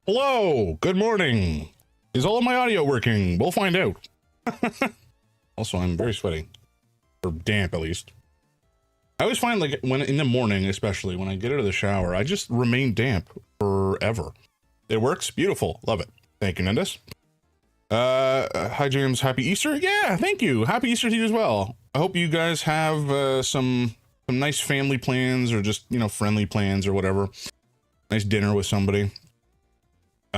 Hello, good morning. Is all of my audio working? We'll find out. Also, I'm very sweaty. Or damp, at least. I always find, like, when in the morning, especially when I get out of the shower, I just remain damp forever. It works. Beautiful. Love it. Thank you, Nendis. Hi, James. Happy Easter. Yeah, thank you. Happy Easter to you as well. I hope you guys have some nice family plans or just, you know, friendly plans or whatever. Nice dinner with somebody.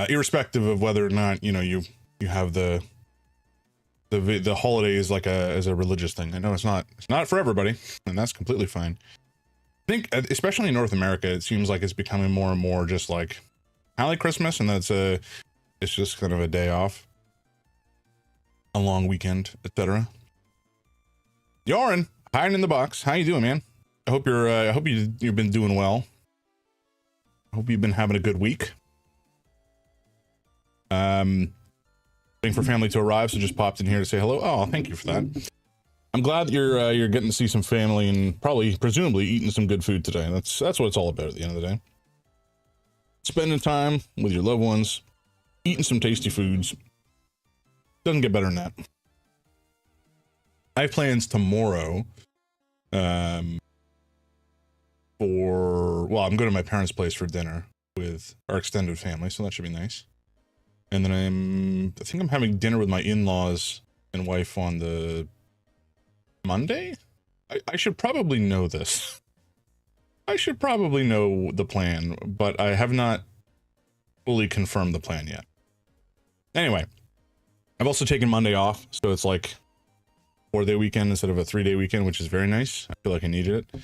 Irrespective of whether or not, you know, you have the holidays like as a religious thing. I know it's not for everybody, and that's completely fine. I think, especially in North America, it seems like it's becoming more and more just like kind of like Christmas, and that's it's just kind of a day off, a long weekend, etc. Yoren, hiding in the box. How you doing, man? I hope you've been doing well. I hope you've been having a good week. Waiting for family to arrive, so just popped in here to say hello. Oh, thank you for that. I'm glad you're getting to see some family and presumably eating some good food today. That's what it's all about at the end of the day. Spending time with your loved ones, eating some tasty foods. Doesn't get better than that. I have plans tomorrow. I'm going to my parents' place for dinner with our extended family, so that should be nice. And then I think I'm having dinner with my in-laws and wife on the Monday. I should probably know this. I should probably know the plan, but I have not fully confirmed the plan yet. Anyway, I've also taken Monday off, so it's like 4-day weekend instead of a 3-day weekend, which is very nice. I feel like I needed it.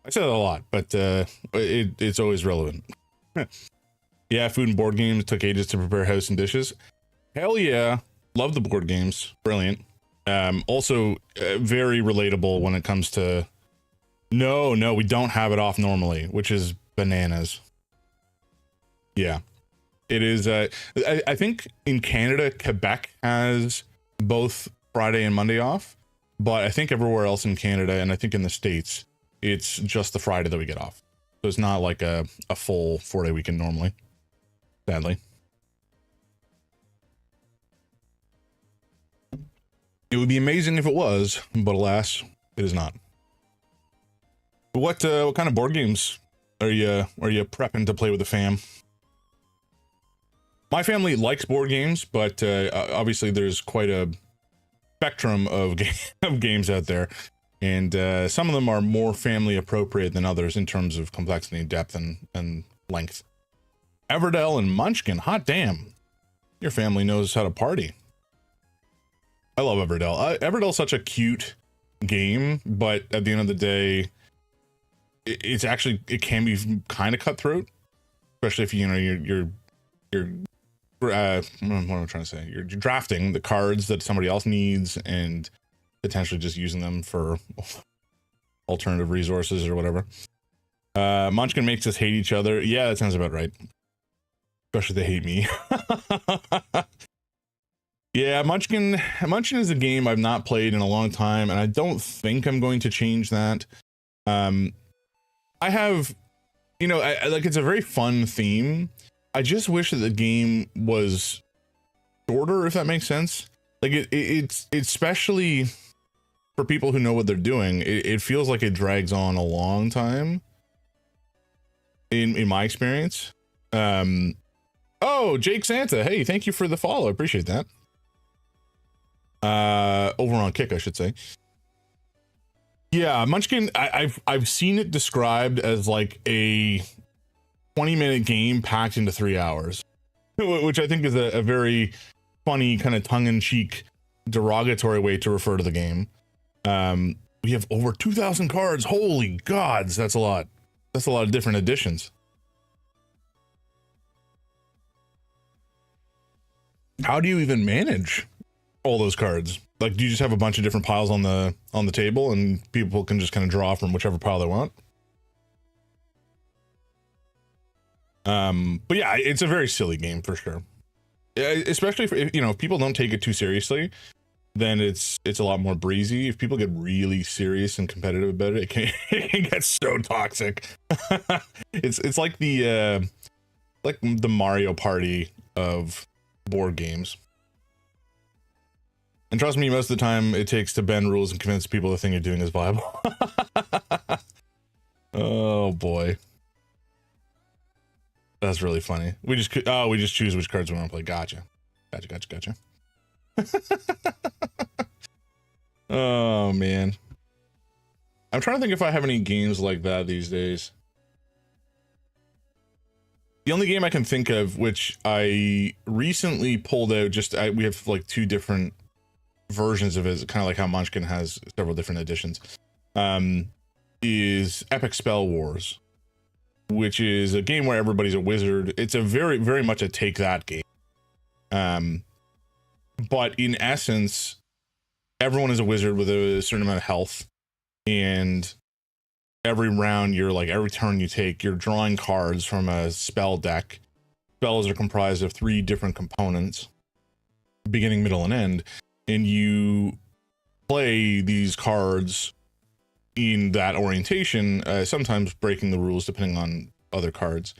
I say that a lot, but it's always relevant. Yeah, food and board games. Took ages to prepare house and dishes. Hell yeah. Love the board games. Brilliant. Also, very relatable when it comes to... No, we don't have it off normally, which is bananas. Yeah. It is... I think in Canada, Quebec has both Friday and Monday off, but I think everywhere else in Canada, and I think in the States, it's just the Friday that we get off. So it's not like a full 4-day weekend normally. Sadly. It would be amazing if it was, but alas, it is not. What kind of board games are you prepping to play with the fam? My family likes board games, but obviously there's quite a spectrum of games out there, and some of them are more family appropriate than others in terms of complexity, depth, and length. Everdell and Munchkin, hot damn. Your family knows how to party. I love Everdell. Everdell's such a cute game, but at the end of the day, it can be kind of cutthroat, especially if you're what am I trying to say? You're drafting the cards that somebody else needs and potentially just using them for alternative resources or whatever. Munchkin makes us hate each other. Yeah, that sounds about right. Especially they hate me. Yeah, Munchkin is a game I've not played in a long time, and I don't think I'm going to change that. I have, you know, I like, it's a very fun theme. I just wish that the game was shorter, if that makes sense. Like it's especially for people who know what they're doing. It feels like it drags on a long time. In my experience. Oh, Jake Santa. Hey, thank you for the follow. I appreciate that. Over on Kick, I should say. Yeah, Munchkin, I've seen it described as like a 20-minute game packed into 3 hours, which I think is a very funny kind of tongue-in-cheek derogatory way to refer to the game. We have over 2,000 cards. Holy gods, that's a lot. That's a lot of different editions. How do you even manage all those cards? Like, do you just have a bunch of different piles on the table and people can just kind of draw from whichever pile they want? But yeah, it's a very silly game for sure. Especially if, you know, if people don't take it too seriously, then it's a lot more breezy. If people get really serious and competitive about it, it can get so toxic. It's like the like the Mario Party of board games. And trust me, most of the time it takes to bend rules and convince people the thing you're doing is viable. Oh boy. That's really funny. We just choose which cards we want to play. Gotcha. Oh man. I'm trying to think if I have any games like that these days. The only game I can think of, which I recently pulled out, we have like two different versions of it, kind of like how Munchkin has several different editions, is Epic Spell Wars, which is a game where everybody's a wizard. It's a very, very much a take that game. But in essence, everyone is a wizard with a certain amount of health, and every round every turn you take, you're drawing cards from a spell deck. Spells are comprised of 3 different components, beginning, middle, and end, and you play these cards in that orientation, sometimes breaking the rules depending on other cards,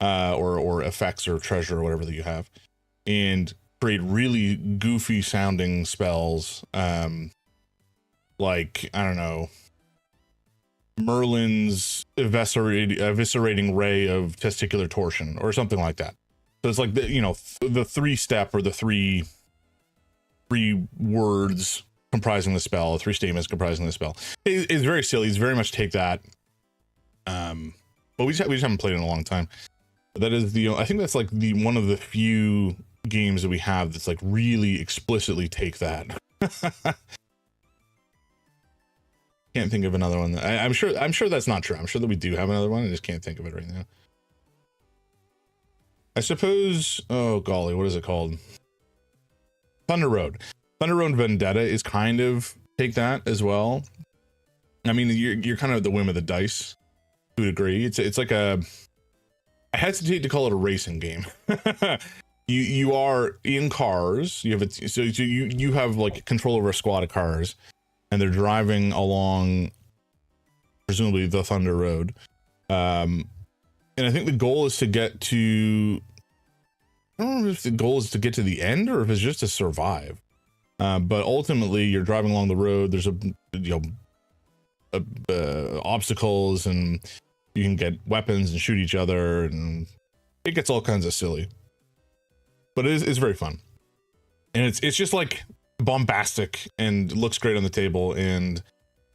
or effects or treasure or whatever that you have, and create really goofy sounding spells, like, I don't know, Merlin's eviscerating ray of testicular torsion or something like that. So it's like the 3-step or the three words comprising the spell, 3 statements comprising the spell. It's very silly. It's very much take that. But we just haven't played it in a long time. That is I think that's like one of the few games that we have that's like really explicitly take that. Can't think of another one. I'm sure that's not true. I'm sure that we do have another one. I just can't think of it right now. I suppose, oh golly, what is it called? Thunder Road. Thunder Road Vendetta is kind of take that as well. I mean, you're kind of at the whim of the dice to a degree. It's like I hesitate to call it a racing game. You are in cars. You have like control over a squad of cars, and they're driving along presumably the Thunder Road. And I think the goal is to get to, I don't know if the goal is to get to the end or if it's just to survive. But ultimately you're driving along the road. There's obstacles, and you can get weapons and shoot each other, and it gets all kinds of silly, but it's very fun. And it's just like bombastic and looks great on the table, and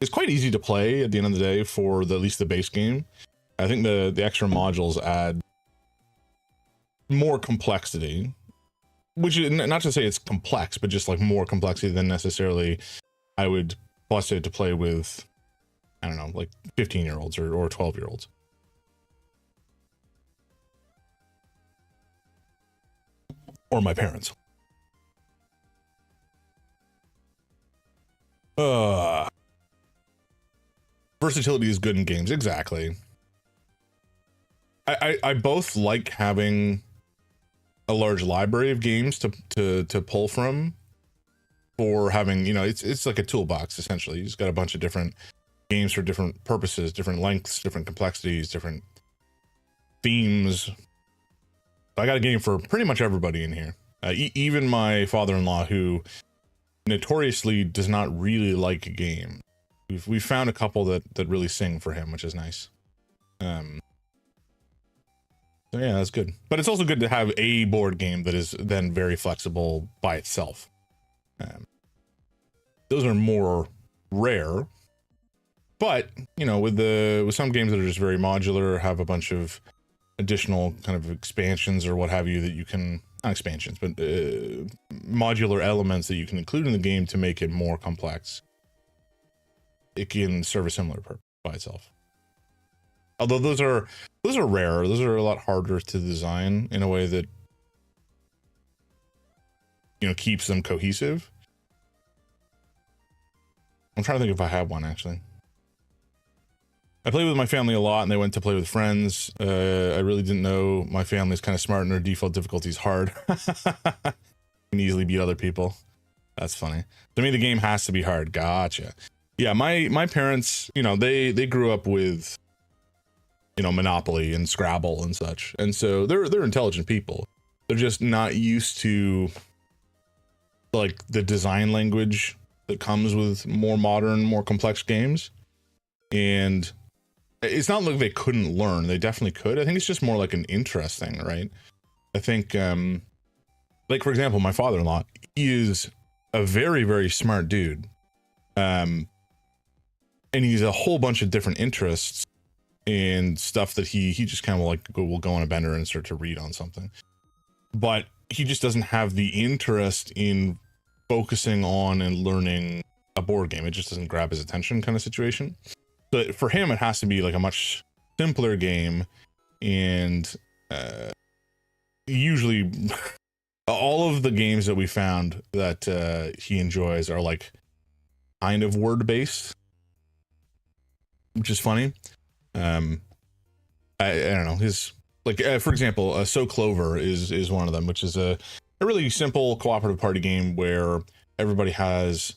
it's quite easy to play at the end of the day for at least the base game. I think the extra modules add more complexity, which is not to say it's complex, but just like more complexity than necessarily I would bust it to play with, I don't know, like 15-year-olds or 12-year-olds. Or my parents. Versatility is good in games, exactly. I both like having a large library of games to pull from, for having, it's like a toolbox essentially. You just got a bunch of different games for different purposes, different lengths, different complexities, different themes. I got a game for pretty much everybody in here. Even my father-in-law, who notoriously does not really like a game. We've found a couple that really sing for him, which is nice. So yeah, that's good. But it's also good to have a board game that is then very flexible by itself. Those are more rare, but with some games that are just very modular, have a bunch of additional kind of expansions or what have you that you can, not expansions, but modular elements that you can include in the game to make it more complex. It can serve a similar purpose by itself. Although those are rare. Those are a lot harder to design in a way that keeps them cohesive. I'm trying to think if I have one actually. I played with my family a lot, and they went to play with friends. I really didn't know my family's kind of smart, and their default difficulty is hard. Can easily beat other people. That's funny. To me, the game has to be hard. Gotcha. Yeah, my parents, they grew up with Monopoly and Scrabble and such. And so they're intelligent people. They're just not used to like the design language that comes with more modern, more complex games. And it's not like they couldn't learn. They definitely could. I think it's just more like an interest thing, right? I think, like, for example, my father-in-law, he is a very, very smart dude. And he's a whole bunch of different interests and stuff that he just kind of like will go on a bender and start to read on something. But he just doesn't have the interest in focusing on and learning a board game. It just doesn't grab his attention kind of situation. But for him, it has to be like a much simpler game. And usually all of the games that we found that he enjoys are like kind of word based, which is funny. I don't know, his like for example, So Clover is one of them, which is a really simple cooperative party game where everybody has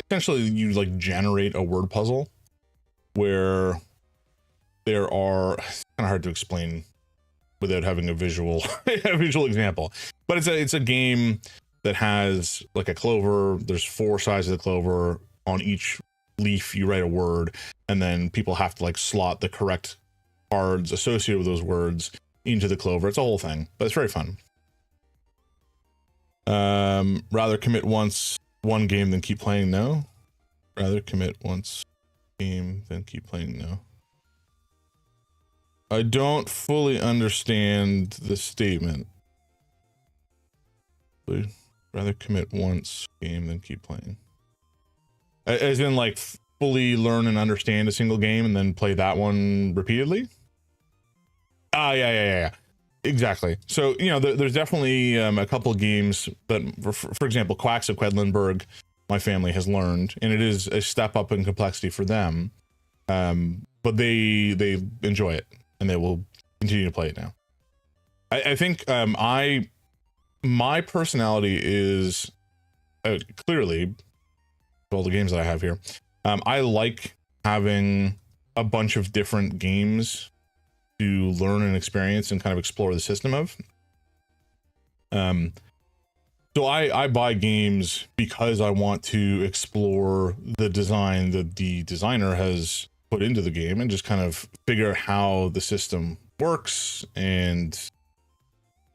essentially, you like generate a word puzzle where there are, it's kind of hard to explain without having a visual example, but it's a game that has like a clover. There's 4 sides of the clover. On each leaf you write a word, and then people have to like slot the correct cards associated with those words into the clover. It's a whole thing, but it's very fun. Rather commit one game than keep playing? No. Rather commit once game than keep playing? No. I don't fully understand the statement. Rather commit once game than keep playing. As in like fully learn and understand a single game and then play that one repeatedly? Yeah. Exactly. So, there's definitely a couple of games that, for example, Quacks of Quedlinburg, my family has learned, and it is a step up in complexity for them. But they enjoy it, and they will continue to play it now. I think my personality is clearly all the games that I have here. I like having a bunch of different games to learn and experience and kind of explore the system of. So I buy games because I want to explore the design that the designer has put into the game and just kind of figure out how the system works and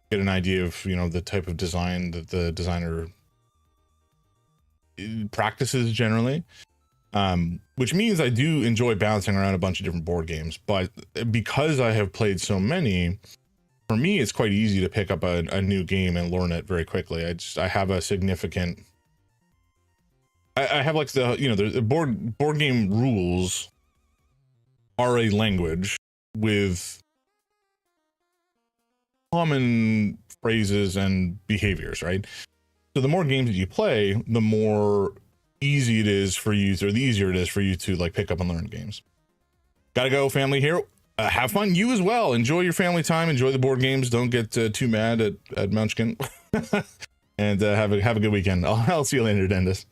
get an idea of, the type of design that the designer practices generally. Which means I do enjoy bouncing around a bunch of different board games, but because I have played so many, for me, it's quite easy to pick up a new game and learn it very quickly. I have a significant, I have like the board game rules are a language with common phrases and behaviors, right? So the more games that you play, the more easy it is for you, or the easier it is for you to like pick up and learn games. Gotta go, family here. Have fun, you as well. Enjoy your family time. Enjoy the board games. Don't get too mad at Munchkin. And have a good weekend. I'll see you later, Dendis.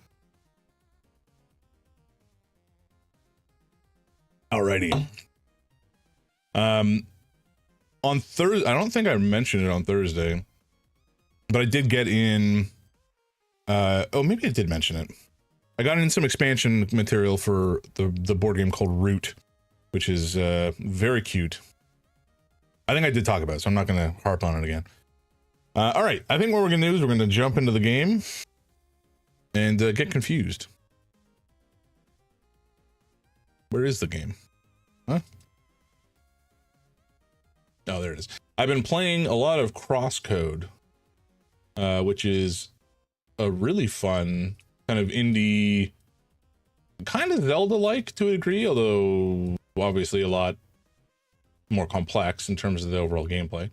Alrighty. On Thursday, I don't think I mentioned it on Thursday, but I did get in. Oh, maybe I did mention it. I got in some expansion material for the board game called Root, which is very cute. I think I did talk about it, so I'm not going to harp on it again. All right, I think what we're going to do is we're going to jump into the game and get confused. Where is the game? Huh? Oh, there it is. I've been playing a lot of Crosscode, which is a really fun kind of indie, kind of Zelda-like to a degree, although obviously a lot more complex in terms of the overall gameplay.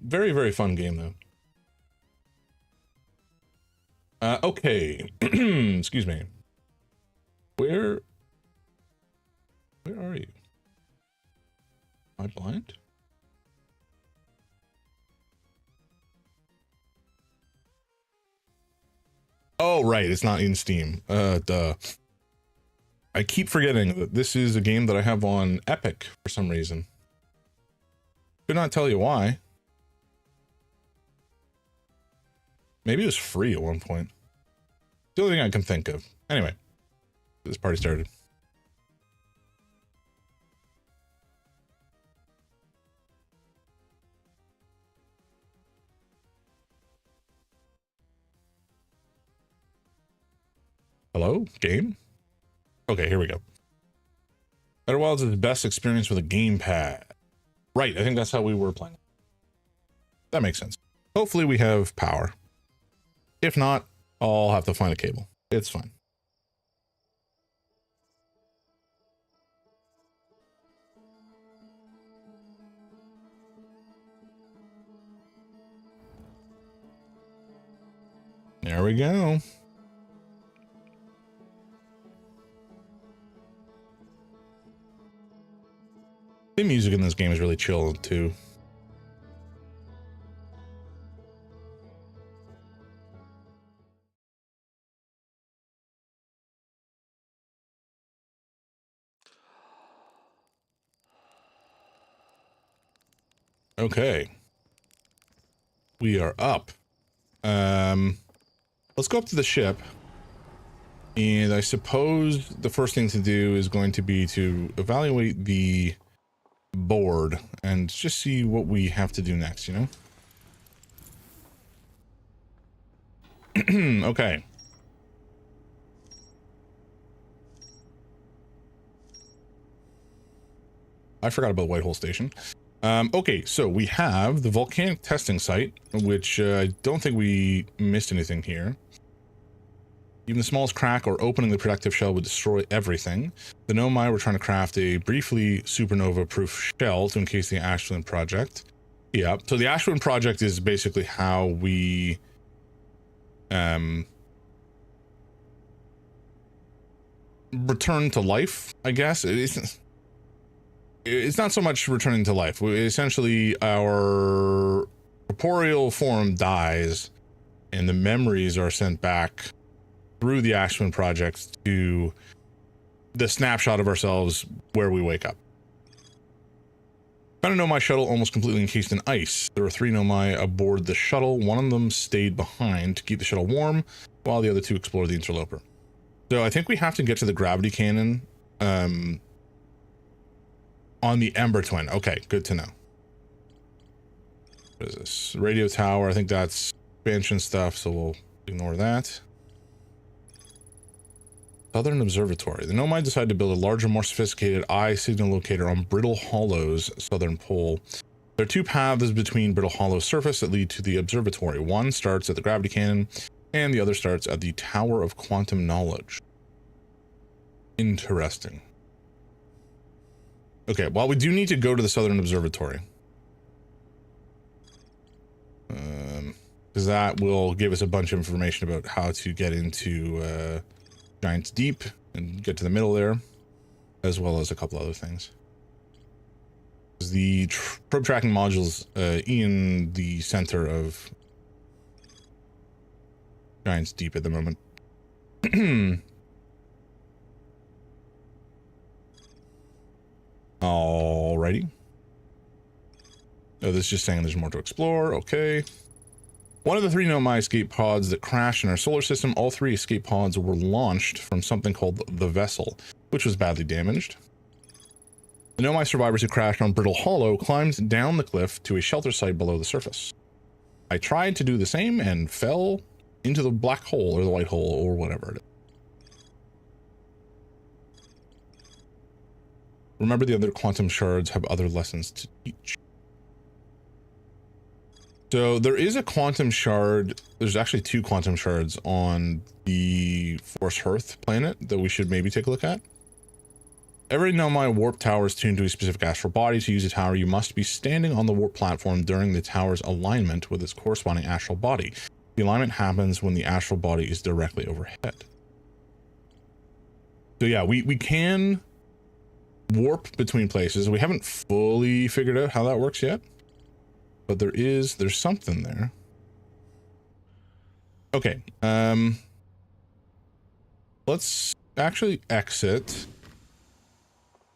Very, very fun game though. Okay. Excuse me. Where are you? Am I blind? Oh, right. It's not in Steam. Duh. I keep forgetting that this is a game that I have on Epic for some reason. Could not tell you why. Maybe it was free at one point. The only thing I can think of. Anyway, this party started. Hello, game? Okay, here we go. Outer Wilds is the best experience with a gamepad. Right, I think that's how we were playing. That makes sense. Hopefully we have power. If not, I'll have to find a cable. It's fine. There we go. The music in this game is really chill too. Okay. We are up. Let's go up to the ship. And I suppose the first thing to do is going to be to evaluate the board and just see what we have to do next, you know? Okay. I forgot about Whitehole Station. Okay, so we have the volcanic testing site, which I don't think we missed anything here. Even the smallest crack or opening the protective shell would destroy everything. The Nomai were trying to craft a briefly supernova-proof shell to encase the Ashland Project. Yeah, so the Ashland Project is basically how we... return to life, I guess. It's not so much returning to life. Essentially, our corporeal form dies, and the memories are sent back through the Ashland Project to the snapshot of ourselves where we wake up. Found a Nomai shuttle almost completely encased in ice. There were 3 Nomai aboard the shuttle. One of them stayed behind to keep the shuttle warm, while the other 2 explored the interloper. So I think we have to get to the gravity cannon on the Ember Twin. Okay, good to know. What is this? Radio tower. I think that's expansion stuff, so we'll ignore that. Southern Observatory. The Nomai decided to build a larger, more sophisticated eye signal locator on Brittle Hollow's southern pole. There are 2 paths between Brittle Hollow's surface that lead to the observatory. One starts at the gravity cannon, and the other starts at the Tower of Quantum Knowledge. Interesting. Okay, well, we do need to go to the Southern Observatory. Because that will give us a bunch of information about how to get into Giant's Deep and get to the middle there, as well as a couple other things. The probe tracking module's in the center of Giant's Deep at the moment. Alrighty. Oh, this is just saying there's more to explore. Okay. One of the 3 Nomai escape pods that crashed in our solar system, all 3 escape pods were launched from something called the Vessel, which was badly damaged. The Nomai survivors who crashed on Brittle Hollow climbed down the cliff to a shelter site below the surface. I tried to do the same and fell into the black hole or the white hole or whatever it is. Remember, the other quantum shards have other lessons to teach. So there is a quantum shard. There's actually 2 quantum shards on the Force Hearth planet that we should maybe take a look at. Every Nomai warp tower is tuned to a specific astral body. To use a tower, you must be standing on the warp platform during the tower's alignment with its corresponding astral body. The alignment happens when the astral body is directly overhead. So yeah, we can warp between places. We haven't fully figured out how that works yet, but there's something there. Okay, let's actually exit.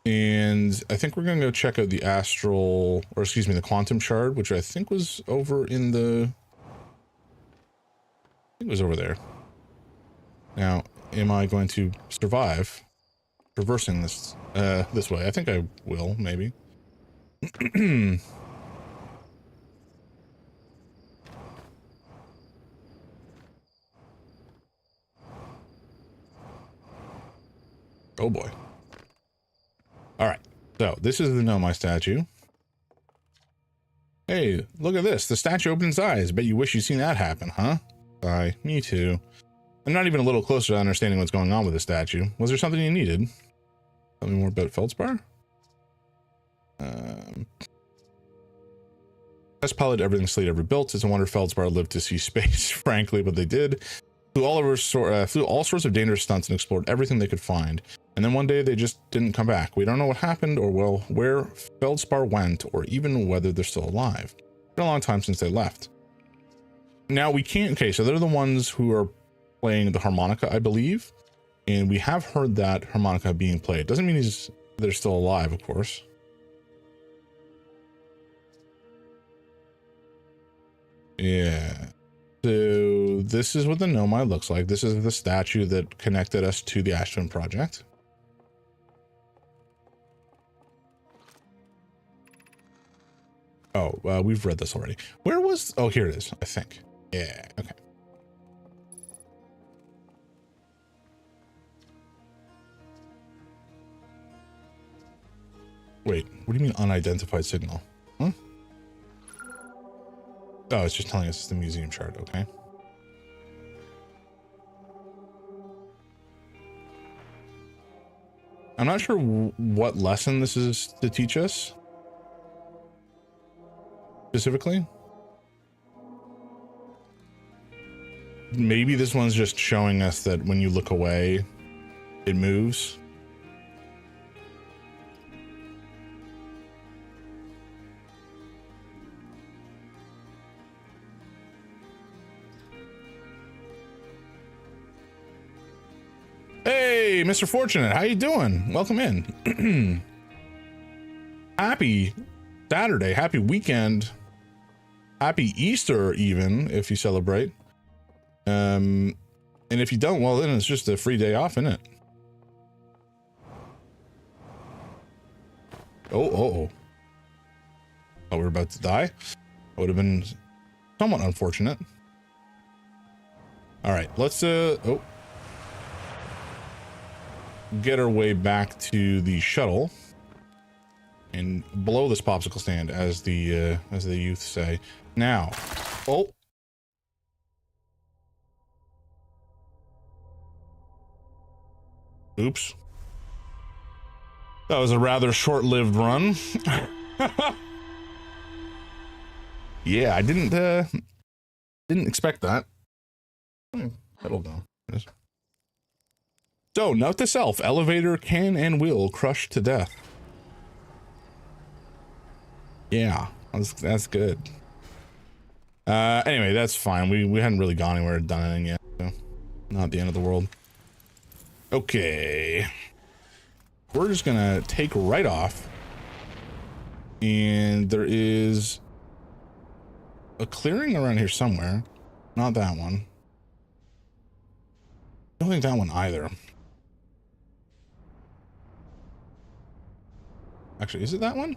And I think we're going to go check out the astral, or excuse me, the quantum shard, which I think was over in the... I think it was over there. Now, am I going to survive traversing this this way? I think I will, maybe. Oh boy. All right, so this is the Nomai statue. Hey, look at this. The statue opened its eyes. Bet you wish you'd seen that happen, huh? Me too. I'm not even a little closer to understanding what's going on with the statue. Was there something you needed? Tell me more about Feldspar? Best pilot everything Slate ever built. It's a wonder Feldspar lived to see space, frankly, but they did. Flew all sorts of dangerous stunts and explored everything they could find. And then one day they just didn't come back. We don't know what happened or, well, where Feldspar went or even whether they're still alive. It's been a long time since they left. Now we can't, okay, so they're the ones who are playing the harmonica, I believe. And we have heard that harmonica being played. Doesn't mean they're still alive, of course. Yeah. So this is what the Nomai looks like. This is the statue that connected us to the Ashton project. Oh, we've read this already. Where was... Oh, here it is, I think. Yeah, okay. Wait, what do you mean unidentified signal? Huh? Oh, it's just telling us it's the museum shard, okay. I'm not sure what lesson this is to teach us. Specifically. Maybe this one's just showing us that when you look away, it moves. Hey, Mr. Fortunate, how you doing? Welcome in. Happy Saturday, happy weekend, happy Easter even, if you celebrate. And if you don't, well, then it's just a free day off, isn't it? Oh, we're about to die. That would have been somewhat unfortunate. All right, let's get our way back to the shuttle and blow this popsicle stand, as the youth say. Now, oh, oops, that was a rather short-lived run. Yeah, I didn't expect that. Settle down. So, note to self, elevator can and will crush to death. Yeah, that's good. Anyway, that's fine. We hadn't really gone anywhere, done anything yet, so not the end of the world. Okay. We're just gonna take right off. And there is a clearing around here somewhere. Not that one. I don't think that one either. Actually, is it that one?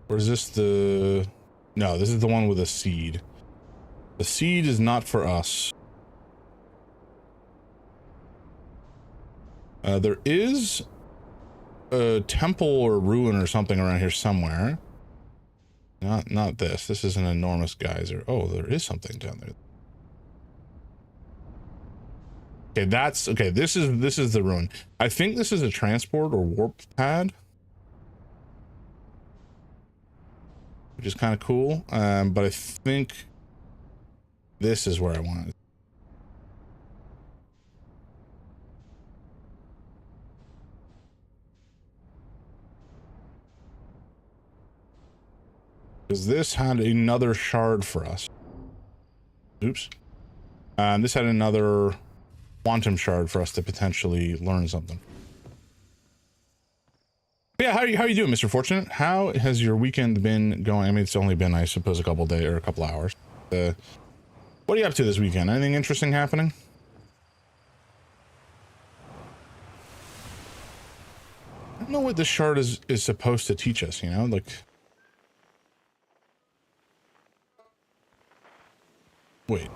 Or is this the... No, this is the one with a seed. The seed is not for us. There is a temple or ruin or something around here somewhere. Not this. This is an enormous geyser. Oh, there is something down there. Okay, that's okay. This is the ruin. I think this is a transport or warp pad, which is kind of cool. But I think this is where I want it. Because this had another shard for us. Oops. This had another quantum shard for us to potentially learn something. But yeah, how are you doing, Mr. Fortunate? How has your weekend been going? I mean, it's only been, I suppose, a couple days or a couple hours. What are you up to this weekend? Anything interesting happening? I don't know what this shard is supposed to teach us, you know, like. Wait.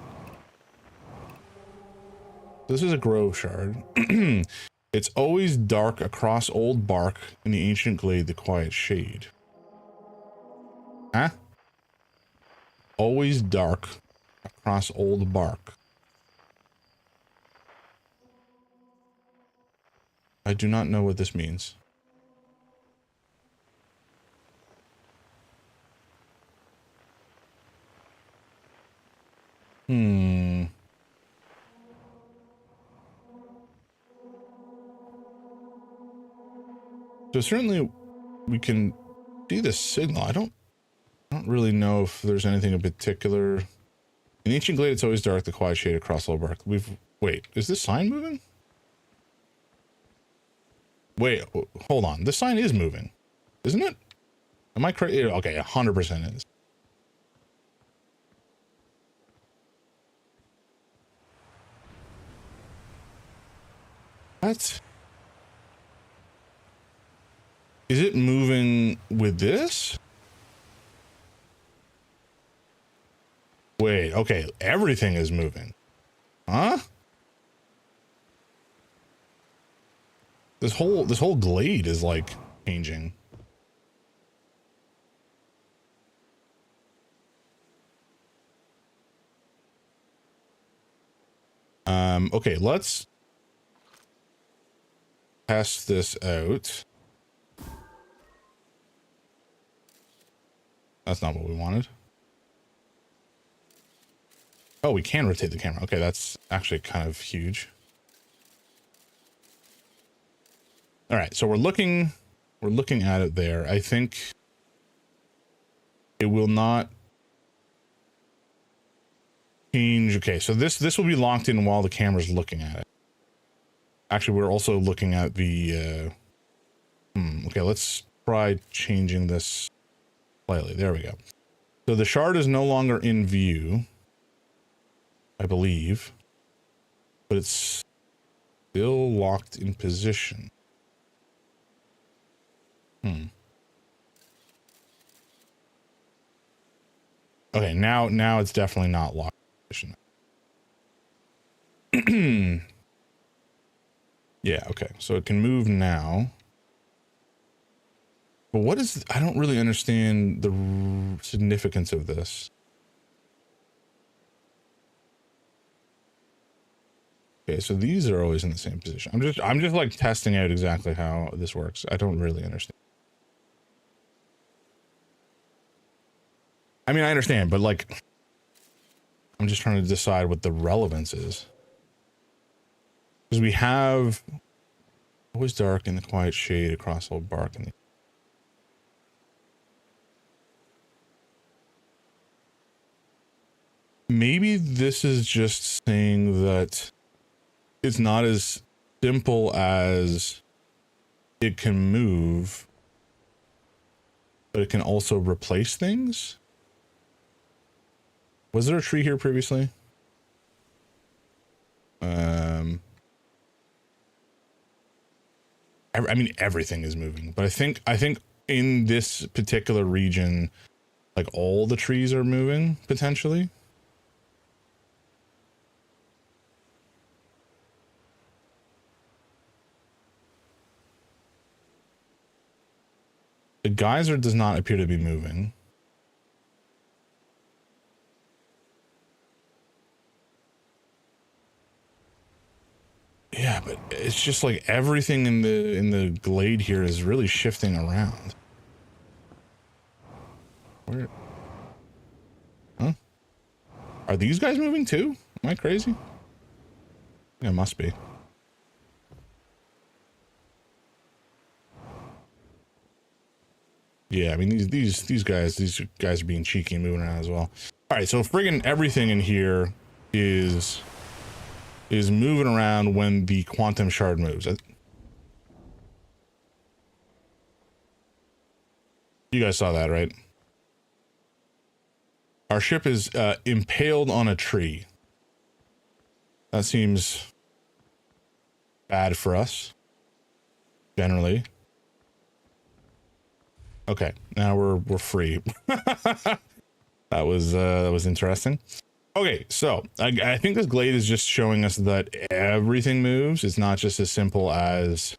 This is a grove shard. It's always dark across old bark in the ancient glade, the quiet shade. Huh? Always dark across old bark. I do not know what this means. So certainly we can see the signal. I don't really know if there's anything in particular. In ancient glade, it's always dark, the quiet shade across old bark. Wait, is this sign moving? Wait, hold on. This sign is moving, isn't it? Am I crazy? Okay, 100% is. What? Is it moving with this? Wait, okay, everything is moving. Huh? This whole glade is like changing. Okay, let's test this out. That's not what we wanted. Oh, we can rotate the camera. Okay, that's actually kind of huge. All right, so we're looking at it there. I think it will not change. Okay, so this will be locked in while the camera's looking at it. Actually, we're also looking at the okay, let's try changing this slightly. There we go. So the shard is no longer in view, I believe, but it's still locked in position. Okay, now it's definitely not locked in position. Yeah, okay. So it can move now. But what is, I don't really understand the significance of this. Okay, so these are always in the same position. I'm just like testing out exactly how this works. I don't really understand. I mean, I understand, but like, I'm just trying to decide what the relevance is. Because we have always dark in the quiet shade across old bark. And maybe this is just saying that it's not as simple as it can move, but it can also replace things. Was there a tree here previously? I mean, everything is moving, but I think in this particular region, like all the trees are moving potentially. The geyser does not appear to be moving. Yeah, but it's just like everything in the glade here is really shifting around. Where? Huh? Are these guys moving too? Am I crazy? Yeah, it must be. Yeah, I mean these guys are being cheeky and moving around as well. All right, so friggin' everything in here is is moving around when the quantum shard moves. You guys saw that, right? Our ship is impaled on a tree. That seems bad for us, generally. Okay, now we're free. That was interesting. Okay, so I think this glade is just showing us that everything moves. It's not just as simple as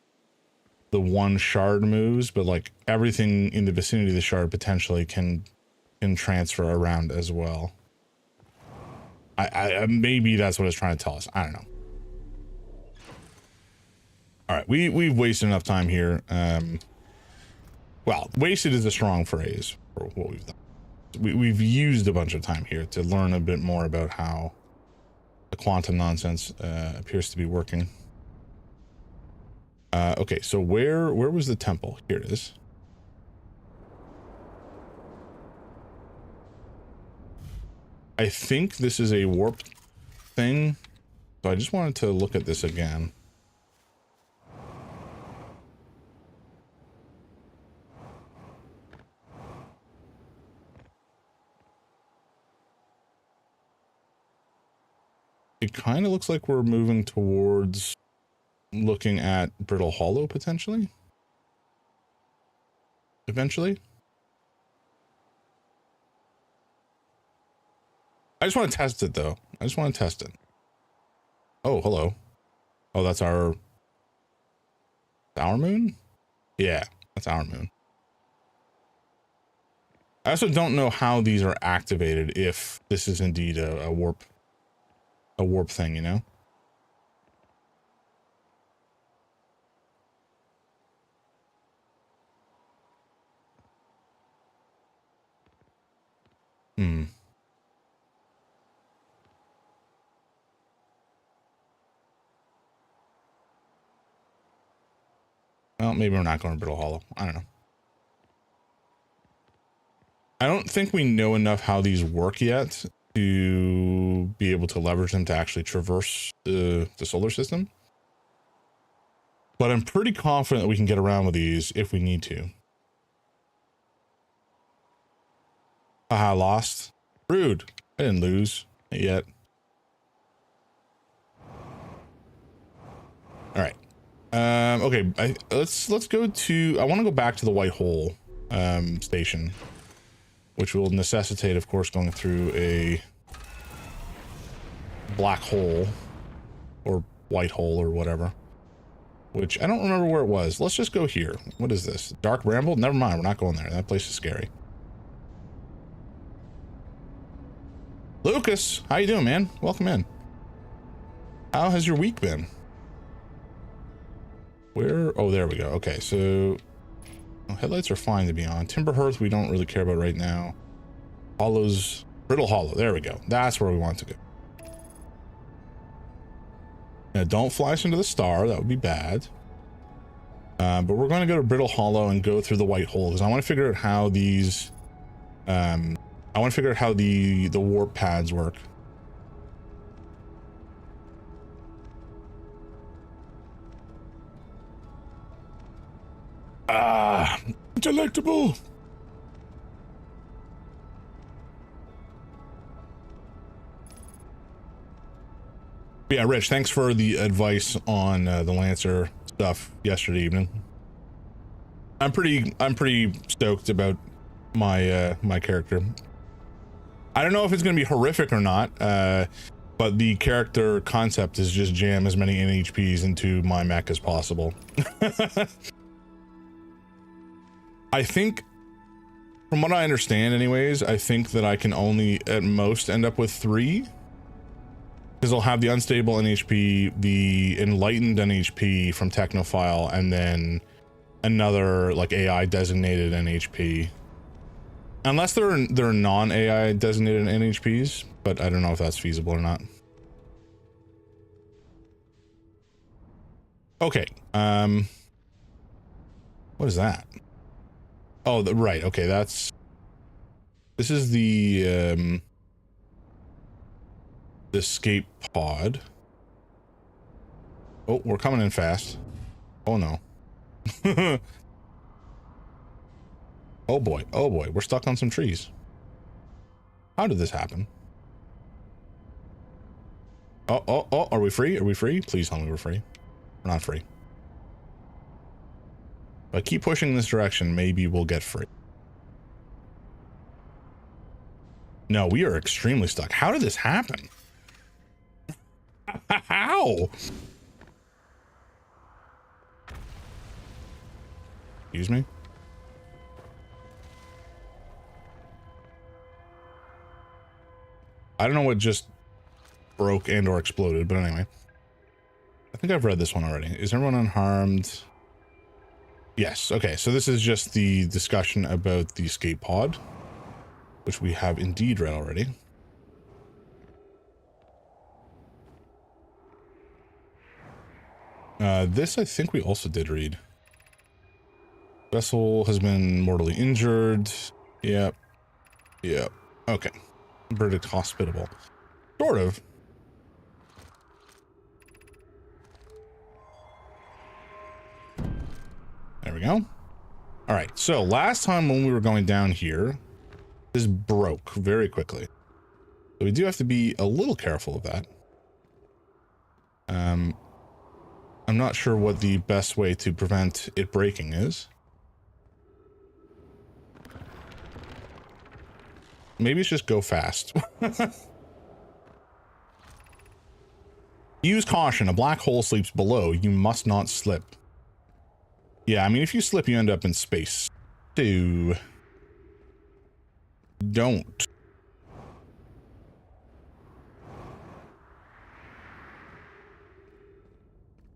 the one shard moves, but like everything in the vicinity of the shard potentially can transfer around as well. I maybe that's what it's trying to tell us. I don't know. All right, we've wasted enough time here. Well, wasted is a strong phrase for what we've done. We've used a bunch of time here to learn a bit more about how the quantum nonsense appears to be working. Okay, so where was the temple? Here it is. I think this is a warp thing, so I just wanted to look at this again. It kind of looks like we're moving towards looking at Brittle Hollow potentially. Eventually. I just want to test it though. I just want to test it. Oh, hello. Oh, that's our moon? Yeah, that's our moon. I also don't know how these are activated if this is indeed a warp thing, you know? Well, maybe we're not going to Brittle Hollow. I don't know. I don't think we know enough how these work yet to be able to leverage them to actually traverse the solar system. But I'm pretty confident that we can get around with these if we need to. Aha, lost. Rude. I didn't lose yet. All right. Okay. Let's go to. I want to go back to the white hole station, which will necessitate, of course, going through a black hole or white hole or whatever. Which I don't remember where it was. Let's just go here. What is this? Dark Bramble? Never mind. We're not going there. That place is scary. Lucas, how you doing, man? Welcome in. How has your week been? Where? Oh, there we go. Okay, so headlights are fine to be on. Timber Hearth we don't really care about right now. Hollows, Brittle Hollow. There we go. That's where we want to go. Now, don't fly us into the star. That would be bad. But we're going to go to Brittle Hollow and go through the white hole because I want to figure out how these. I want to figure out how the warp pads work. Ah, delectable. Yeah, Rich, thanks for the advice on the Lancer stuff yesterday evening. I'm pretty stoked about my my character. I don't know if it's going to be horrific or not, but the character concept is just jam as many NHPs into my mech as possible. I think, from what I understand anyways, I think that I can only at most end up with 3. Because I'll have the unstable NHP, the enlightened NHP from Technophile, and then another like AI designated NHP. Unless they're non-AI designated NHPs, but I don't know if that's feasible or not. Okay. What is that? Oh, right. Okay, this is the escape pod. Oh, we're coming in fast. Oh no. Oh boy, we're stuck on some trees. How did this happen? Oh, are we free? Are we free? Please tell me we're free. We're not free. If I keep pushing in this direction, maybe we'll get free. No, we are extremely stuck. How did this happen? How? Excuse me? I don't know what just broke and or exploded, but anyway. I think I've read this one already. Is everyone unharmed? Yes. Okay, so this is just the discussion about the escape pod, which we have indeed read already. This I think we also did read. Vessel has been mortally injured. Yep. Okay. Verdict hospitable. Sort of. There we go. All right, so last time when we were going down here, this broke very quickly. So we do have to be a little careful of that. I'm not sure what the best way to prevent it breaking is. Maybe it's just go fast. Use caution. A black hole sleeps below. You must not slip. Yeah, I mean, if you slip, you end up in space. So don't.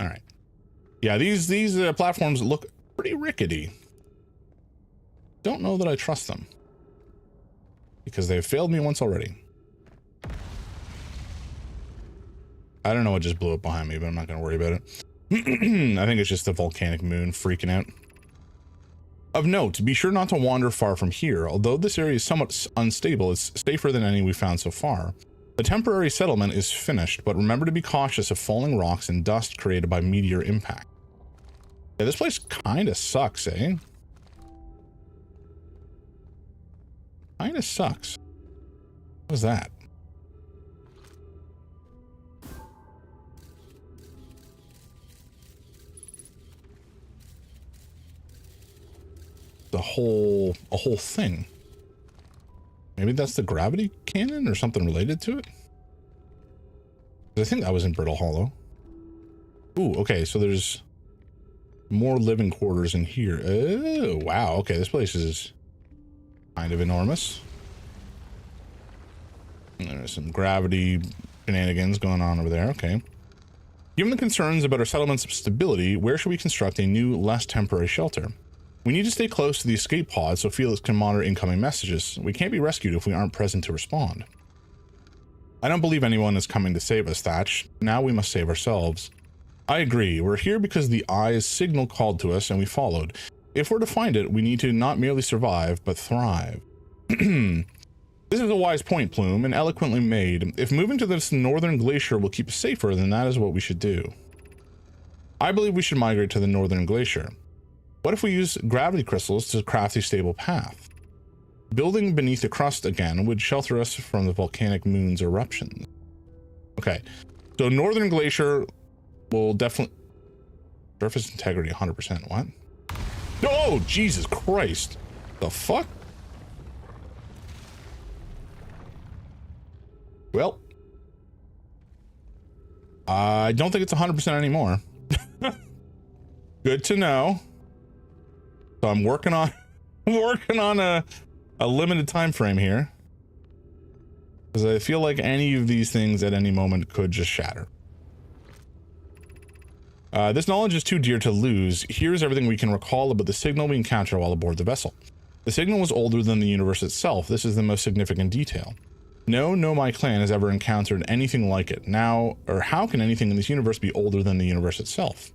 All right. Yeah, these platforms look pretty rickety. Don't know that I trust them, because they've failed me once already. I don't know what just blew up behind me, but I'm not going to worry about it. I think it's just the volcanic moon freaking out. Of note, be sure not to wander far from here. Although this area is somewhat unstable, it's safer than any we've found so far. The temporary settlement is finished, but remember to be cautious of falling rocks and dust created by meteor impact. Yeah, this place kind of sucks, eh? Kind of sucks. What was that? A whole thing. Maybe that's the gravity cannon or something related to it. I think that was in Brittle Hollow. Ooh, okay, so there's more living quarters in here. Oh, wow. Okay, this place is kind of enormous. And there's some gravity shenanigans going on over there. Okay. Given the concerns about our settlement's stability, where should we construct a new, less temporary shelter? We need to stay close to the escape pod so Felix can monitor incoming messages. We can't be rescued if we aren't present to respond. I don't believe anyone is coming to save us, Thatch. Now we must save ourselves. I agree. We're here because the Eye's signal called to us and we followed. If we're to find it, we need to not merely survive, but thrive. This is a wise point, Plume, and eloquently made. If moving to this northern glacier will keep us safer, then that is what we should do. I believe we should migrate to the northern glacier. What if we use gravity crystals to craft a stable path? Building beneath the crust again would shelter us from the volcanic moon's eruptions. Okay, so northern glacier will definitely... Surface integrity 100%, what? Oh, Jesus Christ. The fuck? Well, I don't think it's 100% anymore. Good to know. So I'm working on a limited time frame here, because I feel like any of these things at any moment could just shatter. This knowledge is too dear to lose. Here's everything we can recall about the signal we encountered while aboard the vessel. The signal was older than the universe itself. This is the most significant detail. No Nomai clan has ever encountered anything like it. Now, or how can anything in this universe be older than the universe itself?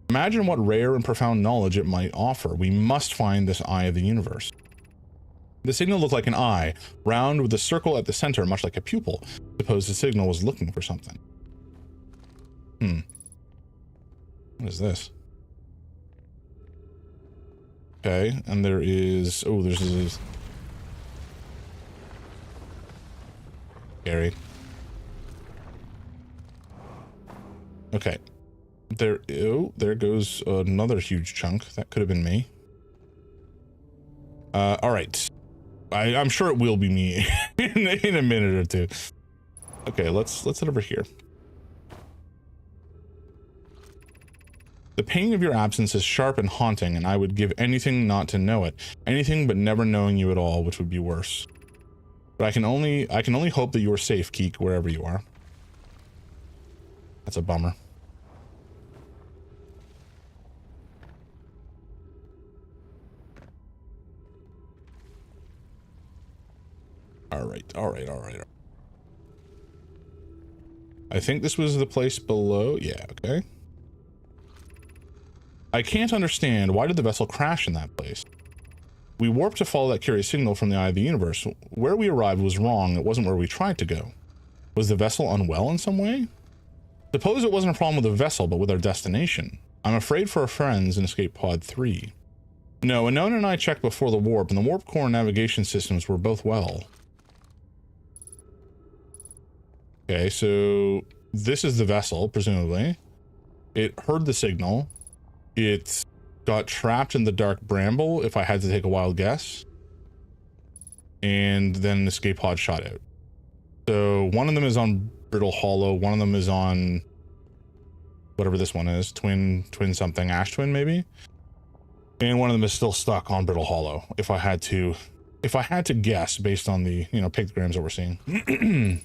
Imagine what rare and profound knowledge it might offer. We must find this eye of the universe. The signal looked like an eye, round with a circle at the center, much like a pupil. Suppose the signal was looking for something. What is this? Okay, and there is... Oh, there's this... Scary. Okay. There... Oh, there goes another huge chunk. That could have been me. Alright. I'm sure it will be me in a minute or two. Okay, let's head over here. The pain of your absence is sharp and haunting, and I would give anything not to know it. Anything but never knowing you at all, which would be worse. But I can only hope that you are safe, Keek, wherever you are. That's a bummer. Alright. I think this was the place below. Yeah, okay. I can't understand, why did the vessel crash in that place? We warped to follow that curious signal from the eye of the universe. Where we arrived was wrong, it wasn't where we tried to go. Was the vessel unwell in some way? Suppose it wasn't a problem with the vessel, but with our destination. I'm afraid for our friends in Escape Pod 3. No, Anona and I checked before the warp, and the warp core navigation systems were both well. Okay, so this is the vessel, presumably. It heard the signal. It got trapped in the dark bramble, if I had to take a wild guess. And then an escape pod shot out. So one of them is on Brittle Hollow, one of them is on whatever this one is, twin something, Ash Twin maybe? And one of them is still stuck on Brittle Hollow, if I had to guess based on the, pictograms that we're seeing.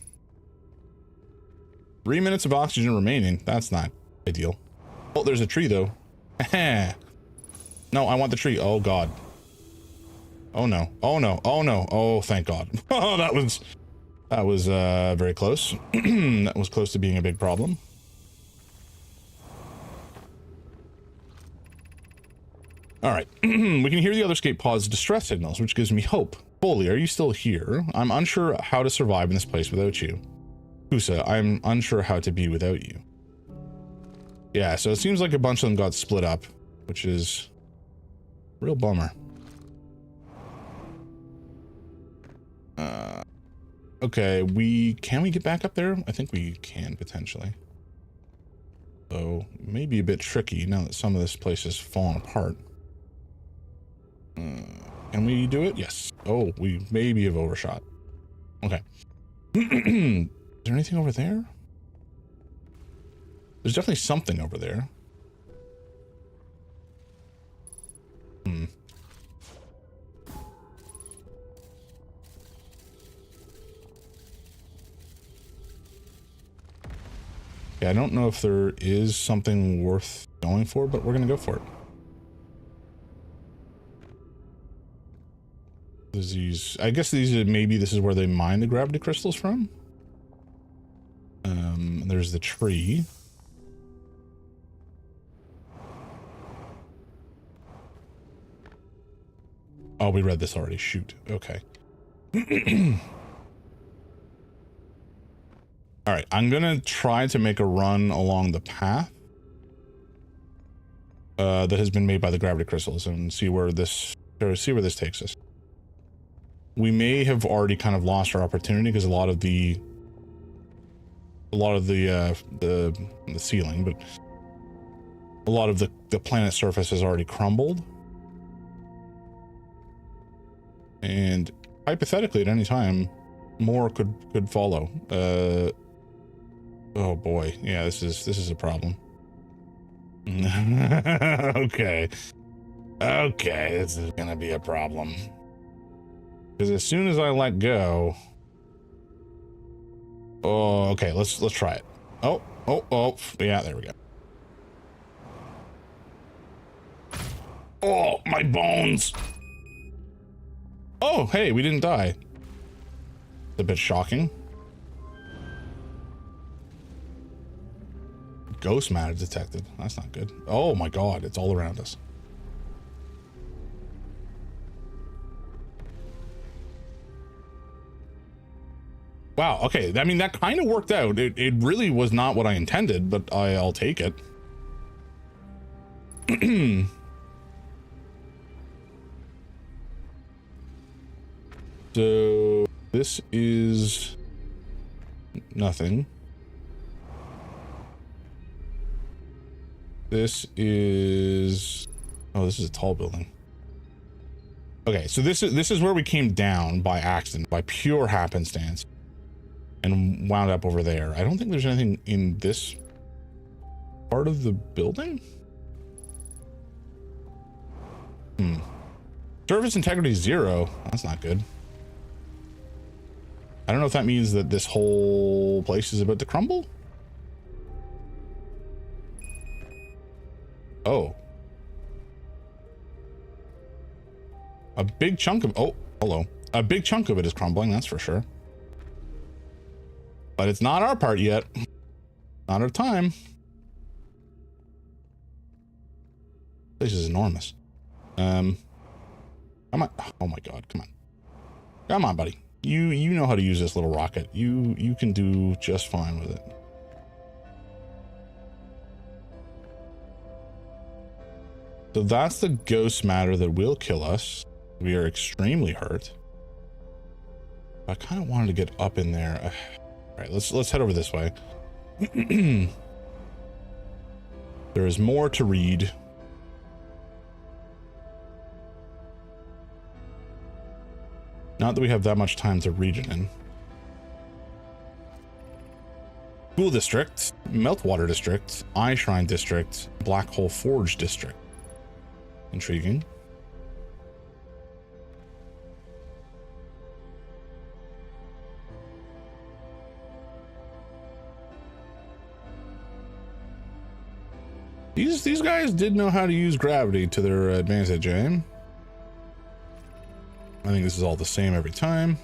3 minutes of oxygen remaining. That's not ideal. Oh, there's a tree though. No, I want the tree. Oh god. Oh no. Oh no. Oh no. Oh, thank god. Oh, that was very close. That was close to being a big problem. All right. We can hear the other escape pod's distress signals, which gives me hope. Foley, are you still here? I'm unsure how to survive in this place without you. Husa, I'm unsure how to be without you. Yeah, so it seems like a bunch of them got split up, which is a real bummer. Okay, can we get back up there? I think we can, potentially. So, maybe a bit tricky now that some of this place has fallen apart. Can we do it? Yes. Oh, we maybe have overshot. Okay. Is there anything over there? There's definitely something over there. Yeah, I don't know if there is something worth going for, but we're gonna go for it. There's these, I guess these are, maybe this is where they mine the gravity crystals from. There's the tree. Oh, we read this already. Shoot. Okay. All right. I'm going to try to make a run along the path that has been made by the gravity crystals and see where this takes us. We may have already kind of lost our opportunity because a lot of the ceiling, but a lot of the planet's surface has already crumbled. And hypothetically, at any time, more could follow. Oh boy, yeah, this is a problem. Okay, this is gonna be a problem. Because as soon as I let go, oh, okay, let's try it. Oh, yeah, there we go. Oh, my bones. Oh, hey, we didn't die. It's a bit shocking. Ghost matter detected. That's not good. Oh my god, it's all around us. Wow, okay, I mean, that kind of worked out. It really was not what I intended, but I'll take it. So this is nothing. This is, oh, this is a tall building. Okay, so this is where we came down by accident, by pure happenstance, and wound up over there. I don't think there's anything in this part of the building. Surface integrity 0. That's not good. I don't know if that means that this whole place is about to crumble. Oh. A big chunk of, oh, hello. A big chunk of it is crumbling, that's for sure. But it's not our part yet. Not our time. This is enormous. Come on. Oh my god, come on. Come on, buddy. You know how to use this little rocket. You can do just fine with it. So that's the ghost matter that will kill us. We are extremely hurt. I kind of wanted to get up in there. All right, let's head over this way. There is more to read. Not that we have that much time to read it in. School District, Meltwater District, Eye Shrine District, Black Hole Forge District. Intriguing. These guys did know how to use gravity to their advantage, eh? I think this is all the same every time.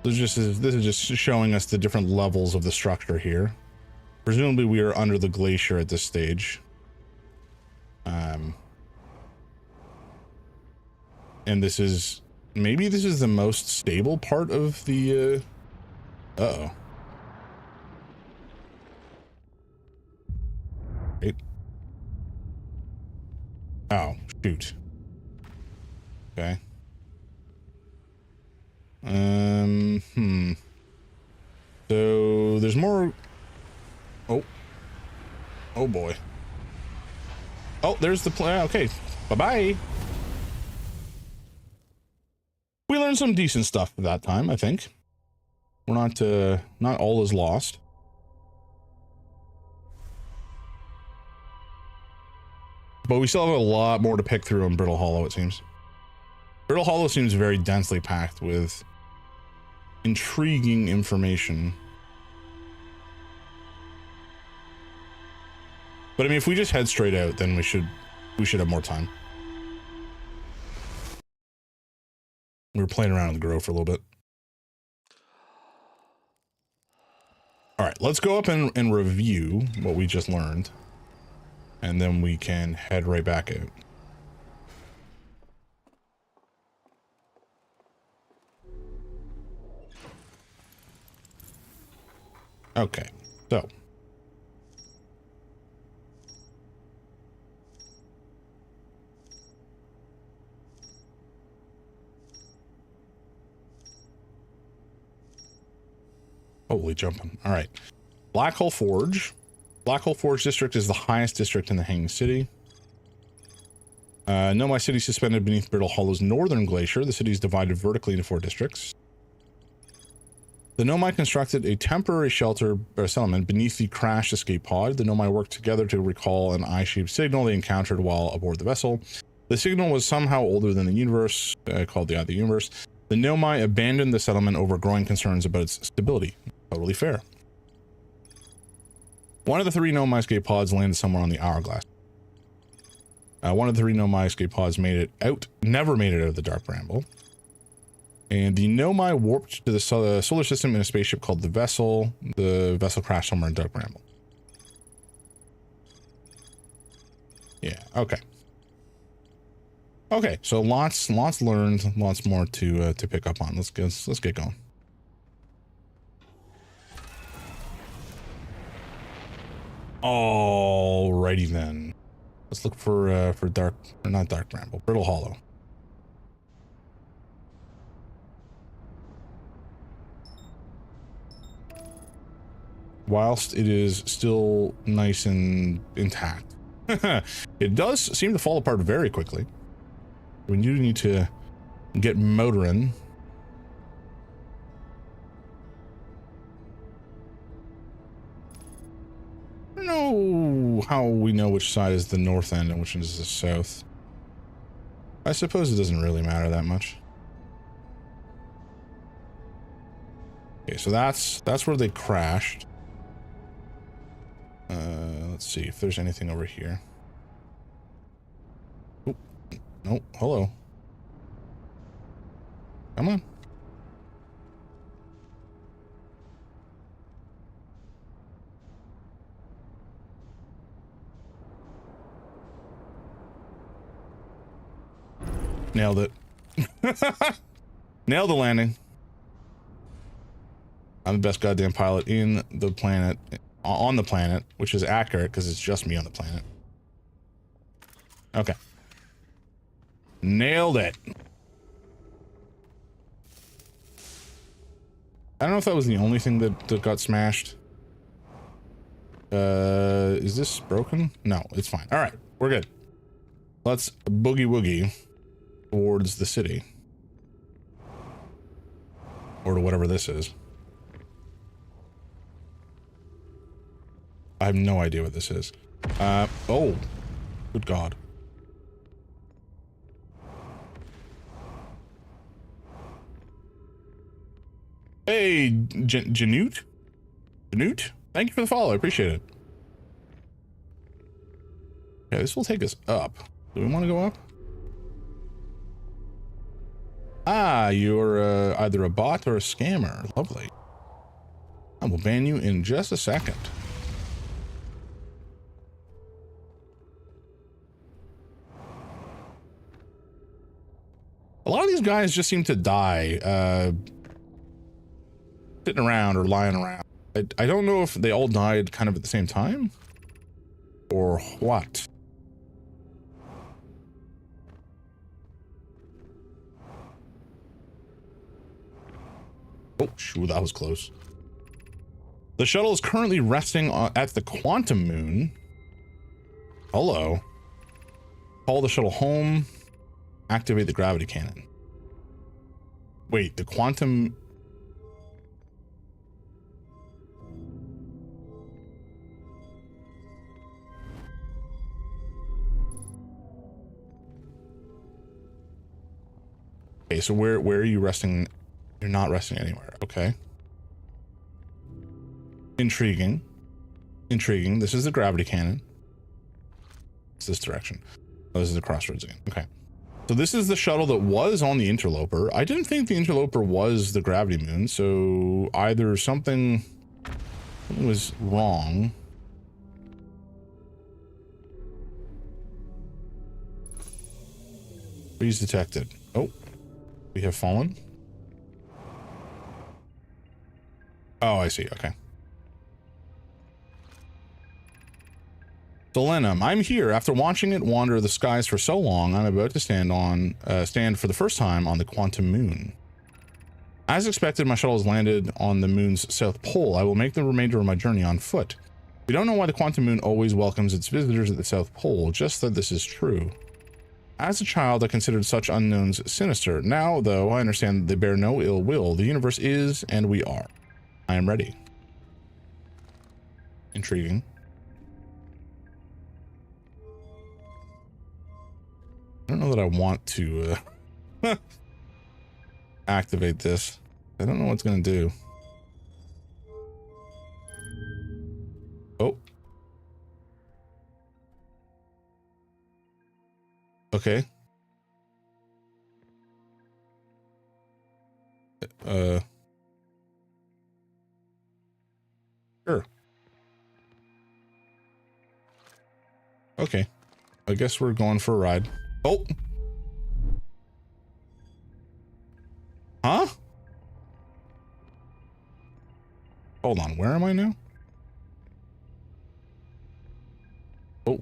This is just showing us the different levels of the structure here. Presumably we are under the glacier at this stage. And this is, maybe this is the most stable part of the, uh-oh. Right. Oh, shoot. Okay. So there's more. Oh boy. Oh, there's the plan. Okay, bye-bye. We learned some decent stuff that time, I think. We're not all is lost. But we still have a lot more to pick through on Brittle Hollow, it seems. Brittle Hollow seems very densely packed with intriguing information. But I mean, if we just head straight out, then we should have more time. We were playing around in the grove for a little bit. All right, let's go up and review what we just learned. And then we can head right back out. Okay, so. Holy jumping. All right. Black Hole Forge. Black Hole Forge District is the highest district in the Hanging City. Nomai City suspended beneath Brittle Hollow's northern glacier. The city is divided vertically into 4 districts. The Nomai constructed a temporary shelter or settlement beneath the crashed escape pod. The Nomai worked together to recall an eye-shaped signal they encountered while aboard the vessel. The signal was somehow older than the universe, called the Eye of the Universe. The Nomai abandoned the settlement over growing concerns about its stability. Totally fair. One of the 3 Nomai escape pods landed somewhere on the Hourglass. One of the 3 Nomai escape pods never made it out of the Dark Bramble. And the Nomai warped to the solar system in a spaceship called the Vessel. The vessel crashed somewhere in Dark Bramble. Yeah, okay. Okay, so lots learned, lots more to pick up on. Let's get going. Alrighty then. Let's look for dark, or not dark bramble, brittle hollow. Whilst it is still nice and intact. It does seem to fall apart very quickly. We do need to get motoring. I don't know how we know which side is the north end and which one is the south. I suppose it doesn't really matter that much. Okay, so that's where they crashed. Let's see if there's anything over here. Oh, no, hello. Come on. Nailed it. Nailed the landing. I'm the best goddamn pilot in the planet, on the planet, which is accurate because it's just me on the planet. Okay. Nailed it. I don't know if that was the only thing that got smashed. Is this broken? No, it's fine. All right, we're good. Let's boogie woogie towards the city. Or to whatever this is. I have no idea what this is. Oh, good God. Hey, Janute? Janute? Thank you for the follow. I appreciate it. Okay, this will take us up. Do we want to go up? Ah, you're either a bot or a scammer. Lovely. I will ban you in just a second. A lot of these guys just seem to die sitting around or lying around. I don't know if they all died kind of at the same time or what. Oh, shoot, that was close. The shuttle is currently resting at the Quantum Moon. Hello. Call the shuttle home. Activate the gravity cannon. Wait, the quantum... Okay, so where are you resting? You're not resting anywhere. Okay. Intriguing. Intriguing. This is the gravity cannon. It's this direction. Oh, this is the crossroads again. Okay. So this is the shuttle that was on the Interloper. I didn't think the Interloper was the gravity moon, so either something was wrong. Freeze detected. Oh, we have fallen. Oh, I see. Okay. Solenum, I'm here. After watching it wander the skies for so long, I'm about to stand for the first time on the Quantum Moon. As expected, my shuttle has landed on the moon's south pole. I will make the remainder of my journey on foot. We don't know why the Quantum Moon always welcomes its visitors at the south pole, just that this is true. As a child, I considered such unknowns sinister. Now, though, I understand that they bear no ill will. The universe is, and we are. I am ready. Intriguing. I don't know that I want to activate this. I don't know what it's going to do. Oh. Okay. Sure. Okay. I guess we're going for a ride. Oh. Huh? Hold on, where am I now? Oh.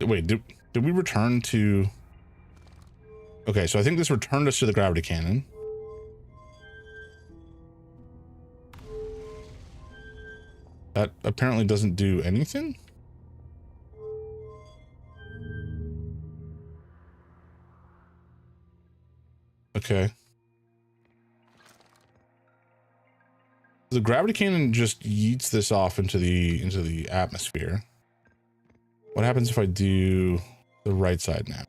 wait, did we return to... Okay, so I think this returned us to the gravity cannon. That apparently doesn't do anything. Okay. The gravity cannon just yeets this off into the atmosphere. What happens if I do the right side now?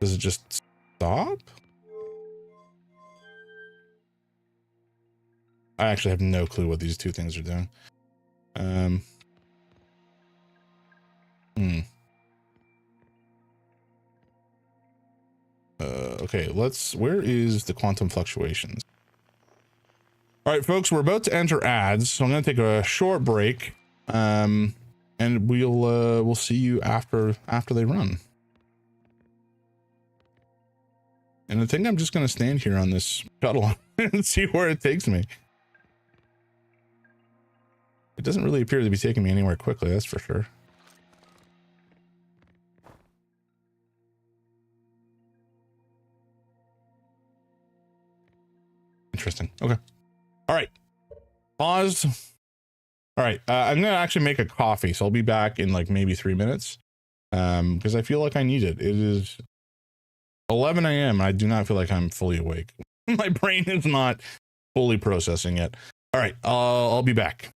Does it just stop? I actually have no clue what these two things are doing. Okay, where is the quantum fluctuations? All right, folks, we're about to enter ads, so I'm going to take a short break. And we'll see you after they run. And I think I'm just going to stand here on this shuttle and see where it takes me. It doesn't really appear to be taking me anywhere quickly, that's for sure. Interesting. Okay. All right. Pause. All right. I'm going to actually make a coffee, so I'll be back in like maybe 3 minutes. Because I feel like I need it. It is 11 a.m. I do not feel like I'm fully awake. My brain is not fully processing yet. All right. I'll be back.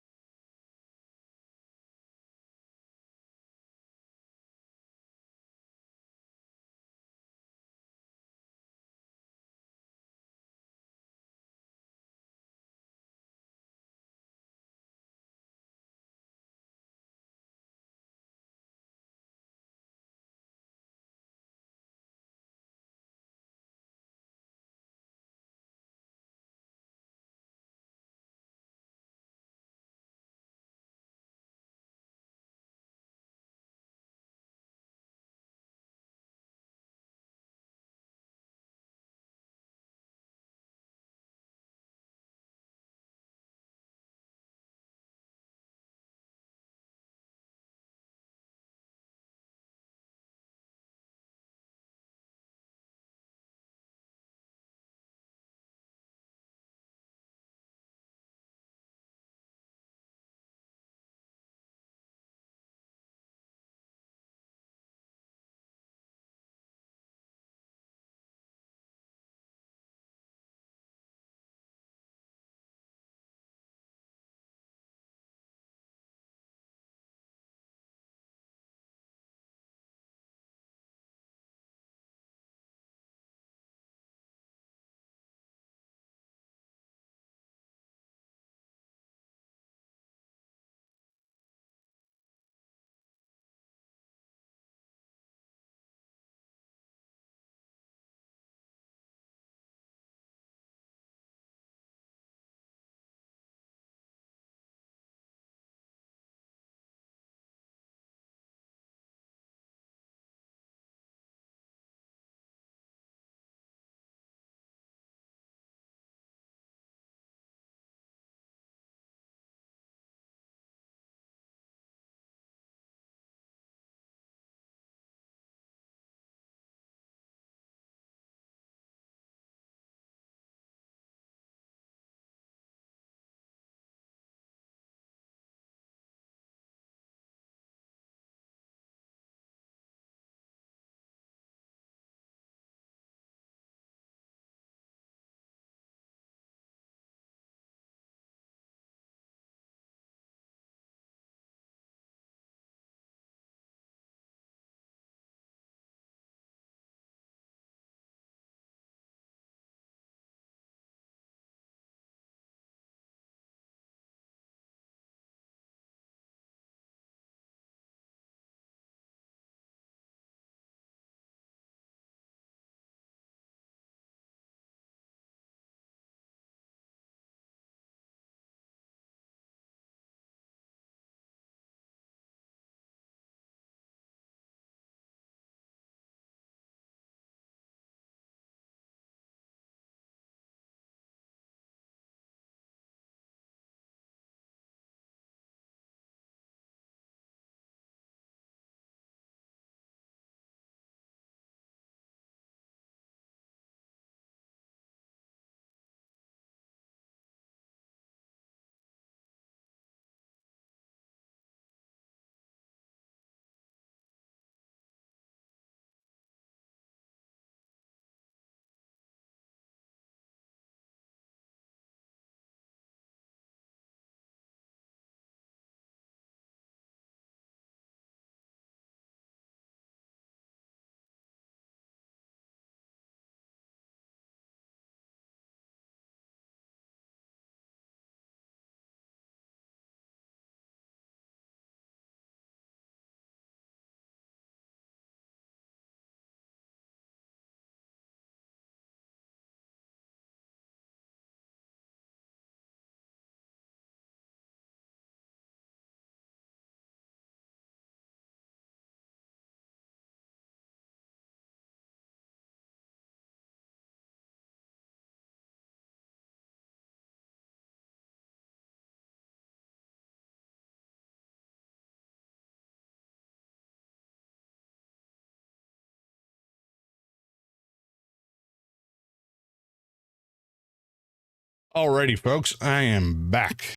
Alrighty, folks, I am back.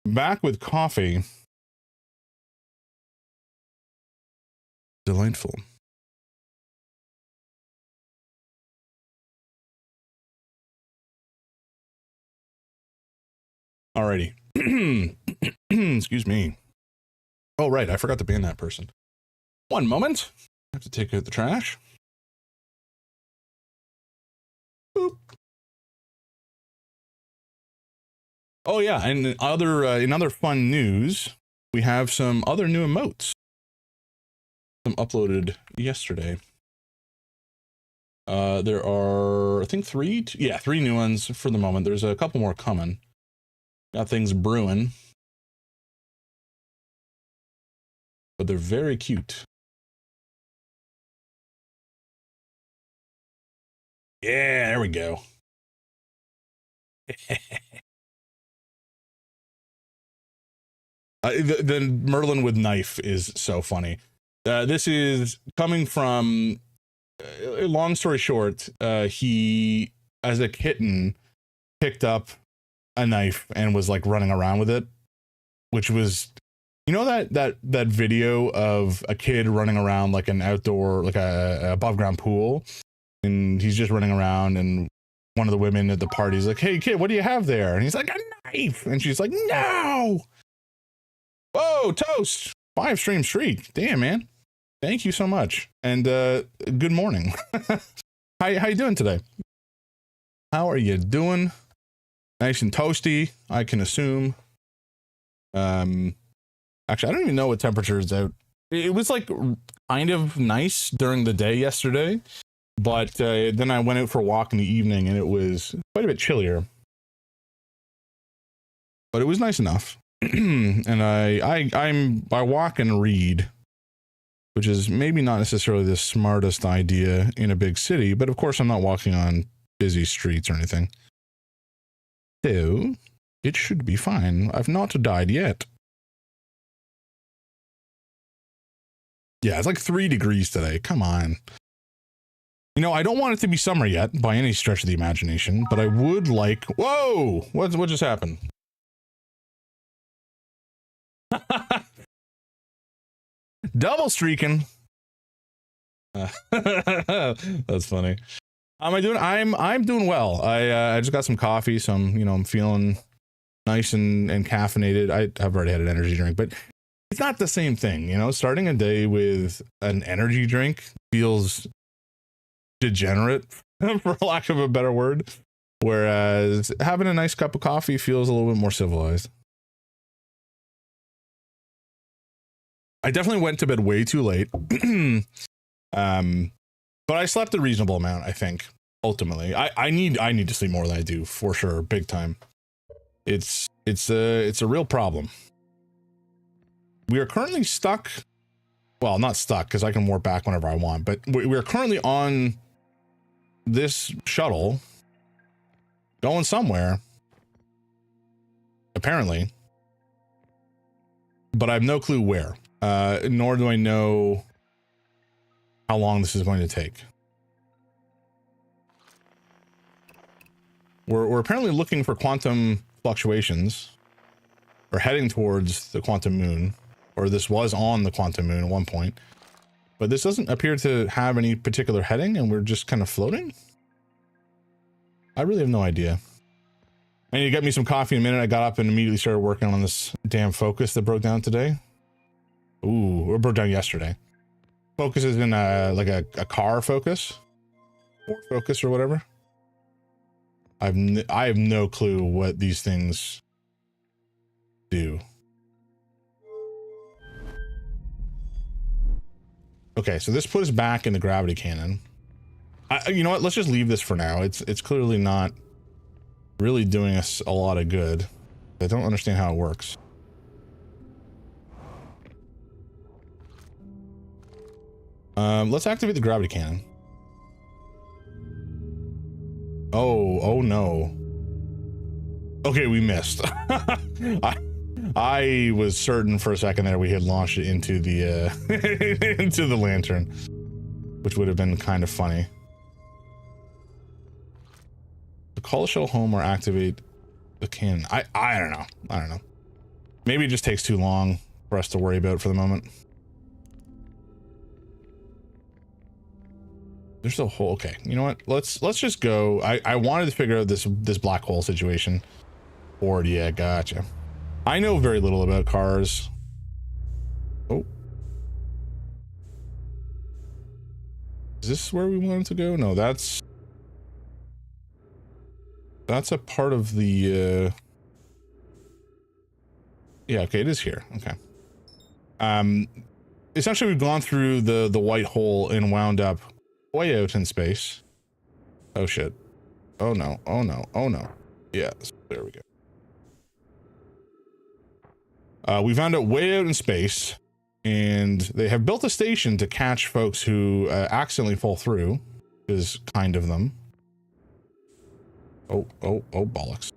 Back with coffee. Delightful. Alrighty. Excuse me. Oh, right, I forgot to ban that person. One moment. I have to take out the trash. Boop. Oh yeah, and in other fun news, we have some other new emotes. Some uploaded yesterday. There are, I think, three new ones for the moment. There's a couple more coming. Got things brewing. But they're very cute. Yeah, there we go. The Merlin with knife is so funny. This is coming from, long story short, he, as a kitten, picked up a knife and was like running around with it, which was, you know, that video of a kid running around like an outdoor, like a above ground pool, and he's just running around, and one of the women at the party is like, "Hey kid, what do you have there?" And he's like, "A knife." And she's like, "No." Whoa, Toast! 5-stream streak. Damn, man. Thank you so much. And good morning. How you doing today? How are you doing? Nice and toasty, I can assume. Actually, I don't even know what temperature is out. It was like kind of nice during the day yesterday, but then I went out for a walk in the evening and it was quite a bit chillier. But it was nice enough. And I walk and read, which is maybe not necessarily the smartest idea in a big city, but of course I'm not walking on busy streets or anything. So it should be fine. I've not died yet. Yeah, it's like 3 degrees today. Come on. You know, I don't want it to be summer yet by any stretch of the imagination, but I would like... Whoa! What just happened? Double streaking. That's funny. How am I doing? I'm doing well. I just got some coffee, so I'm feeling nice and caffeinated. I've already had an energy drink, but it's not the same thing, you know. Starting a day with an energy drink feels degenerate, for lack of a better word, whereas having a nice cup of coffee feels a little bit more civilized. I definitely went to bed way too late. But I slept a reasonable amount, I think. Ultimately, I need to sleep more than I do, for sure, big time. It's a real problem. We are currently stuck. Well, not stuck, because I can warp back whenever I want, but we are currently on this shuttle going somewhere, apparently, but I have no clue where. Nor do I know how long this is going to take. We're apparently looking for quantum fluctuations, or heading towards the quantum moon, or this was on the quantum moon at one point, but this doesn't appear to have any particular heading, and we're just kind of floating. I really have no idea. I need to get me some coffee in a minute. I got up and immediately started working on this damn Focus that broke down today. Ooh, it broke down yesterday. Focus is in like a car Focus, Ford Focus or whatever. I have no clue what these things do. Okay, so this put us back in the gravity cannon. You know what? Let's just leave this for now. It's clearly not really doing us a lot of good. I don't understand how it works. Let's activate the gravity cannon. Oh no. Okay, we missed. I was certain for a second there we had launched it into the into the lantern, which would have been kind of funny. Call the shuttle home or activate the cannon. I don't know. I don't know. Maybe it just takes too long for us to worry about for the moment. There's a hole. Okay, you know what? Let's just go. I wanted to figure out this black hole situation. Or yeah, gotcha. I know very little about cars. Oh. Is this where we wanted to go? No, that's a part of the yeah, okay, it is here. Okay. Essentially we've gone through the white hole and wound up way out in space. Oh shit. Oh no. Oh no. Oh no. Yeah, there we go. We found out way out in space, and they have built a station to catch folks who accidentally fall through. Is kind of them. Oh bollocks.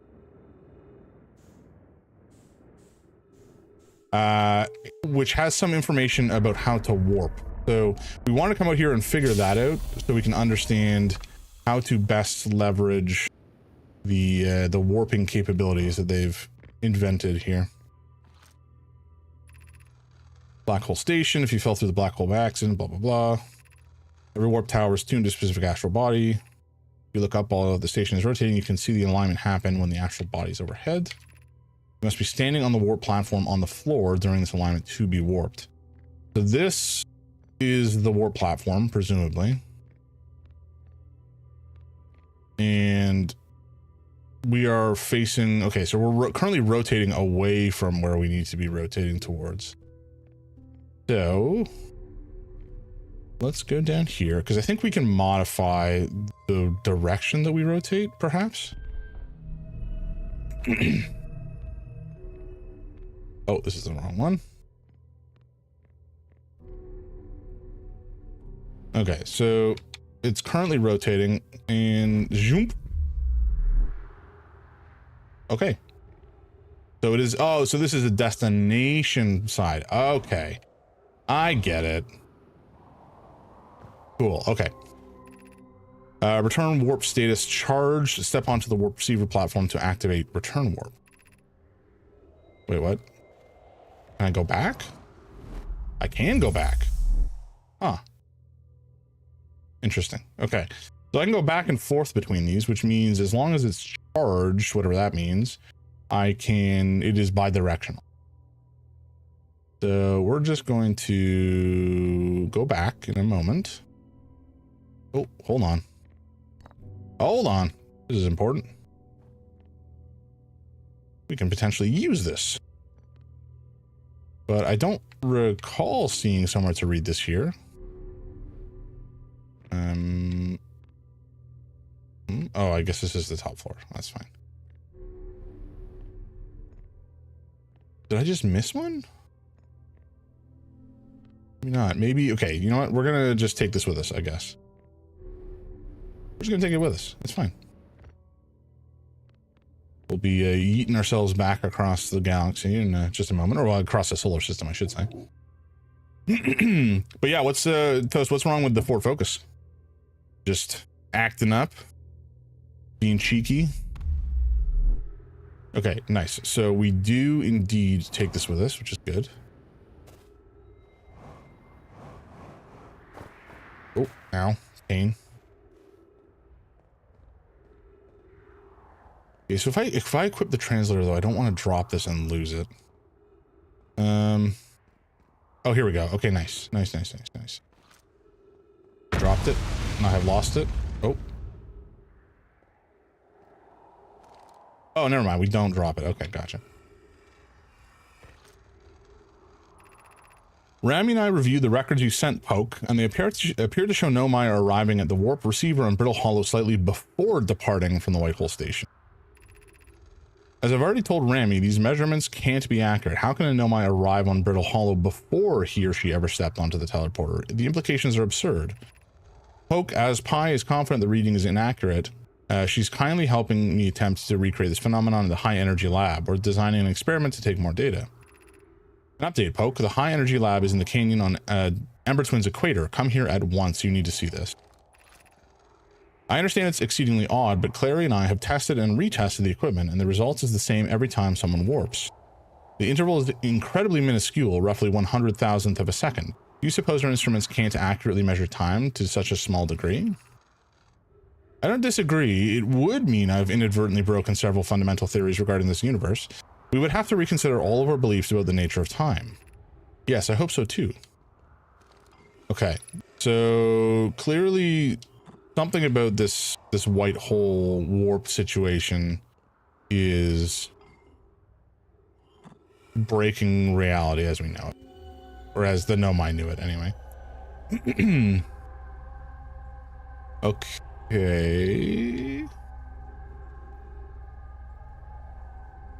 Which has some information about how to warp. So we want to come out here and figure that out so we can understand how to best leverage the warping capabilities that they've invented here. Black hole station. If you fell through the black hole by accident, blah blah blah. Every warp tower is tuned to a specific astral body. If you look up while the station is rotating, you can see the alignment happen when the astral body is overhead. You must be standing on the warp platform on the floor during this alignment to be warped. So this is the warp platform, presumably. And we are facing, okay, so we're currently rotating away from where we need to be rotating towards. So let's go down here, because I think we can modify the direction that we rotate, perhaps. Oh, this is the wrong one. Okay, so it's currently rotating and zoom. Okay. So it is, oh, so this is a destination side. Okay. I get it. Cool, okay. Return warp status charged. Step onto the warp receiver platform to activate return warp. Wait, what? Can I go back? I can go back. Huh. Interesting. Okay. So I can go back and forth between these, which means as long as it's charged, whatever that means, I can, it is bi-directional. So we're just going to go back in a moment. Oh, hold on. Hold on. This is important. We can potentially use this. But I don't recall seeing somewhere to read this here. Oh, I guess this is the top floor. That's fine. Did I just miss one? Maybe not. Maybe, okay, you know what? We're gonna just take this with us, I guess. We're just gonna take it with us. It's fine. We'll be yeeting ourselves back across the galaxy in just a moment, or well, across the solar system, I should say. But yeah, what's Toast, what's wrong with the Ford Focus? Just acting up, being cheeky. Okay, nice. So we do indeed take this with us, which is good. Oh, ow, pain. Okay, so if I equip the translator though, I don't want to drop this and lose it. Oh, here we go. Okay, nice. Dropped it, and I have lost it. Oh, never mind. We don't drop it. Okay, gotcha. Rami and I reviewed the records you sent, Poke, and they appear to show Nomai are arriving at the warp receiver in Brittle Hollow slightly before departing from the White Hole Station. As I've already told Rami, these measurements can't be accurate. How can a Nomai arrive on Brittle Hollow before he or she ever stepped onto the teleporter? The implications are absurd. Poke, as Pi is confident the reading is inaccurate, she's kindly helping me attempt to recreate this phenomenon in the high energy lab. We're designing an experiment to take more data. An update, Poke. The high energy lab is in the canyon on Ember Twin's equator. Come here at once. You need to see this. I understand it's exceedingly odd, but Clary and I have tested and retested the equipment, and the results is the same every time someone warps. The interval is incredibly minuscule, roughly 100,000th of a second. Do you suppose our instruments can't accurately measure time to such a small degree? I don't disagree. It would mean I've inadvertently broken several fundamental theories regarding this universe. We would have to reconsider all of our beliefs about the nature of time. Yes, I hope so too. Okay, so clearly something about this white hole warp situation is breaking reality as we know it. Or as the Nomai knew it, anyway. Okay.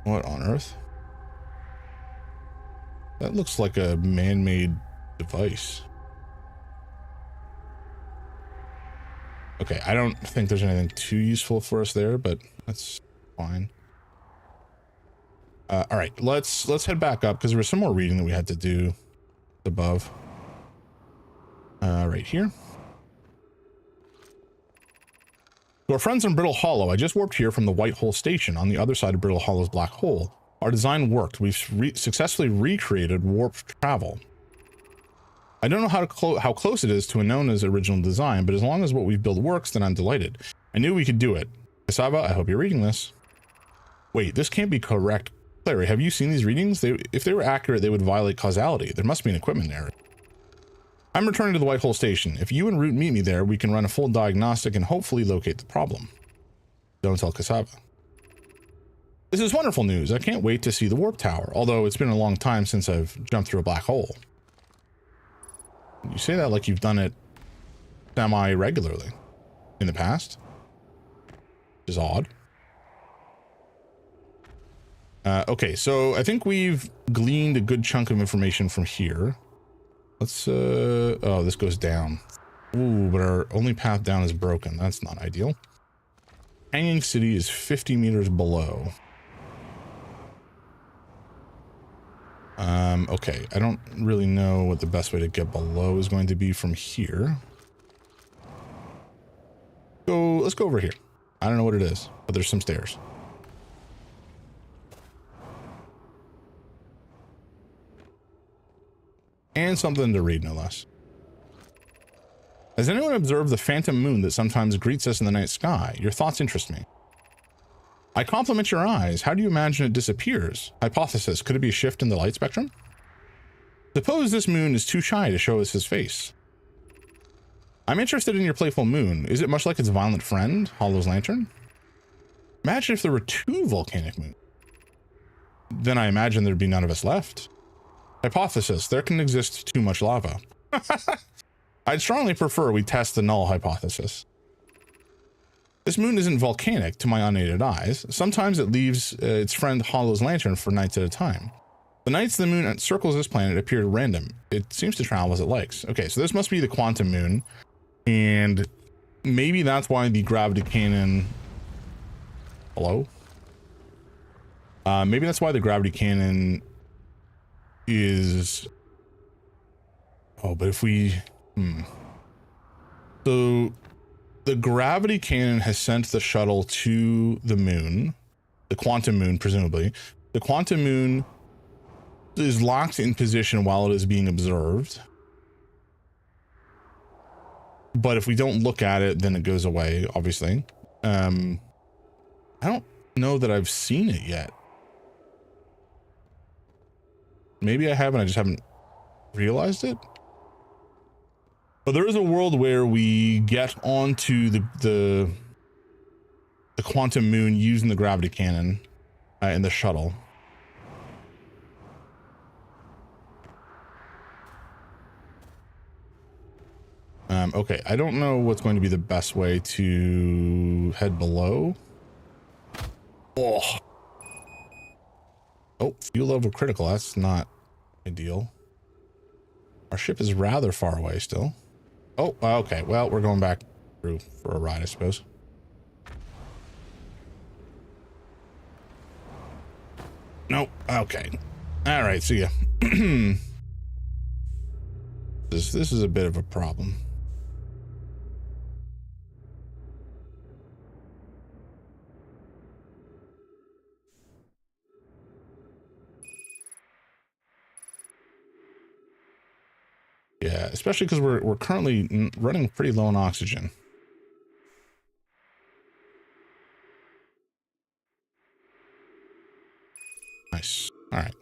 What on earth? That looks like a man-made device. Okay, I don't think there's anything too useful for us there, but that's fine. All right, let's head back up because there was some more reading that we had to do above. Right here. To our friends in Brittle Hollow, I just warped here from the White Hole Station on the other side of Brittle Hollow's black hole. Our design worked. We've successfully recreated warp travel. I don't know how close it is to Anona's original design, but as long as what we've built works, then I'm delighted. I knew we could do it. Cassava, I hope you're reading this. Wait, this can't be correct. Clary, have you seen these readings? If they were accurate, they would violate causality. There must be an equipment error. I'm returning to the White Hole Station. If you and Root meet me there, we can run a full diagnostic and hopefully locate the problem. Don't tell Cassava. This is wonderful news. I can't wait to see the warp tower, although it's been a long time since I've jumped through a black hole. You say that like you've done it semi-regularly in the past, which is odd. Okay, so I think we've gleaned a good chunk of information from here. Let's, oh, this goes down. Ooh, but our only path down is broken. That's not ideal. Hanging City is 50 meters below. Okay, I don't really know what the best way to get below is going to be from here. Let's go over here. I don't know what it is, but there's some stairs. And something to read, no less. Has anyone observed the phantom moon that sometimes greets us in the night sky? Your thoughts interest me. I compliment your eyes. How do you imagine it disappears? Hypothesis, could it be a shift in the light spectrum? Suppose this moon is too shy to show us his face. I'm interested in your playful moon. Is it much like its violent friend, Hollow's Lantern? Imagine if there were two volcanic moons. Then I imagine there'd be none of us left. Hypothesis, there can exist too much lava. I'd strongly prefer we test the null hypothesis. This moon isn't volcanic to my unaided eyes. Sometimes it leaves its friend Hollow's Lantern for nights at a time. The nights the moon circles this planet appear random. It seems to travel as it likes. Okay, so this must be the quantum moon. And maybe that's why the gravity cannon... Hello? Maybe that's why the gravity cannon is... Oh, but if we... So, the gravity cannon has sent the shuttle to the moon. The quantum moon, presumably. The quantum moon is locked in position while it is being observed. But if we don't look at it, then it goes away, obviously. I don't know that I've seen it yet. Maybe I haven't, I just haven't realized it. But there is a world where we get onto the quantum moon using the gravity cannon in the shuttle. Okay, I don't know what's going to be the best way to head below. Oh, fuel level critical. That's not ideal. Our ship is rather far away still. Oh, okay. Well, we're going back through for a ride, I suppose. Nope. Okay. All right. See ya. This is a bit of a problem. Yeah, especially because we're currently running pretty low on oxygen. Nice. All right.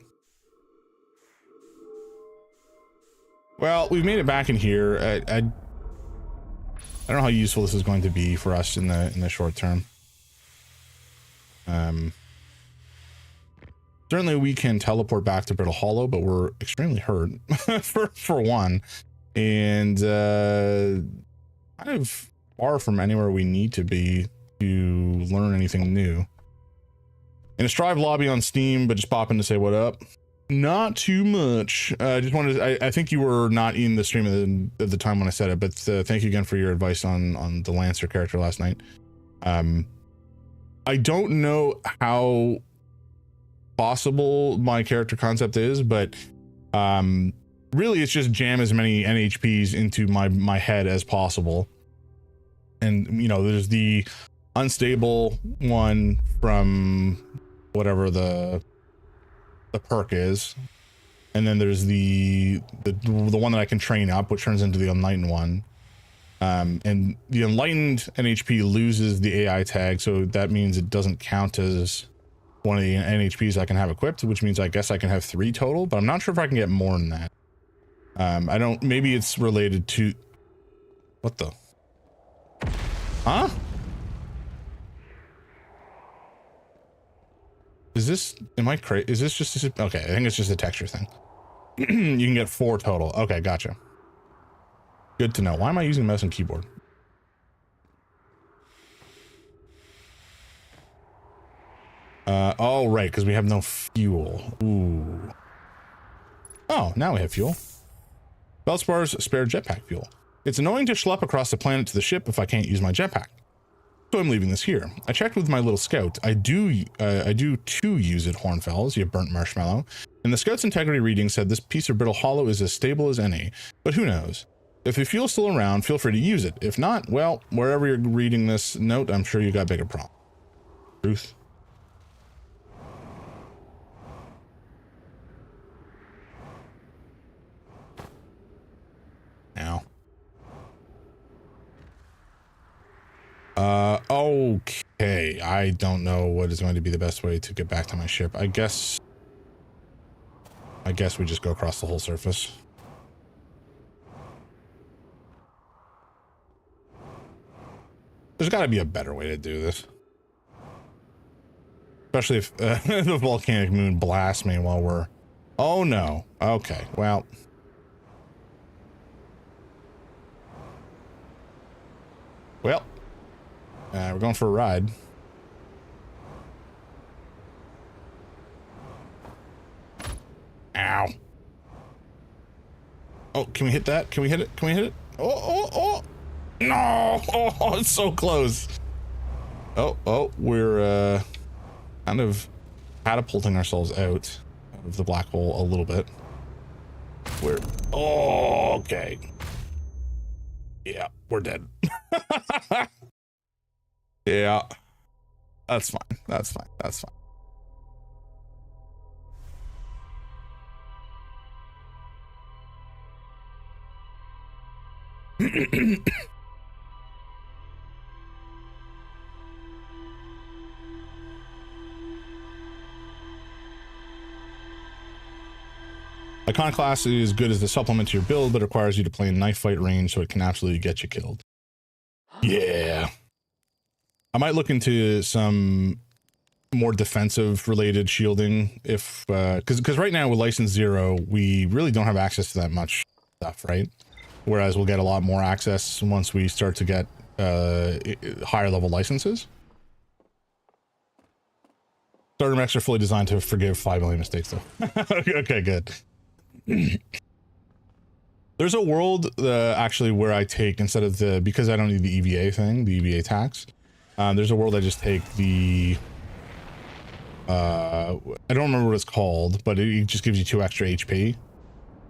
Well, we've made it back in here. I don't know how useful this is going to be for us in the short term. Certainly we can teleport back to Brittle Hollow, but we're extremely hurt for one, and kind of far from anywhere we need to be to learn anything new. In a Strive lobby on Steam, but just pop in to say what up. Not too much. Just wanted to, I think you were not in the stream at the time when I said it, but thank you again for your advice on the Lancer character last night. I don't know how possible my character concept is, but really it's just jam as many NHPs into my head as possible. And, you know, there's the unstable one from whatever the perk is, and then there's the one that I can train up, which turns into the enlightened one. And the enlightened NHP loses the AI tag, so that means it doesn't count as one of the NHPs I can have equipped, which means I guess I can have 3 total, but I'm not sure if I can get more than that. I don't, maybe it's related to, what the, huh? Is this, am I crazy? Is this just, okay, I think it's just a texture thing. You can get 4 total. Okay, gotcha. Good to know. Why am I using mouse and keyboard? Oh, right, because we have no fuel. Ooh. Oh, now we have fuel. Bellspar's spare jetpack fuel. It's annoying to schlep across the planet to the ship if I can't use my jetpack, so I'm leaving this here. I checked with my little scout. I do too use it, Hornfells, you burnt marshmallow. And the scout's integrity reading said this piece of Brittle Hollow is as stable as any, but who knows? If the fuel's still around, feel free to use it. If not, well, wherever you're reading this note, I'm sure you got bigger problems. Truth. Now. Okay. I don't know what is going to be the best way to get back to my ship. I guess we just go across the whole surface. There's got to be a better way to do this. Especially if the volcanic moon blasts me while we're... Oh no. Okay, well... Well, we're going for a ride. Ow. Oh, can we hit that? Can we hit it? Can we hit it? Oh. No. Oh, it's so close. Oh, we're kind of catapulting ourselves out of the black hole a little bit. Oh, okay. Yeah, we're dead. Yeah, that's fine. That's fine. That's fine. Iconoclast is good as the supplement to your build, but requires you to play in knife fight range, so it can absolutely get you killed. Yeah. I might look into some more defensive related shielding if, because right now with License 0, we really don't have access to that much stuff, right? Whereas we'll get a lot more access once we start to get higher level licenses. Starter mechs are fully designed to forgive 5 million mistakes though. Okay, good. There's a world actually where I take, instead of the, because I don't need the EVA thing, the EVA tax, there's a world I just take the, I don't remember what it's called, but it just gives you 2 extra HP.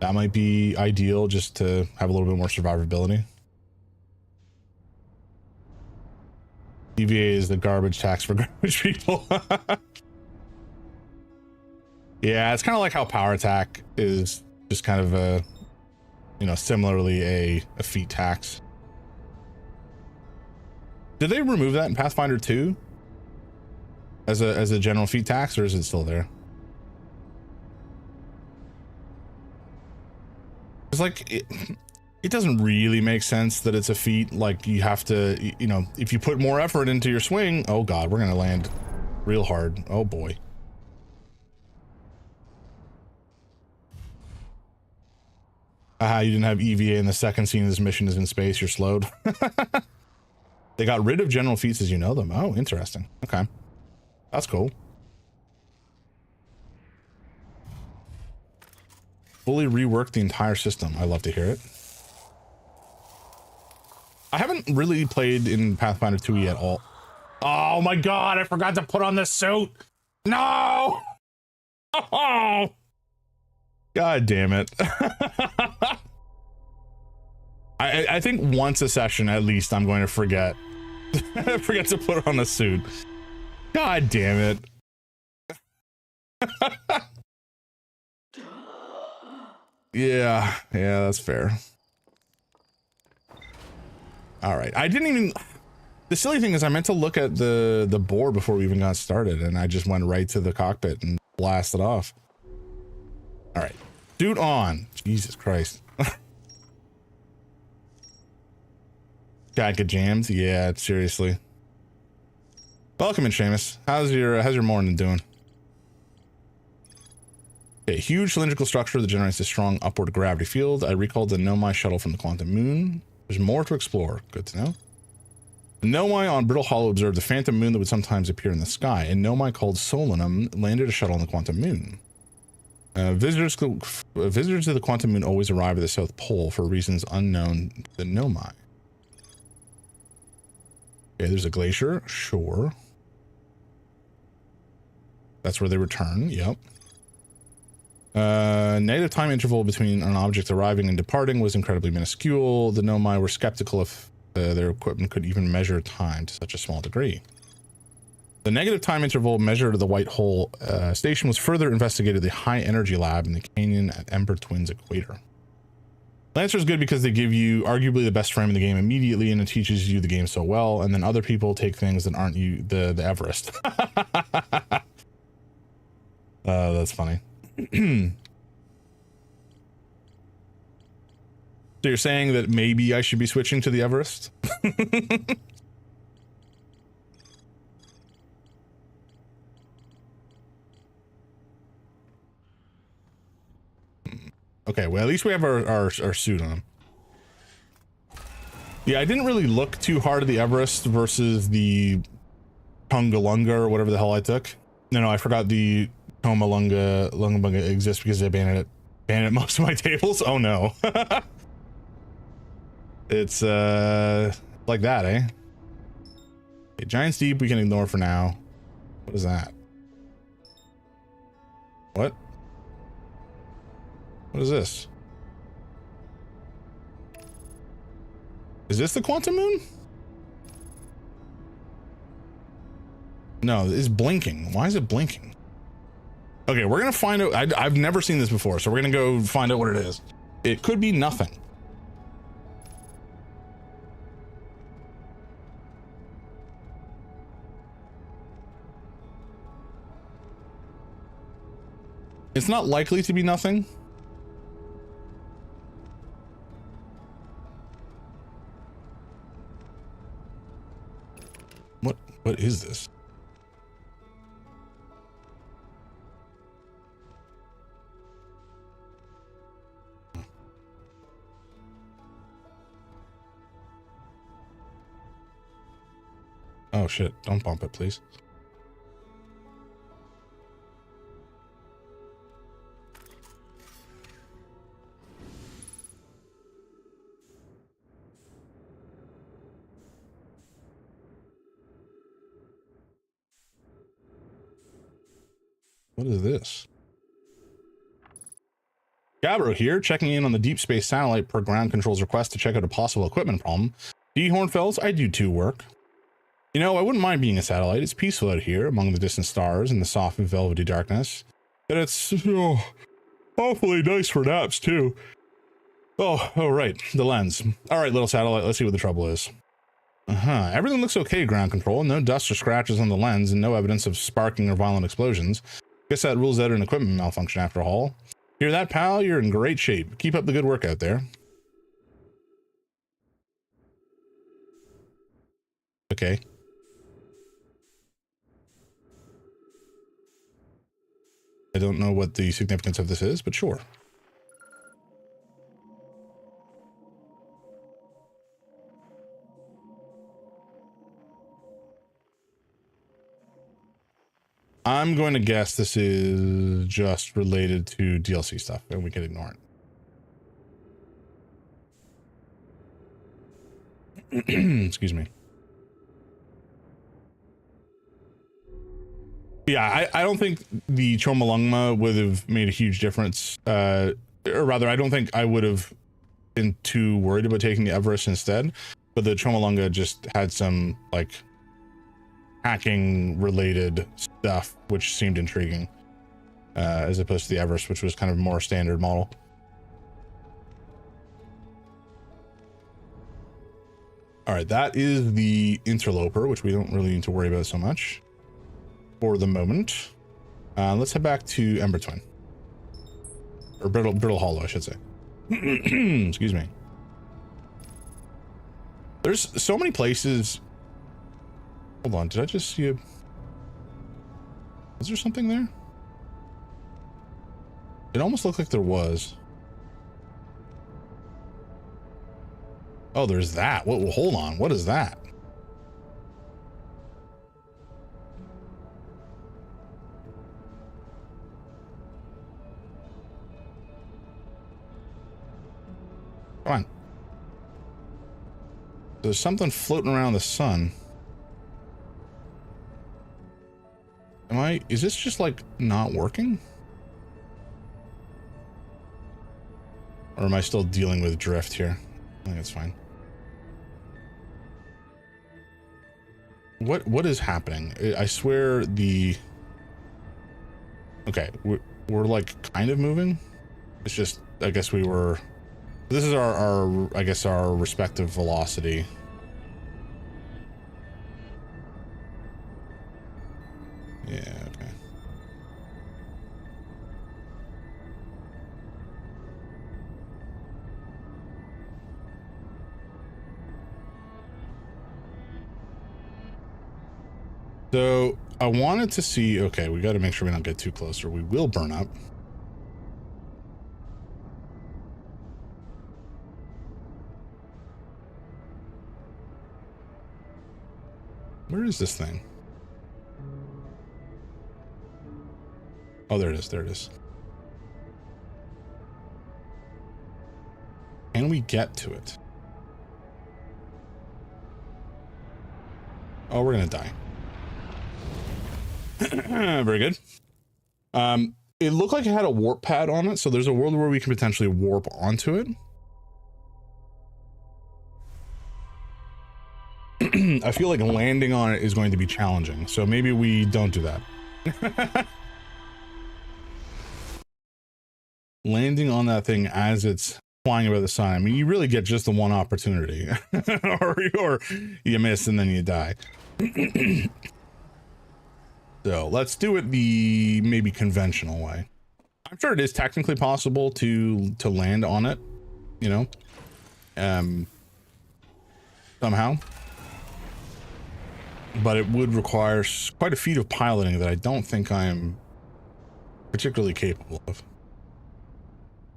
That might be ideal just to have a little bit more survivability. EVA is the garbage tax for garbage people. Yeah, it's kind of like how power attack is just kind of a you know, similarly a feet tax. Did they remove that in Pathfinder 2 as a general feet tax, or is it still there? It's like it doesn't really make sense that it's a feat. Like, you have to, you know, if you put more effort into your swing, oh god, we're gonna land real hard. Oh boy. Aha, you didn't have EVA in the second scene of this mission is in space, you're slowed. They got rid of general feats as you know them. Oh, interesting. Okay. That's cool. Fully reworked the entire system. I love to hear it. I haven't really played in Pathfinder 2 yet all. Oh my god, I forgot to put on the suit. No! Oh! God damn it. I think once a session at least I'm going to forget. Forget to put on a suit. God damn it. Yeah, that's fair. All right, I didn't even. The silly thing is, I meant to look at the board before we even got started, and I just went right to the cockpit and blasted off. All right, suit on. Jesus Christ. Got jams? Yeah, seriously. Welcome in, Seamus. How's your morning doing? A huge cylindrical structure that generates a strong upward gravity field. I recalled the Nomai shuttle from the Quantum Moon. There's more to explore. Good to know. Nomai on Brittle Hollow observed the phantom moon that would sometimes appear in the sky, and Nomai called Solanum landed a shuttle on the Quantum Moon. Visitors to the Quantum Moon always arrive at the South Pole for reasons unknown to Nomai. Okay, there's a glacier. Sure. That's where they return. Yep. Negative time interval between an object arriving and departing was incredibly minuscule. The Nomai were skeptical if their equipment could even measure time to such a small degree. The negative time interval measured at the White Hole station was further investigated at the High Energy Lab in the canyon at Ember Twins Equator. Lancer is good because they give you arguably the best frame in the game immediately, and it teaches you the game so well, and then other people take things that aren't the Everest. That's funny. So you're saying that maybe I should be switching to the Everest? Okay, well, at least we have our suit on. Yeah, I didn't really look too hard at the Everest versus the Tungalunga or whatever the hell I took. No, I forgot the Lunga exists because they banned it at most of my tables. Oh no. It's like that, eh? Okay, Giant's Deep we can ignore for now. What is that? What? What is this? Is this the Quantum Moon? No, it's blinking. Why is it blinking? Okay, we're gonna find out. I've never seen this before, so we're gonna go find out what it is. It could be nothing. It's not likely to be nothing. What is this? Oh shit, don't bump it, please. What is this? Gabbro here, checking in on the Deep Space Satellite per ground control's request to check out a possible equipment problem. D. Hornfells, I do too work. You know, I wouldn't mind being a satellite. It's peaceful out here among the distant stars and the soft and velvety darkness. And it's awfully nice for naps too. Oh, right. The lens. All right, little satellite. Let's see what the trouble is. Everything looks okay, ground control. No dust or scratches on the lens and no evidence of sparking or violent explosions. Guess that rules out an equipment malfunction after all. Hear that, pal? You're in great shape. Keep up the good work out there. Okay. I don't know what the significance of this is, but sure. I'm going to guess this is just related to DLC stuff, and we can ignore it. Excuse me. Yeah, I don't think the Chomolungma would have made a huge difference. Or rather, I don't think I would have been too worried about taking the Everest instead. But the Chomolungma just had some, like, hacking related stuff, which seemed intriguing. As opposed to the Everest, which was kind of more standard model. All right, that is the Interloper, which we don't really need to worry about so much for the moment. Let's head back to Ember Twin. Or Brittle Hollow, I should say. Excuse me. There's so many places. Hold on, did I just see a... Is there something there? It almost looked like there was. Oh, there's that. Well, hold on. What is that? Come on. There's something floating around the sun. Is this just like not working? Or am I still dealing with drift here? I think it's fine. What is happening? I swear the... Okay, we're like kind of moving. It's just, I guess we were... This is our I guess our respective velocity. Yeah, okay. So I wanted to see, okay, we got to make sure we don't get too close or we will burn up. Where is this thing? Oh, there it is. There it is. Can we get to it? Oh, we're going to die. Very good. It looked like it had a warp pad on it, so there's a world where we can potentially warp onto it. I feel like landing on it is going to be challenging, so maybe we don't do that. Landing on that thing as it's flying above the sun, I mean, you really get just the one opportunity. or you miss and then you die. So let's do it the maybe conventional way. I'm sure it is technically possible to land on it, you know, somehow. But it would require quite a feat of piloting that I don't think I'm particularly capable of,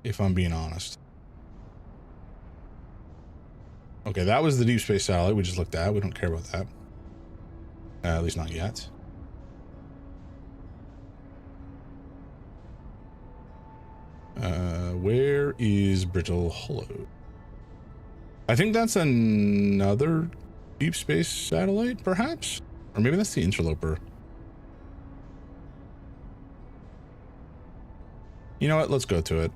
if I'm being honest. Okay, that was the deep space satellite we just looked at. We don't care about that. At least not yet. Where is Brittle Hollow? I think that's another deep space satellite, perhaps? Or maybe that's the Interloper. You know what? Let's go to it.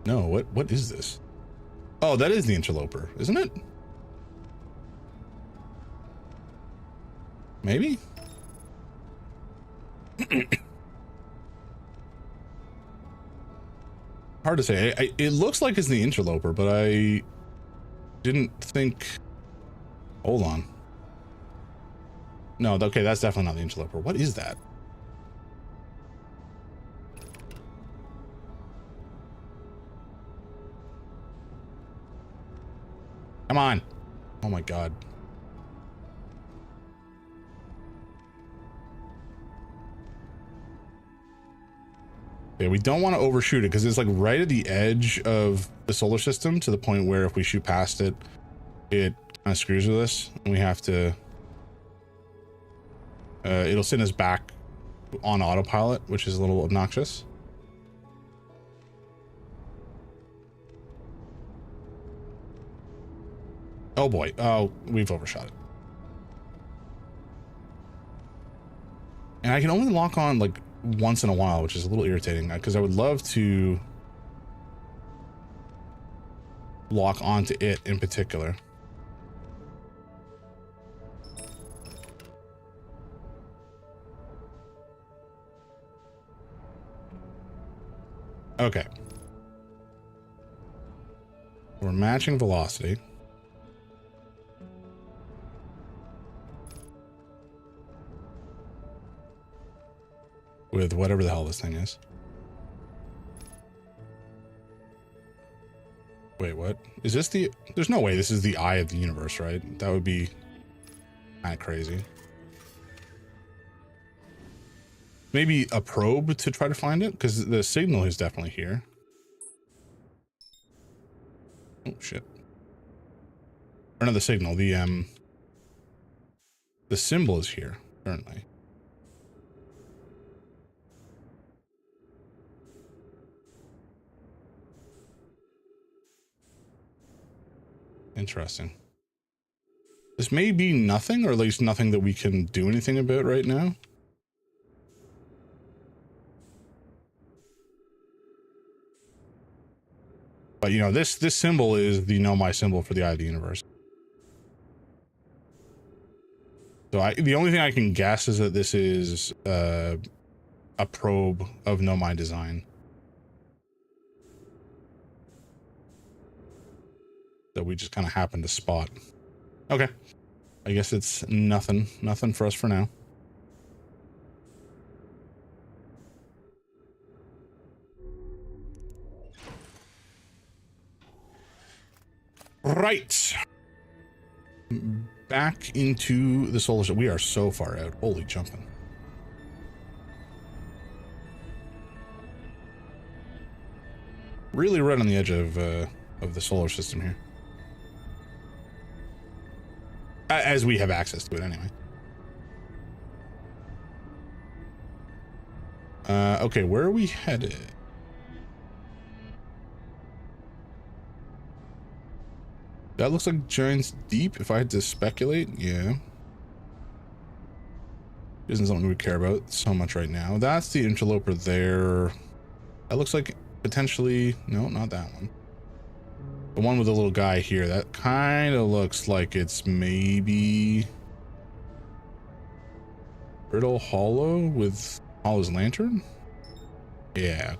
No, what is this? Oh, that is the interloper, isn't it? Maybe? Hard to say. It looks like it's the interloper, but I didn't think... Hold on. No, okay, that's definitely not the interloper. What is that? Come on. Oh my god. Yeah, we don't want to overshoot it because it's like right at the edge of the solar system to the point where if we shoot past it, it kind of screws with us and we have to... it'll send us back on autopilot, which is a little obnoxious. Oh boy. Oh, we've overshot it. And I can only lock on like once in a while, which is a little irritating because I would love to lock onto it in particular. Okay. We're matching velocity. With whatever the hell this thing is. Wait, what? Is this the... There's no way this is the eye of the universe, right? That would be kind of crazy. Maybe a probe to try to find it? Because the signal is definitely here. Oh, shit. Or not the signal, the symbol is here, currently. Interesting. This may be nothing, or at least nothing that we can do anything about right now. But you know, this symbol is the Nomai symbol for the eye of the universe. So the only thing I can guess is that this is a probe of Nomai design that we just kind of happen to spot. Okay, I guess it's nothing for us for now. Right. Back into the solar system. We are so far out. Holy jumping. Really right on the edge of the solar system here. As we have access to it anyway. Okay, where are we headed? That looks like Giant's Deep, if I had to speculate. Yeah. Isn't something we care about so much right now. That's the interloper there. That looks like potentially... No, not that one. The one with the little guy here. That kind of looks like it's maybe... Brittle Hollow with Hollow's Lantern? Yeah.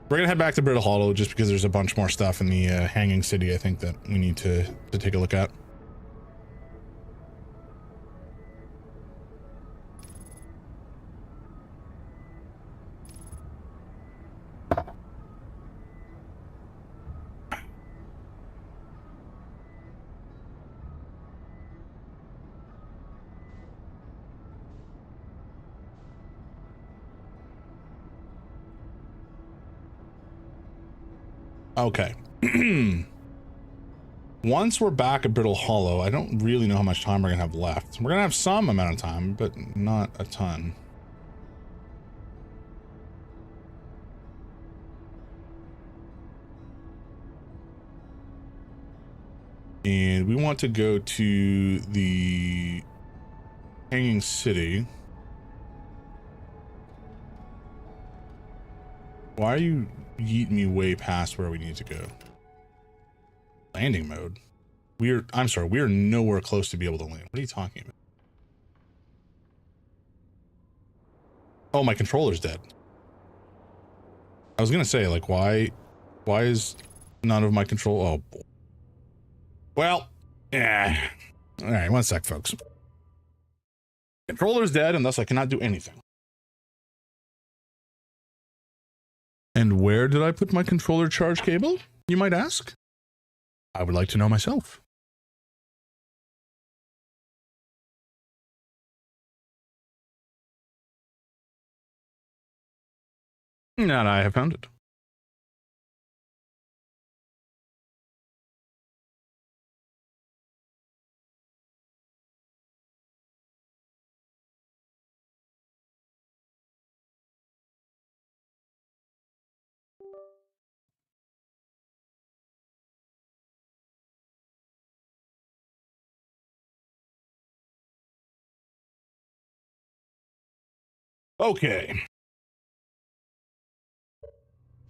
We're gonna head back to Brittle Hollow just because there's a bunch more stuff in the Hanging City, I think, that we need to take a look at. Okay. Once we're back at Brittle Hollow, I don't really know how much time we're gonna have left. We're gonna have some amount of time, but not a ton. And we want to go to the Hanging City. Why are you yeeting me way past where we need to go? Landing mode. I'm sorry, we're nowhere close to be able to land. What are you talking about? Oh, my controller's dead. I was gonna say, like, why is none of my control? Oh, boy. Well, yeah. All right, one sec, folks. Controller's dead, and thus I cannot do anything. And where did I put my controller charge cable, you might ask? I would like to know myself. And I have found it. Okay.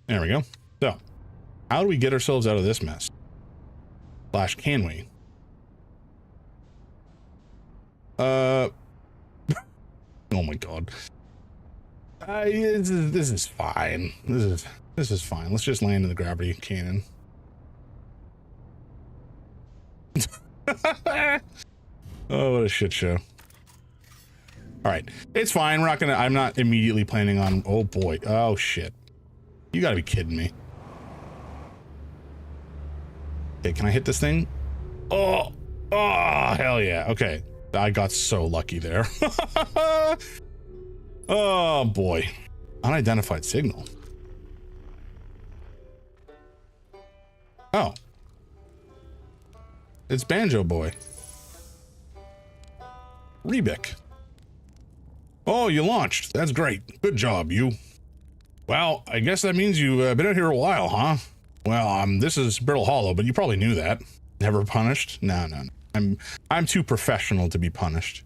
There we go. So, how do we get ourselves out of this mess? Slash, can we? Oh my god. This is fine. This is fine. Let's just land in the gravity cannon. Oh, what a shit show. All right, it's fine. I'm not immediately planning on, oh boy. Oh shit. You gotta be kidding me. Okay, can I hit this thing? Oh, hell yeah. Okay, I got so lucky there. Oh boy. Unidentified signal. Oh. It's Banjo Boy. Rebik. Oh, you launched. That's great. Good job, you. Well, I guess that means you've been out here a while, huh? Well, this is Brittle Hollow, but you probably knew that. Never punished? No. I'm too professional to be punished.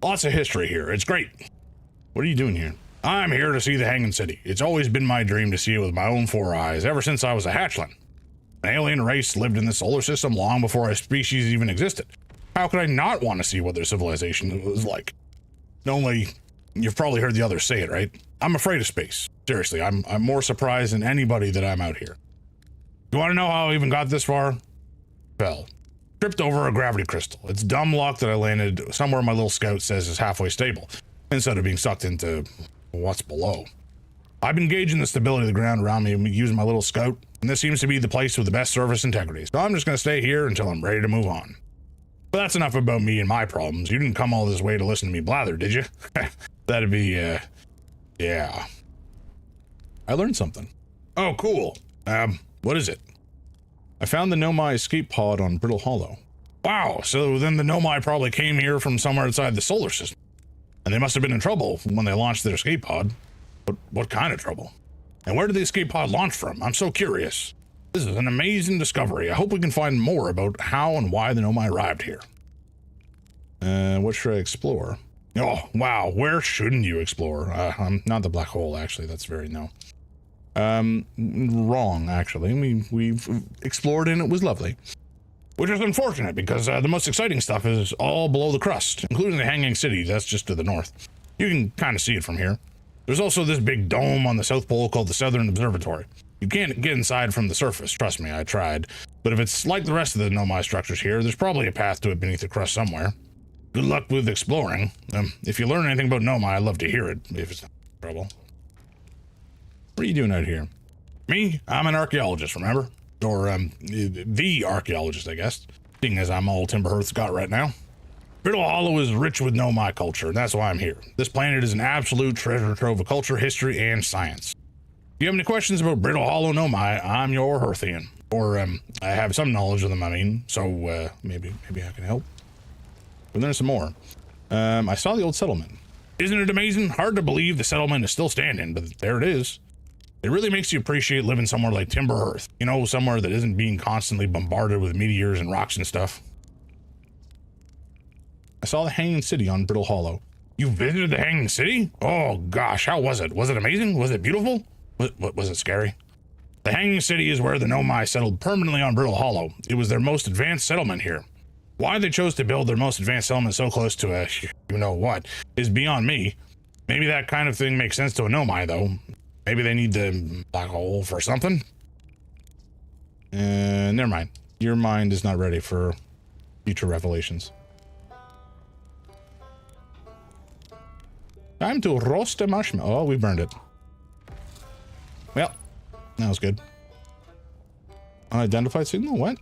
Lots of history here. It's great. What are you doing here? I'm here to see the Hanging City. It's always been my dream to see it with my own 4 eyes, ever since I was a hatchling. An alien race lived in the solar system long before our species even existed. How could I not want to see what their civilization was like? Only, you've probably heard the others say it, right? I'm afraid of space. Seriously, I'm more surprised than anybody that I'm out here. You want to know how I even got this far? Fell. Tripped over a gravity crystal. It's dumb luck that I landed somewhere my little scout says is halfway stable, instead of being sucked into what's below. I've been gauging the stability of the ground around me using my little scout, and this seems to be the place with the best surface integrity, so I'm just going to stay here until I'm ready to move on. But that's enough about me and my problems. You didn't come all this way to listen to me blather, did you? That'd be, yeah. I learned something. Oh, cool. What is it? I found the Nomai escape pod on Brittle Hollow. Wow, so then the Nomai probably came here from somewhere outside the solar system. And they must have been in trouble when they launched their escape pod. But what kind of trouble? And where did the escape pod launch from? I'm so curious. This is an amazing discovery. I hope we can find more about how and why the Nomai arrived here. What should I explore? Oh, wow. Where shouldn't you explore? Not the black hole, actually. That's very no. Wrong, actually. We've explored and it was lovely. Which is unfortunate because the most exciting stuff is all below the crust, including the Hanging City. That's just to the north. You can kind of see it from here. There's also this big dome on the South Pole called the Southern Observatory. You can't get inside from the surface, trust me, I tried. But if it's like the rest of the Nomai structures here, there's probably a path to it beneath the crust somewhere. Good luck with exploring. If you learn anything about Nomai, I'd love to hear it, if it's not trouble. What are you doing out here? Me? I'm an archaeologist, remember? Or, the archaeologist, I guess, seeing as I'm all Timberhearth's got right now. Brittle Hollow is rich with Nomai culture, and that's why I'm here. This planet is an absolute treasure trove of culture, history, and science. If you have any questions about Brittle Hollow Nomai, I'm your Hearthian. Or, I have some knowledge of them, I mean, so, maybe I can help. But there's some more. I saw the old settlement. Isn't it amazing? Hard to believe the settlement is still standing, but there it is. It really makes you appreciate living somewhere like Timberhearth. You know, somewhere that isn't being constantly bombarded with meteors and rocks and stuff. I saw the Hanging City on Brittle Hollow. You visited the Hanging City? Oh gosh, how was it? Was it amazing? Was it beautiful? What was it scary? The Hanging City is where the Nomai settled permanently on Brittle Hollow. It was their most advanced settlement here. Why they chose to build their most advanced settlement so close to a you-know-what is beyond me. Maybe that kind of thing makes sense to a Nomai, though. Maybe they need the black hole for something? Never mind. Your mind is not ready for future revelations. Time to roast a marshmallow. Oh, we burned it. Well, that was good. Unidentified signal? What?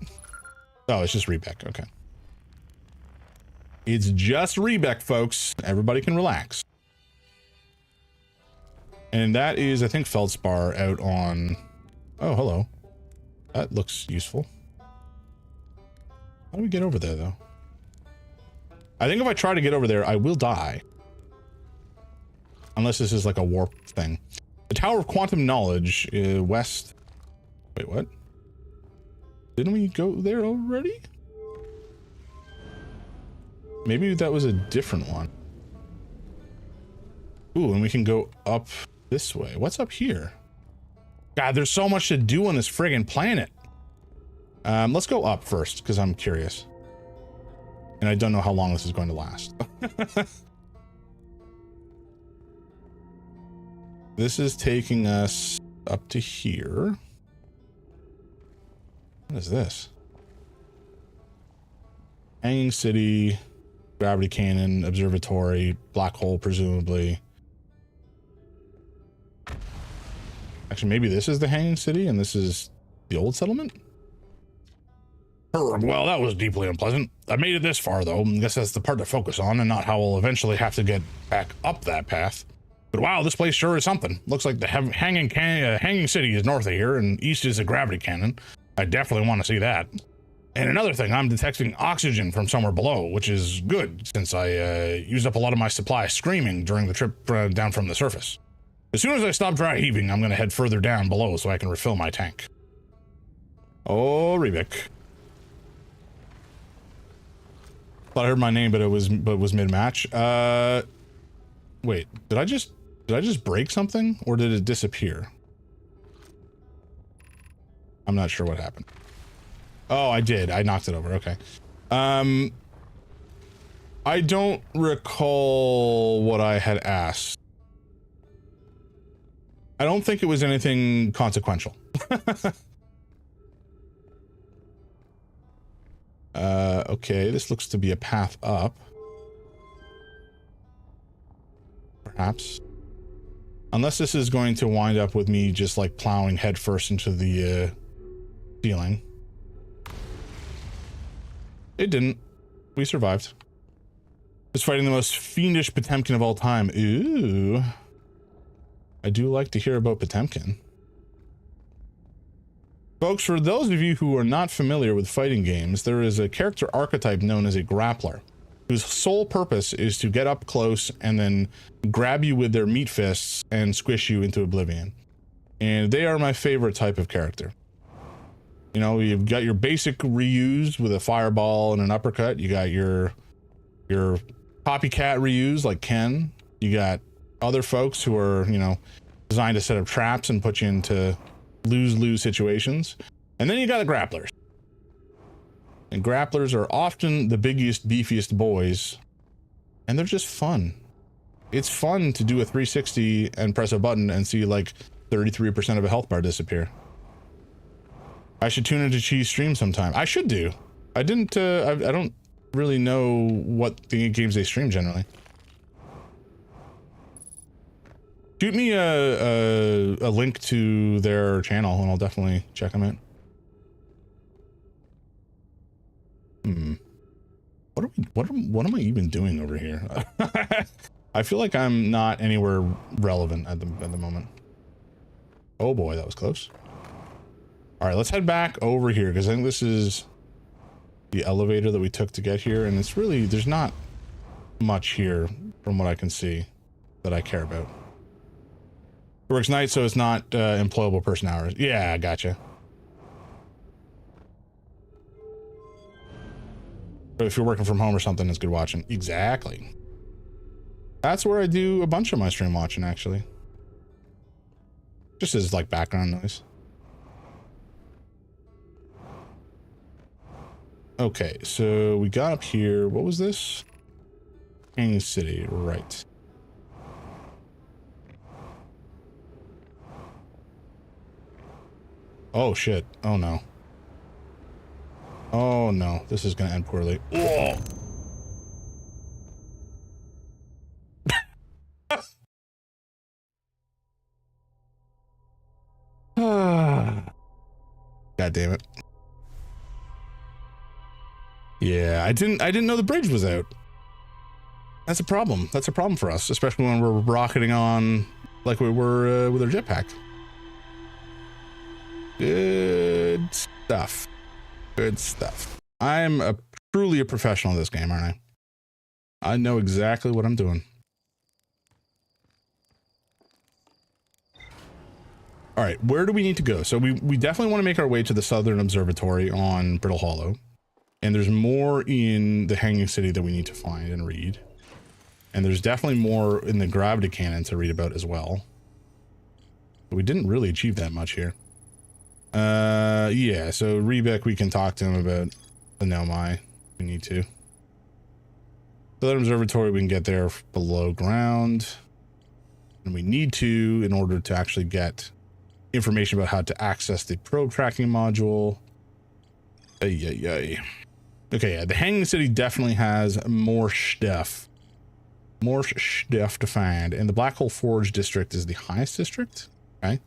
Oh, it's just Rebec. Okay. It's just Rebec, folks. Everybody can relax. And that is, I think, Feldspar out on... Oh, hello. That looks useful. How do we get over there, though? I think if I try to get over there, I will die. Unless this is like a warp thing. The Tower of Quantum Knowledge, west... Wait, what? Didn't we go there already? Maybe that was a different one. Ooh, and we can go up this way. What's up here? God, there's so much to do on this friggin' planet. Let's go up first, because I'm curious. And I don't know how long this is going to last. This is taking us up to here. What is this? Hanging City, Gravity Cannon, Observatory, Black Hole, presumably. Actually, maybe this is the Hanging City and this is the old settlement? Well, that was deeply unpleasant. I made it this far, though. I guess that's the part to focus on and not how we'll eventually have to get back up that path. But wow, this place sure is something. Looks like the Hanging City is north of here and east is a Gravity Cannon. I definitely want to see that. And another thing, I'm detecting oxygen from somewhere below, which is good since I used up a lot of my supply screaming during the trip down from the surface. As soon as I stop dry heaving, I'm going to head further down below so I can refill my tank. Oh, Rebec. Thought I heard my name, but it was mid-match. Wait, did I just break something or did it disappear? I'm not sure what happened. Oh, I did. I knocked it over. Okay. I don't recall what I had asked. I don't think it was anything consequential. Okay, this looks to be a path up. Perhaps. Unless this is going to wind up with me just like plowing headfirst into the ceiling. It didn't. We survived. Just fighting the most fiendish Potemkin of all time. Ooh. I do like to hear about Potemkin. Folks, for those of you who are not familiar with fighting games, there is a character archetype known as a grappler, whose sole purpose is to get up close and then grab you with their meat fists and squish you into oblivion. And they are my favorite type of character. You know, you've got your basic reuse with a fireball and an uppercut. You got your copycat reuse like Ken. You got other folks who are, you know, designed to set up traps and put you into lose-lose situations. And then you got the grapplers. And grapplers are often the biggest, beefiest boys. And they're just fun. It's fun to do a 360 and press a button and see like 33% of a health bar disappear. I should tune into Cheese stream sometime. I should do. I didn't, I don't really know what the games they stream generally. Shoot me a link to their channel and I'll definitely check them out. What am I even doing over here? I feel like I'm not anywhere relevant at the moment. Oh boy, that was close. All right, let's head back over here because I think this is the elevator that we took to get here, and it's really, there's not much here from what I can see that I care about. It works night, so it's not employable person hours. Yeah, I gotcha. But if you're working from home or something, it's good watching. Exactly. That's where I do a bunch of my stream watching, actually. Just as like background noise. Okay, so we got up here. What was this? Hanging City, right. Oh shit. Oh no. Oh no. This is gonna end poorly. Whoa. God damn it. Yeah, I didn't know the bridge was out. That's a problem. That's a problem for us, especially when we're rocketing on like we were with our jetpack. Good stuff. Good stuff. I'm truly a professional at this game, aren't I? I know exactly what I'm doing. All right, where do we need to go? So we definitely want to make our way to the Southern Observatory on Brittle Hollow. And there's more in the Hanging City that we need to find and read. And there's definitely more in the Gravity Cannon to read about as well. But we didn't really achieve that much here. Yeah, so Rebec, we can talk to him about the Nomai. We need to. Southern Observatory, we can get there below ground. And we need to in order to actually get information about how to access the probe tracking module. Okay, yeah, the Hanging City definitely has more stuff. More stuff to find. And the Black Hole Forge district is the highest district. Okay.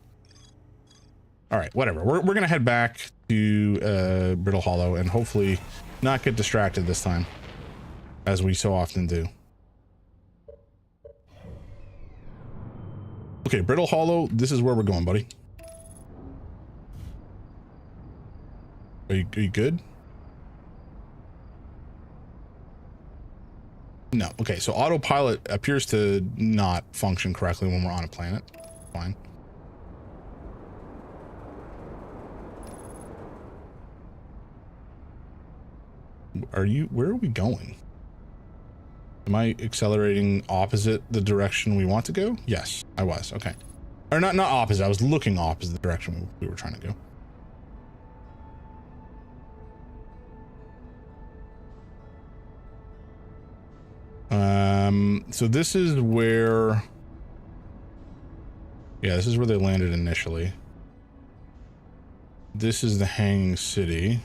All right, whatever. We're going to head back to Brittle Hollow and hopefully not get distracted this time, as we so often do. Okay, Brittle Hollow, this is where we're going, buddy. Are you good? No. Okay, so autopilot appears to not function correctly when we're on a planet. Fine. Where are we going? Am I accelerating opposite the direction we want to go? Yes, I was. Okay. Or not opposite. I was looking opposite the direction we were trying to go. So this is where, yeah, this is where they landed initially. This is the Hanging City,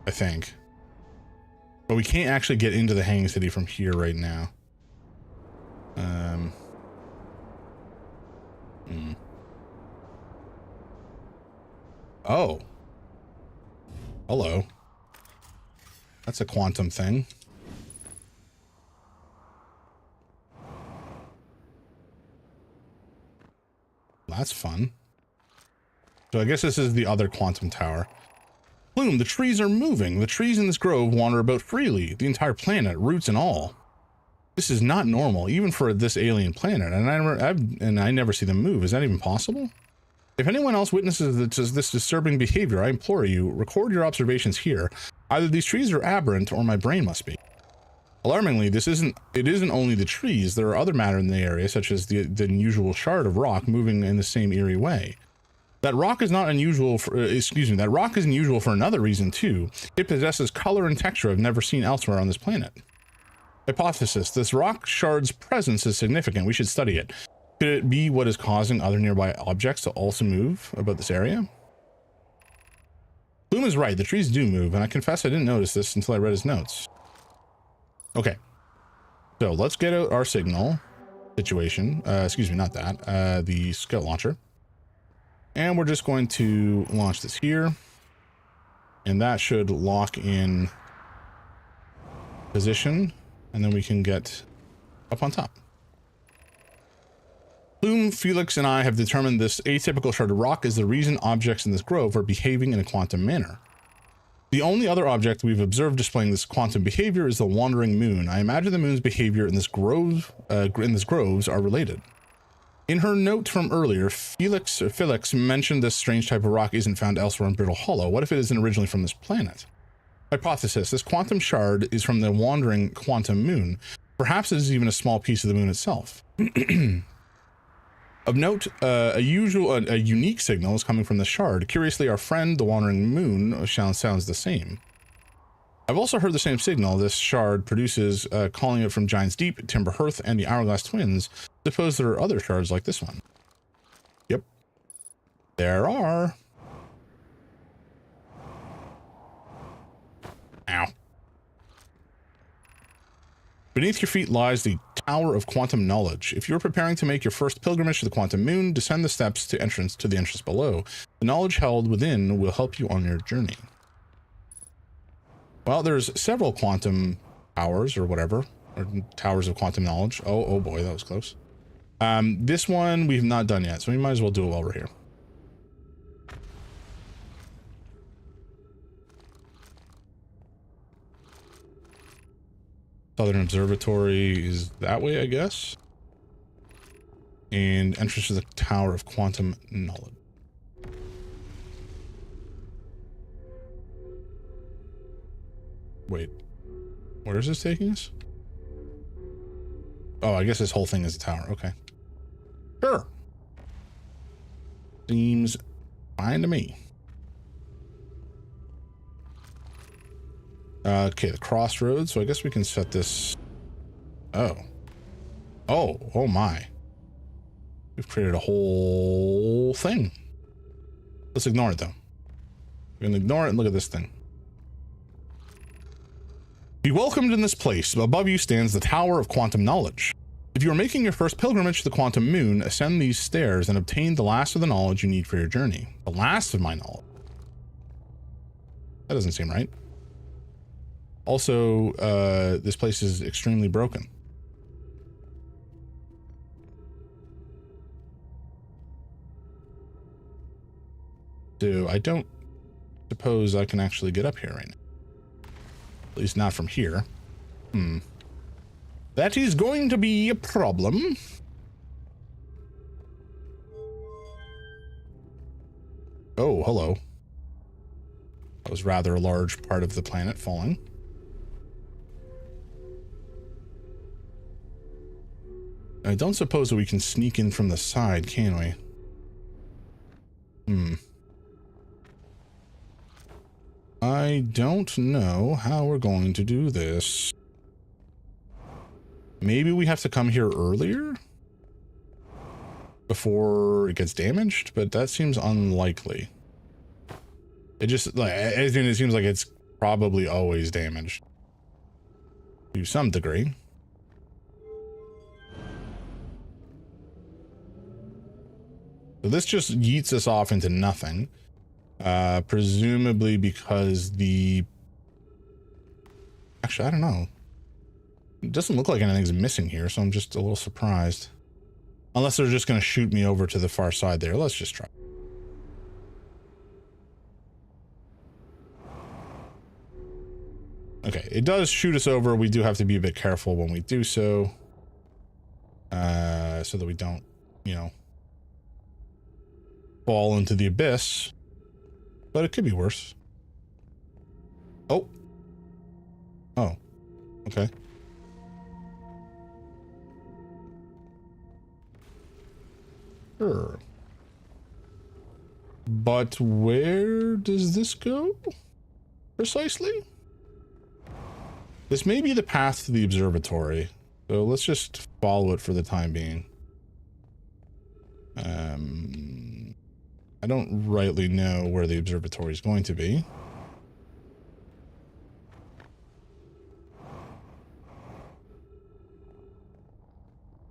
I think. But we can't actually get into the Hanging City from here right now. Oh. Hello. That's a quantum thing. That's fun. So I guess this is the other quantum tower. Plume, the trees are moving. The trees in this grove wander about freely. The entire planet, roots and all. This is not normal, even for this alien planet. And I never see them move. Is that even possible? If anyone else witnesses this disturbing behavior, I implore you, record your observations here. Either these trees are aberrant, or my brain must be. Alarmingly, it isn't only the trees. There are other matter in the area, such as the unusual shard of rock moving in the same eerie way. That rock is not unusual for, that rock is unusual for another reason too. It possesses color and texture I've never seen elsewhere on this planet. Hypothesis: this rock shard's presence is significant. We should study it. Could it be what is causing other nearby objects to also move about this area? Bloom is right. The trees do move, and I confess I didn't notice this until I read his notes. Okay, so let's get out our signal situation. Not that. The scout launcher. And we're just going to launch this here. And that should lock in position. And then we can get up on top. Plume, Felix, and I have determined this atypical shard of rock is the reason objects in this grove are behaving in a quantum manner. The only other object we've observed displaying this quantum behavior is the wandering moon. I imagine the moon's behavior in this groves are related. In her note from earlier, Felix mentioned this strange type of rock isn't found elsewhere in Brittle Hollow. What if it isn't originally from this planet? Hypothesis: this quantum shard is from the wandering quantum moon. Perhaps it is even a small piece of the moon itself. Of note, a unique signal is coming from the shard. Curiously, our friend, the Wandering Moon, sounds the same. I've also heard the same signal this shard produces, calling it from Giant's Deep, Timber Hearth, and the Hourglass Twins. Suppose there are other shards like this one. Yep. There are. Ow. Beneath your feet lies the Tower of Quantum Knowledge. If you're preparing to make your first pilgrimage to the Quantum Moon, descend the steps to the entrance below. The knowledge held within will help you on your journey. Well, there's several quantum towers or whatever, or towers of quantum knowledge. Oh boy, that was close. This one we've not done yet, so we might as well do it while we're here. Southern Observatory is that way, I guess. And entrance to the Tower of Quantum Knowledge. Wait, where is this taking us? Oh, I guess this whole thing is a tower. Okay. Sure. Seems fine to me. Okay, the crossroads. So I guess we can set this. Oh my. We've created a whole thing. Let's ignore it though. We're gonna ignore it and look at this thing. Be welcomed in this place. Above you stands the Tower of Quantum Knowledge. If you are making your first pilgrimage to the Quantum Moon, ascend these stairs and obtain the last of the knowledge you need for your journey. The last of my knowledge. That doesn't seem right. Also, this place is extremely broken. So I don't suppose I can actually get up here right now. At least not from here. That is going to be a problem. Oh, hello. That was rather a large part of the planet falling. I don't suppose that we can sneak in from the side, can we? I don't know how we're going to do this. Maybe we have to come here earlier before it gets damaged, but that seems unlikely. It just, like, it seems like it's probably always damaged to some degree. So this just yeets us off into nothing. Presumably because the... Actually, I don't know. It doesn't look like anything's missing here, so I'm just a little surprised. Unless they're just going to shoot me over to the far side there. Let's just try. Okay, it does shoot us over. We do have to be a bit careful when we do so. So that we don't, you know, fall into the abyss. But it could be worse. Oh. Oh. Okay. Sure. But where does this go? Precisely? This may be the path to the observatory. So let's just follow it for the time being. I don't rightly know where the observatory is going to be.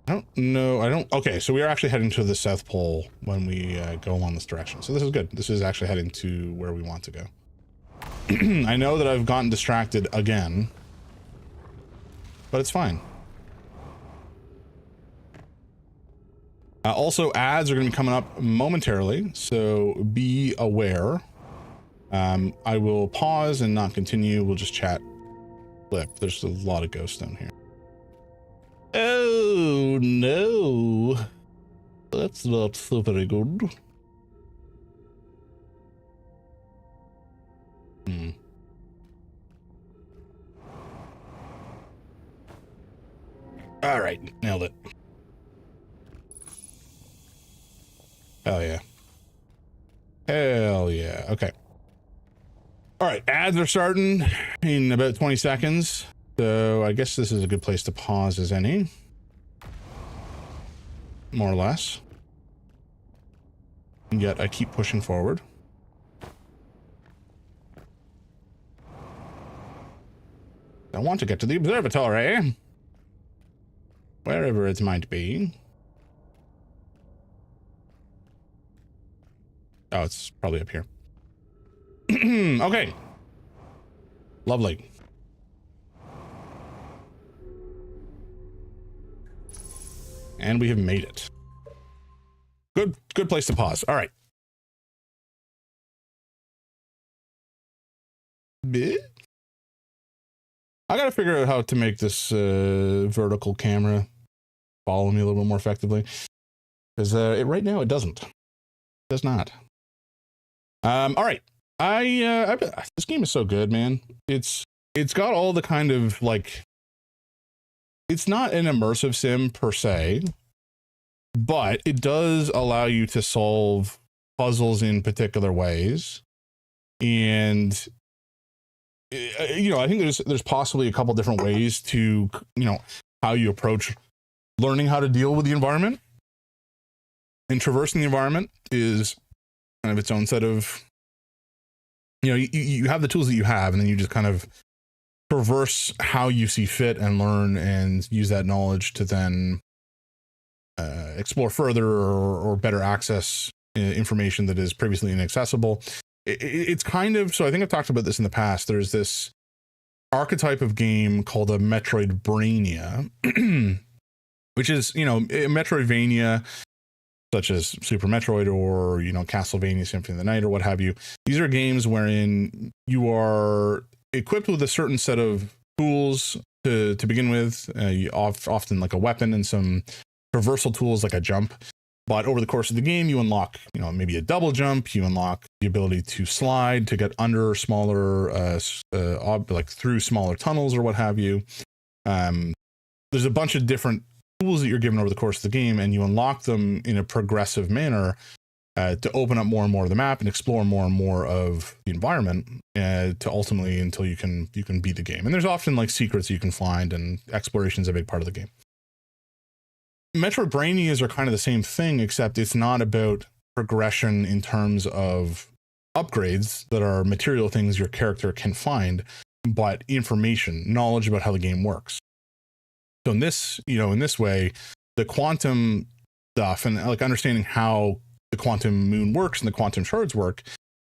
I don't know. Okay, so we are actually heading to the South Pole when we go along this direction. So this is good. This is actually heading to where we want to go. I know that I've gotten distracted again, but it's fine. Also, ads are going to be coming up momentarily, so be aware. I will pause and not continue. We'll just chat. Flip. There's a lot of ghosts down here. Oh, no. That's not so very good. All right. Nailed it. Hell yeah. Hell yeah. Okay. All right. Ads are starting in about 20 seconds. So I guess this is a good place to pause as any. More or less. And yet I keep pushing forward. I want to get to the observatory. Wherever it might be. Oh, it's probably up here. Okay. Lovely. And we have made it. Good place to pause. All right. I gotta figure out how to make this vertical camera follow me a little bit more effectively. Because right now it doesn't. It does not. All right. This game is so good, man. It's got all the kind of like, it's not an immersive sim per se, but it does allow you to solve puzzles in particular ways. And I think there's possibly a couple different ways to, how you approach learning how to deal with the environment. And traversing the environment is kind of its own set of, you have the tools that you have, and then you just kind of traverse how you see fit and learn and use that knowledge to then explore further or better access information that is previously inaccessible. It's kind of, so I think I've talked about this in the past. There's this archetype of game called a Metroidvania, which is, a Metroidvania such as Super Metroid or, Castlevania Symphony of the Night or what have you. These are games wherein you are equipped with a certain set of tools to begin with, often like a weapon and some traversal tools like a jump. But over the course of the game, you unlock, maybe a double jump. You unlock the ability to slide, to get under smaller, like through smaller tunnels or what have you. There's a bunch of different tools that you're given over the course of the game, and you unlock them in a progressive manner to open up more and more of the map and explore more and more of the environment to ultimately until you can beat the game. And there's often like secrets you can find, and exploration is a big part of the game. Metroidvanias are kind of the same thing, except it's not about progression in terms of upgrades that are material things your character can find, but information, knowledge about how the game works. So in this way, the quantum stuff and like understanding how the quantum moon works and the quantum shards work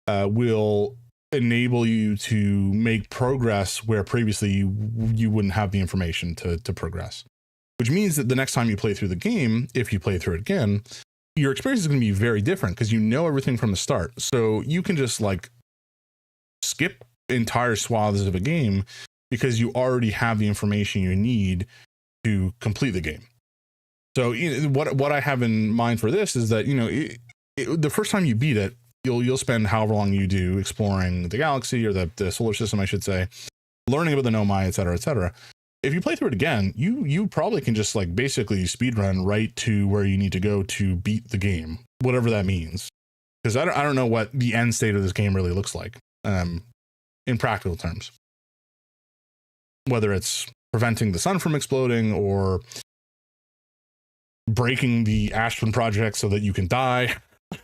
will enable you to make progress where previously you wouldn't have the information to progress. Which means that the next time you play through the game, if you play through it again, your experience is going to be very different because you know everything from the start. So you can just like skip entire swaths of a game because you already have the information you need to complete the game. So what I have in mind for this is that, the first time you beat it, you'll spend however long you do exploring the galaxy or the solar system, I should say, learning about the Nomai, et cetera, et cetera. If you play through it again, you probably can just like basically speedrun right to where you need to go to beat the game, whatever that means. Because I don't know what the end state of this game really looks like in practical terms. Whether it's preventing the sun from exploding or breaking the Ashton Project so that you can die.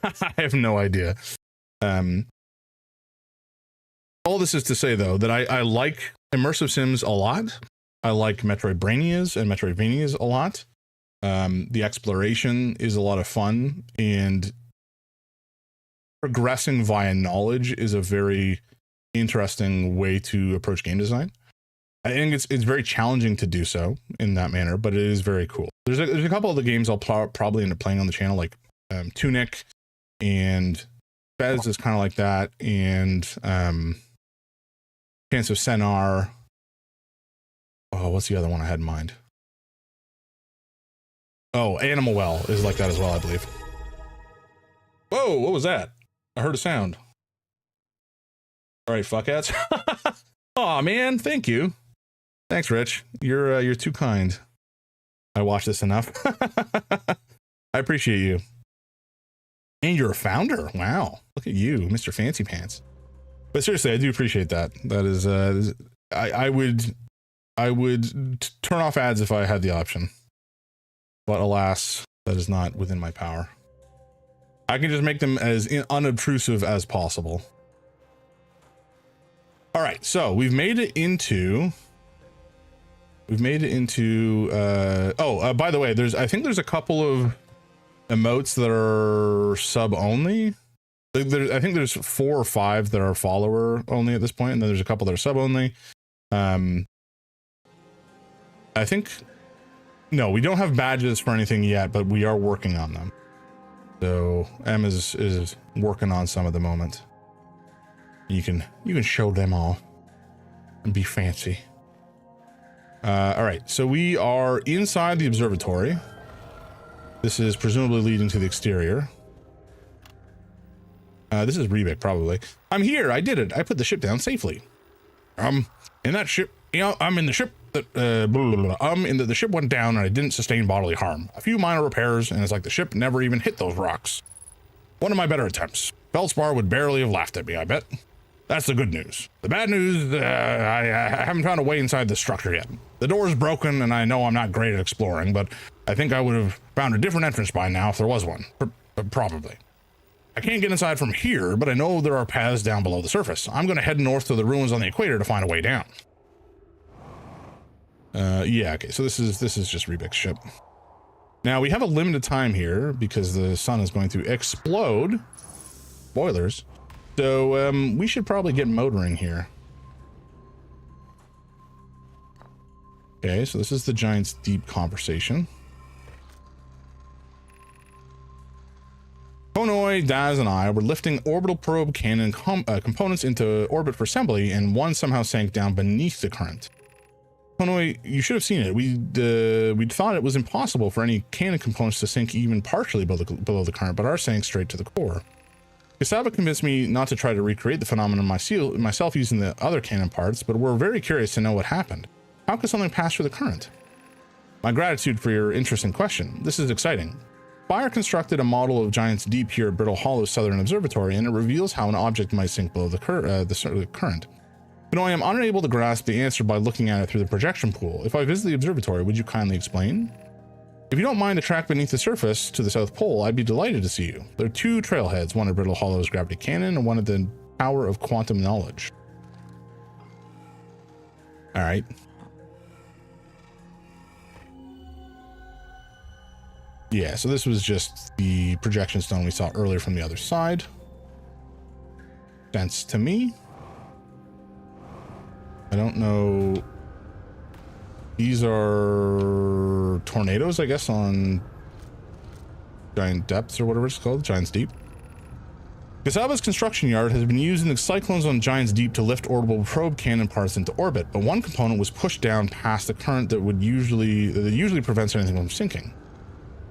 I have no idea. All this is to say, though, that I like immersive sims a lot. I like Metroidvanias and Metroidvanias a lot. The exploration is a lot of fun, and progressing via knowledge is a very interesting way to approach game design. I think it's very challenging to do so in that manner, but it is very cool. There's a couple of the games I'll probably end up playing on the channel, like Tunic and Fez is kind of like that, and Chance of Senar. Oh, what's the other one I had in mind? Oh, Animal Well is like that as well, I believe. Whoa, what was that? I heard a sound. All right, fuckheads. Oh man, thank you. Thanks, Rich. You're too kind. I watched this enough. I appreciate you. And you're a founder. Wow. Look at you, Mr. Fancy Pants. But seriously, I do appreciate that. That is, I would turn off ads if I had the option. But alas, that is not within my power. I can just make them as unobtrusive as possible. All right, so we've made it into. By the way, I think there's a couple of emotes that are sub only. I think there's 4 or 5 that are follower only at this point, and then there's a couple that are sub only. I think no, we don't have badges for anything yet, but we are working on them. So Em is working on some at the moment. You can show them all and be fancy. All right, so we are inside the observatory. This is presumably leading to the exterior. This is Rebik, probably. I'm here. I did it. I put the ship down safely. In that ship, I'm in the ship that the ship went down and I didn't sustain bodily harm. A few minor repairs, and it's like the ship never even hit those rocks. One of my better attempts. Feldspar would barely have laughed at me, I bet. That's the good news. The bad news, I haven't found a way inside the structure yet. The door is broken, and I know I'm not great at exploring, but I think I would have found a different entrance by now if there was one. Probably. I can't get inside from here, but I know there are paths down below the surface. I'm going to head north to the ruins on the equator to find a way down. Yeah, okay, so this is just Rebik's ship. Now, we have a limited time here because the sun is going to explode. Spoilers. So, we should probably get motoring here. Okay, so this is the Giant's Deep conversation. Konoi, Daz, and I were lifting orbital probe cannon components into orbit for assembly, and one somehow sank down beneath the current. Konoi, you should have seen it. We'd thought it was impossible for any cannon components to sink even partially below the current, but ours sank straight to the core. Kasaba convinced me not to try to recreate the phenomenon myself using the other cannon parts, but we're very curious to know what happened. How could something pass through the current? My gratitude for your interesting question. This is exciting. Spire constructed a model of Giant's Deep here at Brittle Hollow Southern Observatory, and it reveals how an object might sink below the current. But I am unable to grasp the answer by looking at it through the projection pool. If I visit the observatory, would you kindly explain? If you don't mind the track beneath the surface to the South Pole, I'd be delighted to see you. There are 2 trailheads, one at Brittle Hollow's gravity cannon and one at the Tower of Quantum Knowledge. All right. Yeah, so this was just the projection stone we saw earlier from the other side. Sense to me. I don't know. These are tornadoes, I guess, on Giant Depths or whatever it's called, Giant's Deep. Kasaba's construction yard has been using the cyclones on Giant's Deep to lift orbital probe cannon parts into orbit, but one component was pushed down past the current that usually prevents anything from sinking.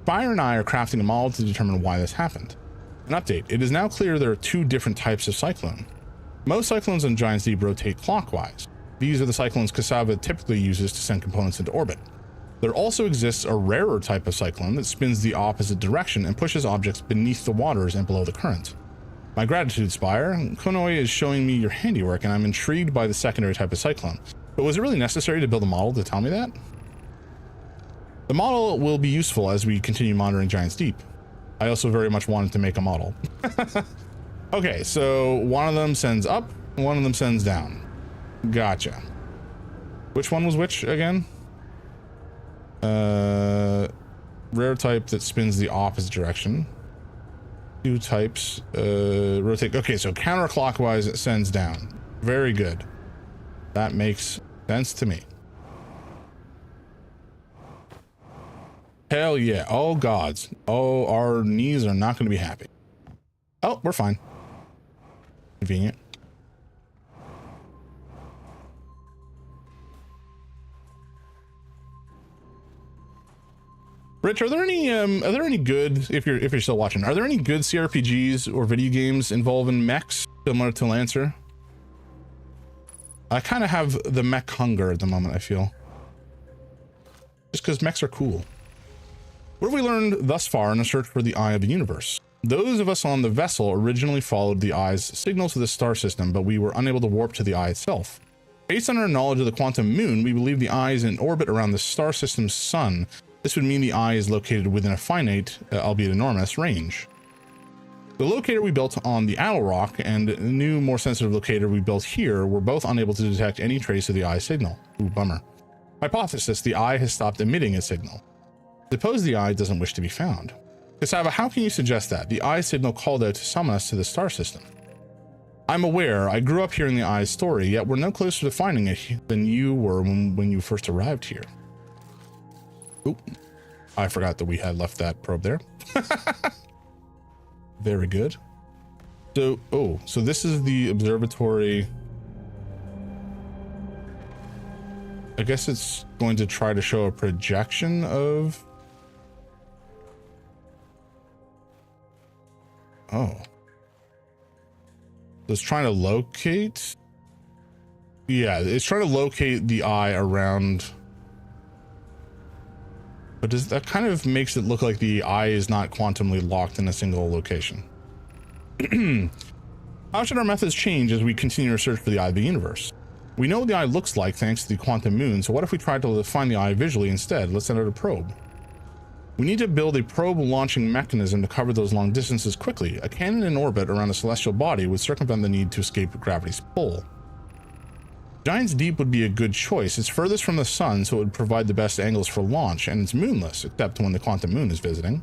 Spire and I are crafting a model to determine why this happened. An update. It is now clear there are 2 different types of cyclone. Most cyclones on Giant's Deep rotate clockwise. These are the cyclones Kasaba typically uses to send components into orbit. There also exists a rarer type of cyclone that spins the opposite direction and pushes objects beneath the waters and below the current. My gratitude, Spire. Konoi is showing me your handiwork, and I'm intrigued by the secondary type of cyclone. But was it really necessary to build a model to tell me that? The model will be useful as we continue monitoring Giant's Deep. I also very much wanted to make a model. Okay, so one of them sends up, one of them sends down. Gotcha. Which one was which again? Rare type that spins the opposite direction. 2 types rotate. Okay, so counterclockwise it sends down. Very good. That makes sense to me. Hell yeah. Oh gods. Oh, our knees are not going to be happy. Oh, we're fine. Convenient. Rich, are there any good, if you're still watching, are there any good CRPGs or video games involving mechs similar to Lancer? I kind of have the mech hunger at the moment, I feel. Just because mechs are cool. What have we learned thus far in the search for the Eye of the Universe? Those of us on the vessel originally followed the eye's signal to the star system, but we were unable to warp to the eye itself. Based on our knowledge of the quantum moon, we believe the eye is in orbit around the star system's sun. This would mean the eye is located within a finite, albeit enormous, range. The locator we built on the Owl Rock and the new, more sensitive locator we built here were both unable to detect any trace of the eye signal. Ooh, bummer. Hypothesis: the eye has stopped emitting a signal. Suppose the eye doesn't wish to be found. Cassava, how can you suggest that? The eye signal called out to summon us to the star system. I'm aware. I grew up hearing the eye's story, yet we're no closer to finding it than you were when you first arrived here. Oop. I forgot that we had left that probe there. Very good. So this is the observatory. I guess it's going to try to show a projection of... Oh. It's trying to locate... Yeah, it's trying to locate the eye around... But that kind of makes it look like the eye is not quantumly locked in a single location. How should our methods change as we continue our search for the eye of the universe? We know what the eye looks like thanks to the quantum moon, so what if we tried to find the eye visually instead? Let's send out a probe. We need to build a probe launching mechanism to cover those long distances quickly. A cannon in orbit around a celestial body would circumvent the need to escape gravity's pull. Giant's Deep would be a good choice. It's furthest from the sun, so it would provide the best angles for launch, and it's moonless, except when the quantum moon is visiting.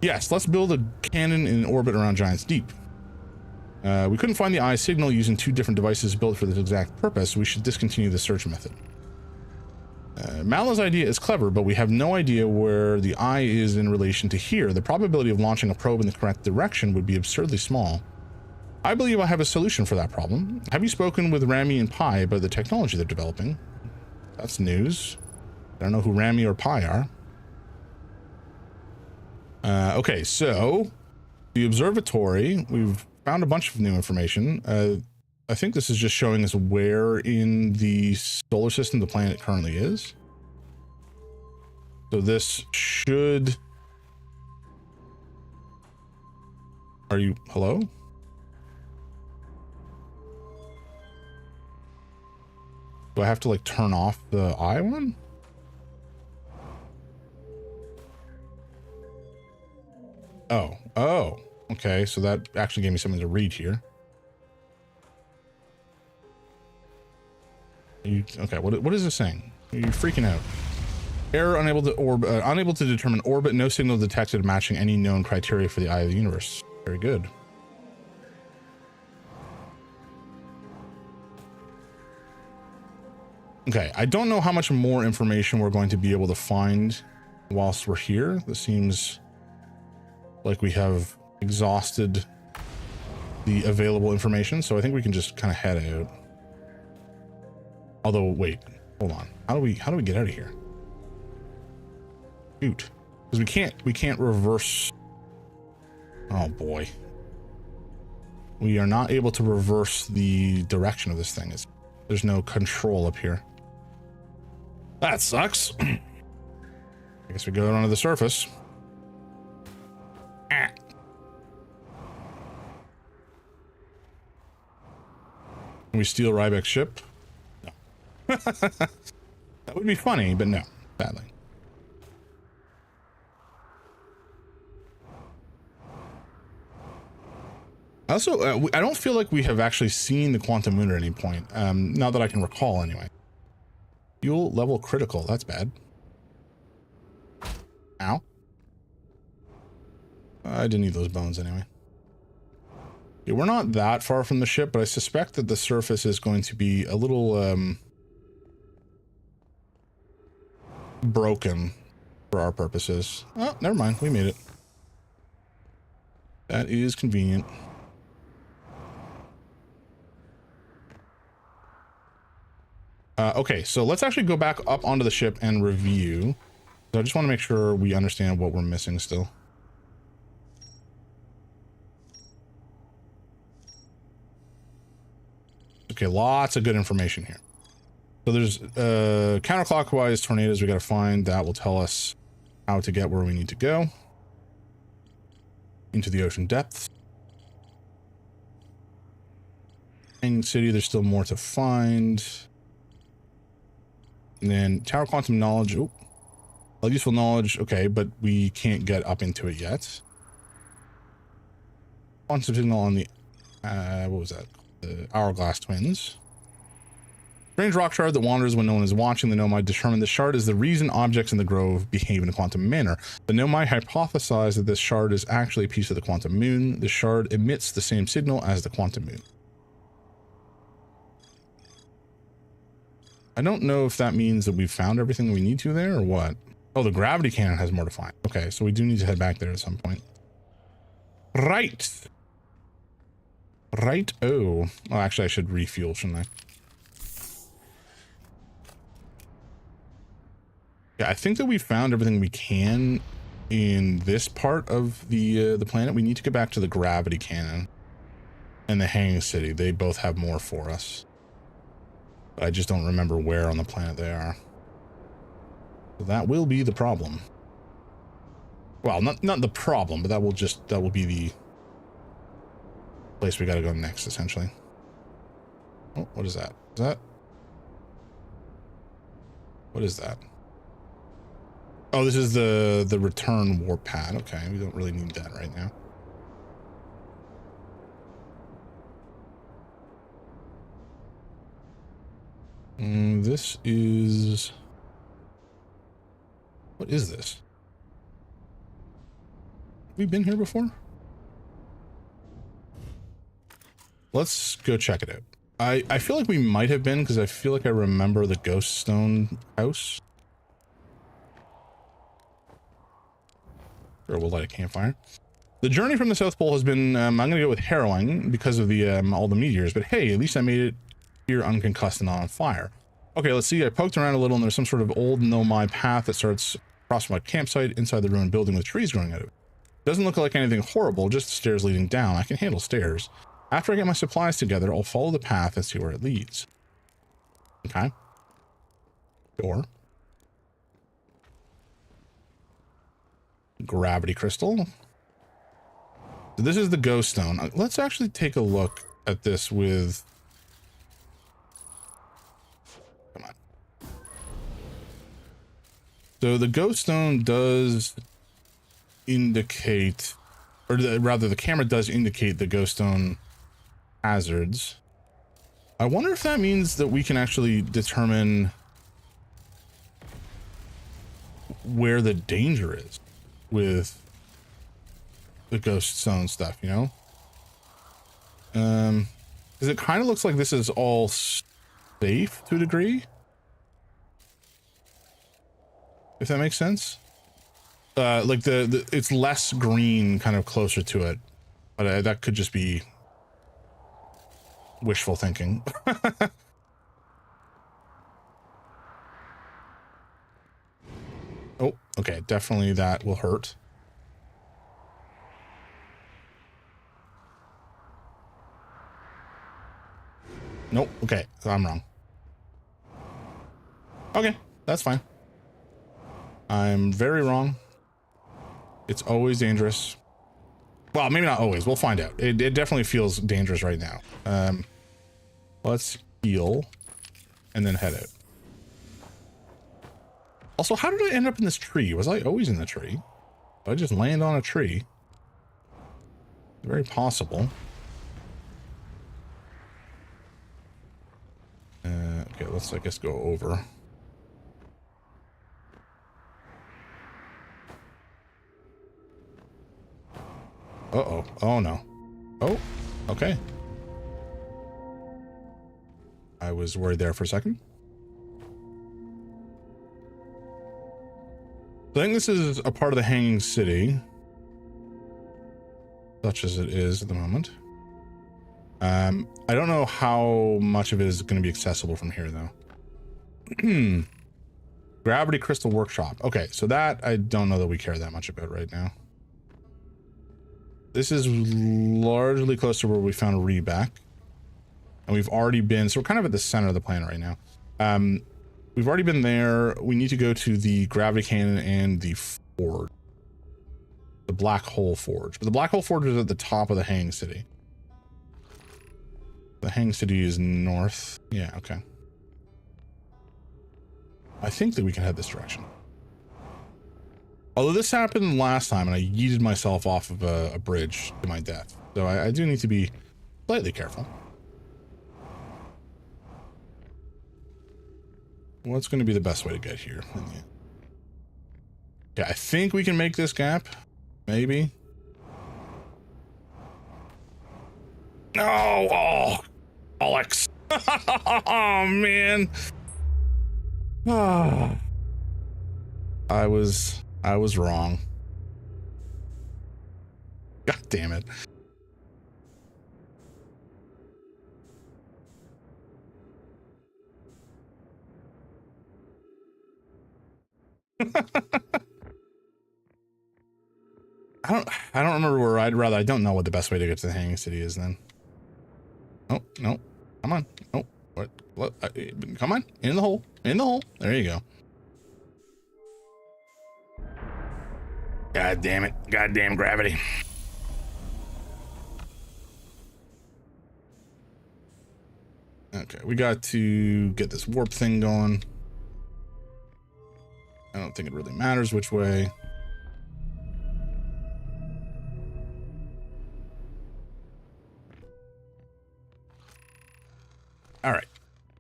Yes, let's build a cannon in orbit around Giant's Deep. We couldn't find the eye signal using two different devices built for this exact purpose, so we should discontinue the search method. Mala's idea is clever, but we have no idea where the eye is in relation to here. The probability of launching a probe in the correct direction would be absurdly small. I believe I have a solution for that problem. Have you spoken with Rami and Pi about the technology they're developing? That's news. I don't know who Rami or Pi are. Okay, so the observatory, we've found a bunch of new information. I think this is just showing us where in the solar system the planet currently is. So this should... Are you... Hello? Do I have to like turn off the eye one? Oh, okay. So that actually gave me something to read here. Okay, what is this saying? Are you freaking out? Error, unable to determine orbit, no signal detected matching any known criteria for the eye of the universe. Very good. Okay, I don't know how much more information we're going to be able to find whilst we're here. This seems like we have exhausted the available information, so I think we can just kind of head out. Although, wait, hold on. How do we get out of here? Shoot, because we can't reverse. Oh boy, we are not able to reverse the direction of this thing. There's no control up here. That sucks. I guess we go onto the surface. Ah. Can we steal Rybek's ship? No. That would be funny, but no, sadly. Also, I don't feel like we have actually seen the quantum moon at any point. Not that I can recall, anyway. Fuel level critical. That's bad. Ow. I didn't need those bones anyway. Yeah, we're not that far from the ship, but I suspect that the surface is going to be a little broken for our purposes. Oh, never mind. We made it. That is convenient. Okay, so let's actually go back up onto the ship and review. So I just want to make sure we understand what we're missing still. Okay, lots of good information here. So there's counterclockwise tornadoes we got to find. That will tell us how to get where we need to go. into the ocean depths. Hanging City, there's still more to find. And then Tower Quantum Knowledge. Oh, useful knowledge. Okay, but we can't get up into it yet. Quantum signal on the what was that? The Hourglass Twins. Strange rock shard that wanders when no one is watching. The Nomai determined the shard is the reason objects in the grove behave in a quantum manner. The Nomai hypothesized that this shard is actually a piece of the quantum moon. The shard emits the same signal as the quantum moon. I don't know if that means that we've found everything we need to there or what. Oh, the gravity cannon has more to find. Okay, so we do need to head back there at some point. Right. Right. Oh, actually, I should refuel, shouldn't I? Yeah, I think that we found everything we can in this part of the planet. We need to get back to the gravity cannon and the Hanging City. They both have more for us. But I just don't remember where on the planet they are. So that will be the problem. Well, not the problem, but that will be the place we gotta go next, essentially. Oh, what is that? Is that? What is that? Oh, this is the return warp pad. Okay, we don't really need that right now. This is... What is this? Have we been here before? Let's go check it out. I feel like we might have been, because I feel like I remember the Ghost Stone house. Sure, we'll light a campfire. The journey from the South Pole has been, I'm going to go with harrowing because of the all the meteors, but hey, at least I made it here unconcussed and not on fire. Okay, let's see. I poked around a little and there's some sort of old Nomai path that starts across my campsite inside the ruined building with trees growing out of it. Doesn't look like anything horrible, just stairs leading down. I can handle stairs. After I get my supplies together, I'll follow the path and see where it leads. Okay. Door. Gravity crystal. So this is the Ghost Stone. Let's actually take a look at this with... Come on. So the Ghost Stone does indicate, or rather the camera does indicate the Ghost Stone hazards. I wonder if that means that we can actually determine where the danger is with the Ghost Stone stuff, you know? Because it kind of looks like this is all safe to a degree, if that makes sense. Like the it's less green kind of closer to it, but that could just be wishful thinking. Oh, okay, definitely that will hurt. Nope, okay, I'm wrong. Okay, that's fine. I'm very wrong. It's always dangerous. Well, maybe not always. We'll find out. It definitely feels dangerous right now. Let's heal and then head out. Also, how did I end up in this tree? Was I always in the tree? Did I just land on a tree? Very possible. Okay, let's, I guess, go over. Uh-oh. Oh, no. Oh, okay. I was worried there for a second. I think this is a part of the Hanging City, such as it is at the moment. I don't know how much of it is going to be accessible from here, though. Gravity Crystal Workshop. Okay, so that I don't know that we care that much about right now. This is largely close to where we found Reback. And we've already been, so we're kind of at the center of the planet right now. We've already been there. We need to go to the gravity cannon and the ford. the Black Hole Forge. But the Black Hole Forge is at the top of the Hanging City. The Hanging City is north. Yeah, okay. I think that we can head this direction. Although this happened last time and I yeeted myself off of a bridge to my death. So I do need to be slightly careful. What's going to be the best way to get here? Yeah, I think we can make this gap. Maybe. No! Oh, Alex. Oh, man. Oh. I was wrong. God damn it. I don't remember where I don't know what the best way to get to the Hanging City is then. Oh, no. Come on. Oh, what? Come on. In the hole. In the hole. There you go. God damn it. Goddamn gravity. Okay, we got to get this warp thing going. I don't think it really matters which way. All right.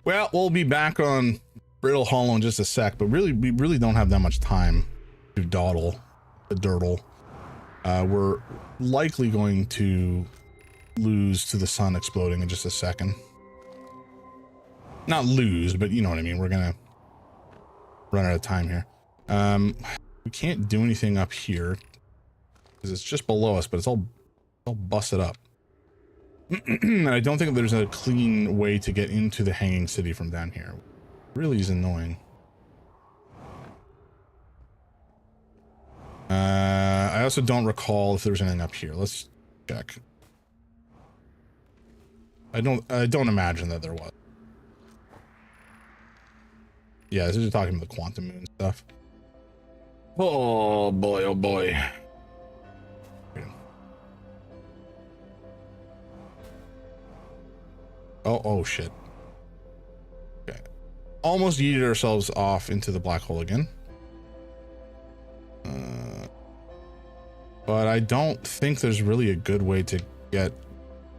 Well, we'll be back on Brittle Hollow in just a sec, but really, we really don't have that much time to dawdle the dirtle. We're likely going to lose to the sun exploding in just a second. Not lose, but you know what I mean. We're gonna run out of time here. We can't do anything up here because it's just below us, but it's all busted up. And I don't think there's a clean way to get into the Hanging City from down here. It really is annoying. I also don't recall if there's anything up here. Let's check. I don't imagine that there was. Yeah, this is talking about the quantum moon stuff. Oh boy, oh boy. Oh shit. Okay. Almost yeeted ourselves off into the black hole again. But I don't think there's really a good way to get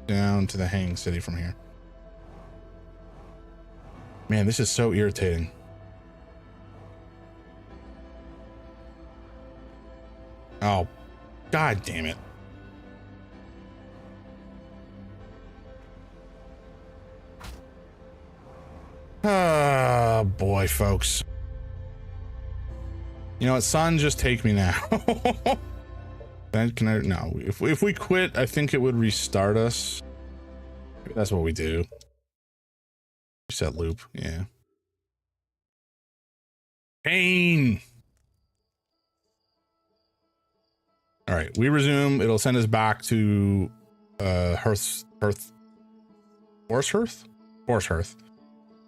down to the Hanging City from here. Man, this is so irritating. Oh, god damn it. Oh boy, folks. You know what, son, just take me now. Can I? No, if we quit, I think it would restart us. Maybe that's what we do. Reset loop, yeah. Pain. All right, we resume. It'll send us back to Forest Hearth,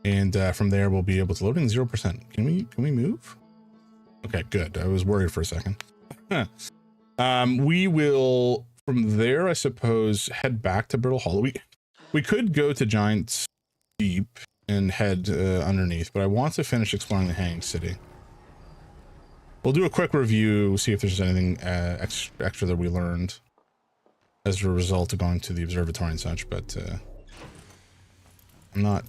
and from there we'll be able to loading 0%. Can we move? Okay, good. I was worried for a second. We will from there, I suppose, head back to Brittle Hollow. We could go to Giant's Deep and head underneath, but I want to finish exploring the Hanging City. We'll do a quick review, see if there's anything extra that we learned as a result of going to the observatory and such, but I'm not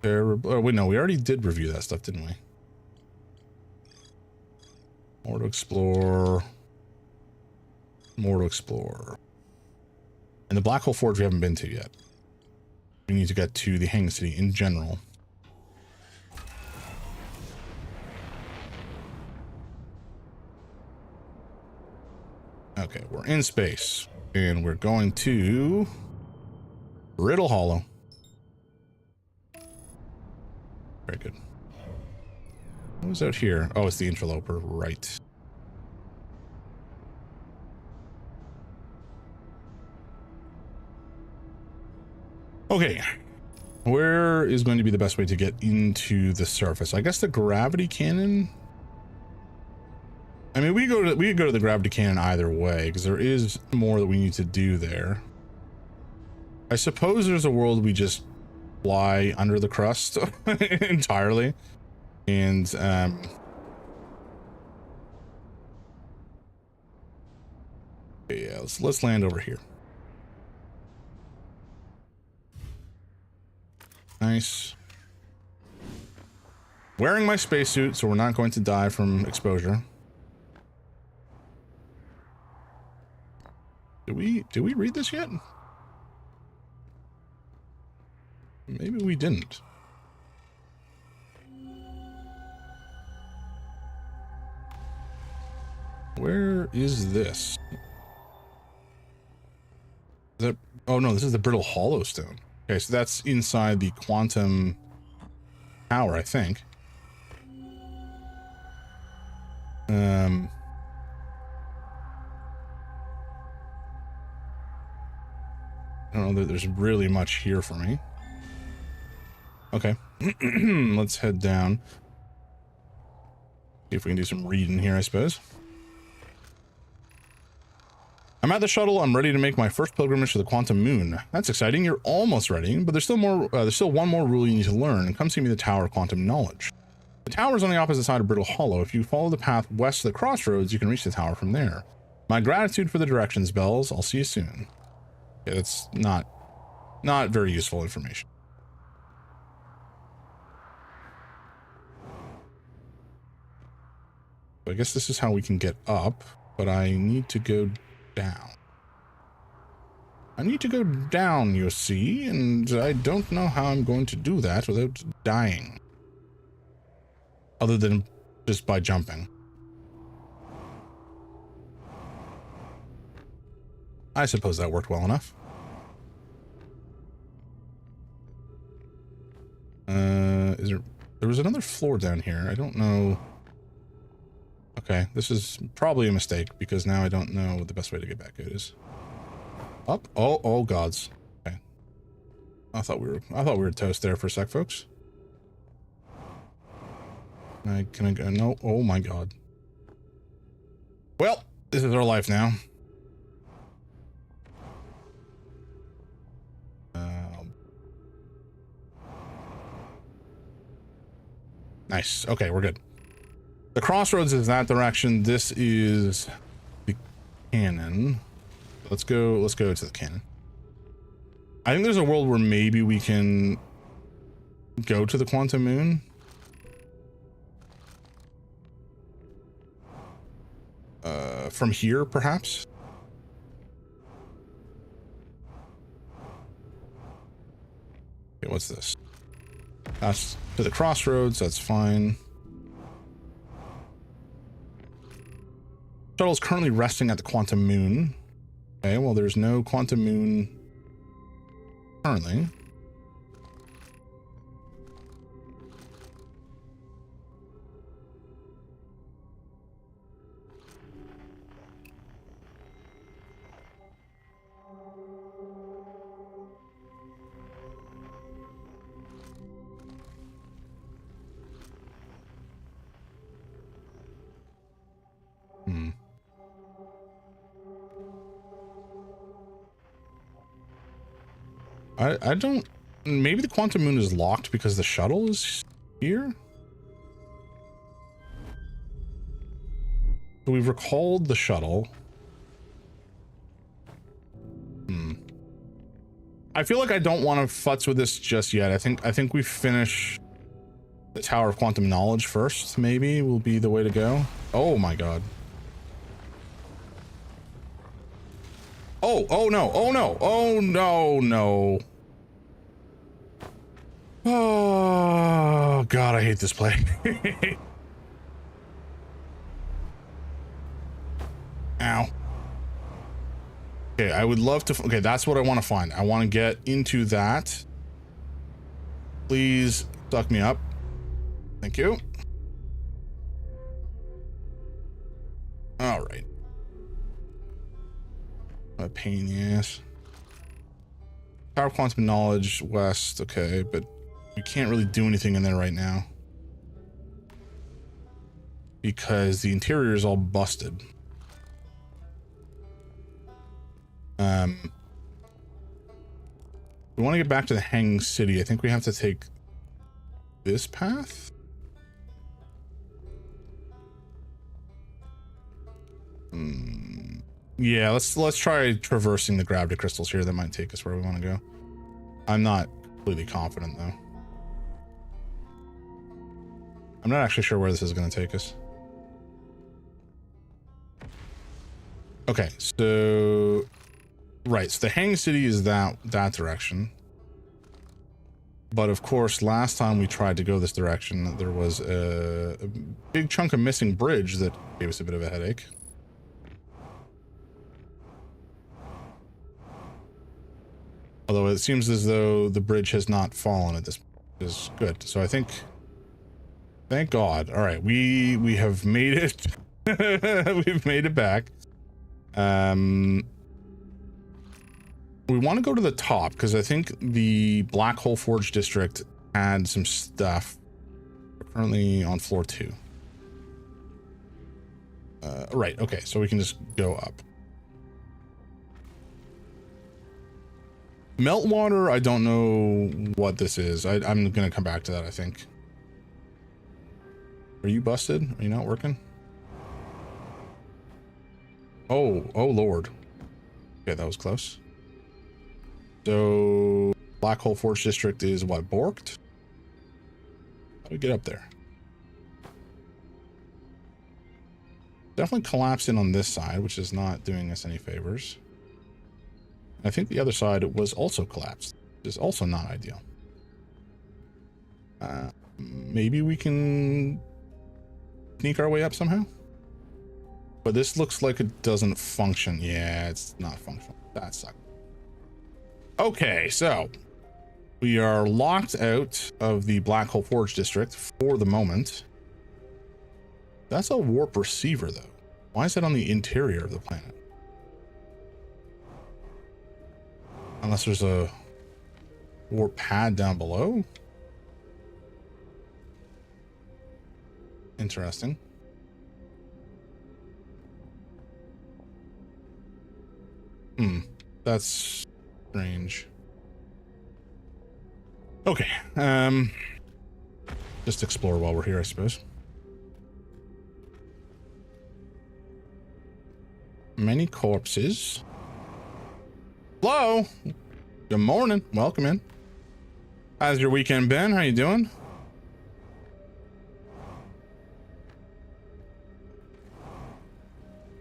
terrible. Oh, wait, no, we already did review that stuff, didn't we? More to explore. More to explore. And the Black Hole Forge we haven't been to yet. We need to get to the Hanging City in general. Okay, we're in space. And we're going to Brittle Hollow. Very good. What was out here? Oh, it's the interloper, right. Okay. Where is going to be the best way to get into the surface? I guess the gravity cannon? I mean, we could go to the gravity cannon either way, because there is more that we need to do there. I suppose there's a world we just fly under the crust entirely, and yeah, let's land over here. Nice. Wearing my spacesuit, so we're not going to die from exposure. Did we read this yet? Maybe we didn't. Where is this? Is that, oh no, this is the brittle hollow stone. Okay, so that's inside the quantum tower, I think. I don't know that there's really much here for me. Okay, let's head down. See if we can do some reading here, I suppose. I'm at the shuttle. I'm ready to make my first pilgrimage to the quantum moon. That's exciting. You're almost ready, but there's still more. There's still one more rule you need to learn. Come see me at the Tower of Quantum Knowledge. The tower is on the opposite side of Brittle Hollow. If you follow the path west to the crossroads, you can reach the tower from there. My gratitude for the directions, Bells. I'll see you soon. Yeah, that's not very useful information. I guess this is how we can get up, but I need to go down. I need to go down, you see, and I don't know how I'm going to do that without dying. Other than just by jumping. I suppose that worked well enough. There was another floor down here. I don't know. Okay, this is probably a mistake because now I don't know what the best way to get back is. Up? Oh gods. Okay. I thought we were toast there for a sec, folks. Can I go? No. Oh my god. Well, this is our life now. Nice. Okay, we're good. The crossroads is that direction. This is the cannon. Let's go to the cannon. I think there's a world where maybe we can go to the quantum moon. From here, perhaps? Okay, what's this? That's to the crossroads, that's fine. Shuttle is currently resting at the quantum moon. Okay, well, there's no quantum moon currently. I don't... Maybe the quantum moon is locked because the shuttle is here? So we've recalled the shuttle. I feel like I don't want to futz with this just yet. I think we finish the Tower of Quantum Knowledge first, maybe, will be the way to go. Oh my god. Oh no, oh no, oh no. Oh god, I hate this play. Ow. Okay, I would love to, okay, that's what I want to find. I want to get into that. Please suck me up. Thank you. All right. A pain in the ass. Tower of Quantum Knowledge west, okay, but we can't really do anything in there right now. because the interior is all busted. We want to get back to the Hanging City. I think we have to take this path. Yeah, let's try traversing the gravity crystals here. That might take us where we want to go. I'm not completely confident though. I'm not actually sure where this is going to take us. Okay, so right, so the Hanging City is that direction. But of course, last time we tried to go this direction, there was a big chunk of missing bridge that gave us a bit of a headache. Although it seems as though the bridge has not fallen at this point, which is good. So I think, thank God. All right, we have made it. We've made it back. We want to go to the top because I think the Black Hole Forge district had some stuff. We're currently on floor 2. Right, okay, so we can just go up. Meltwater, I don't know what this is. I'm gonna come back to that, I think. Are you busted? Are you not working? Oh Lord. Okay, that was close. So Black Hole Forge district is what, borked? How do we get up there? Definitely collapsing on this side, which is not doing us any favors. I think the other side was also collapsed, which is also not ideal. Maybe we can sneak our way up somehow? But this looks like it doesn't function. Yeah, it's not functional. That sucks. Okay, so we are locked out of the Black Hole Forge district for the moment. That's a warp receiver, though. Why is it on the interior of the planet? Unless there's a warp pad down below. Interesting. That's strange. Okay, just explore while we're here, I suppose. Many corpses. Hello. Good morning. Welcome in. How's your weekend been? How you doing?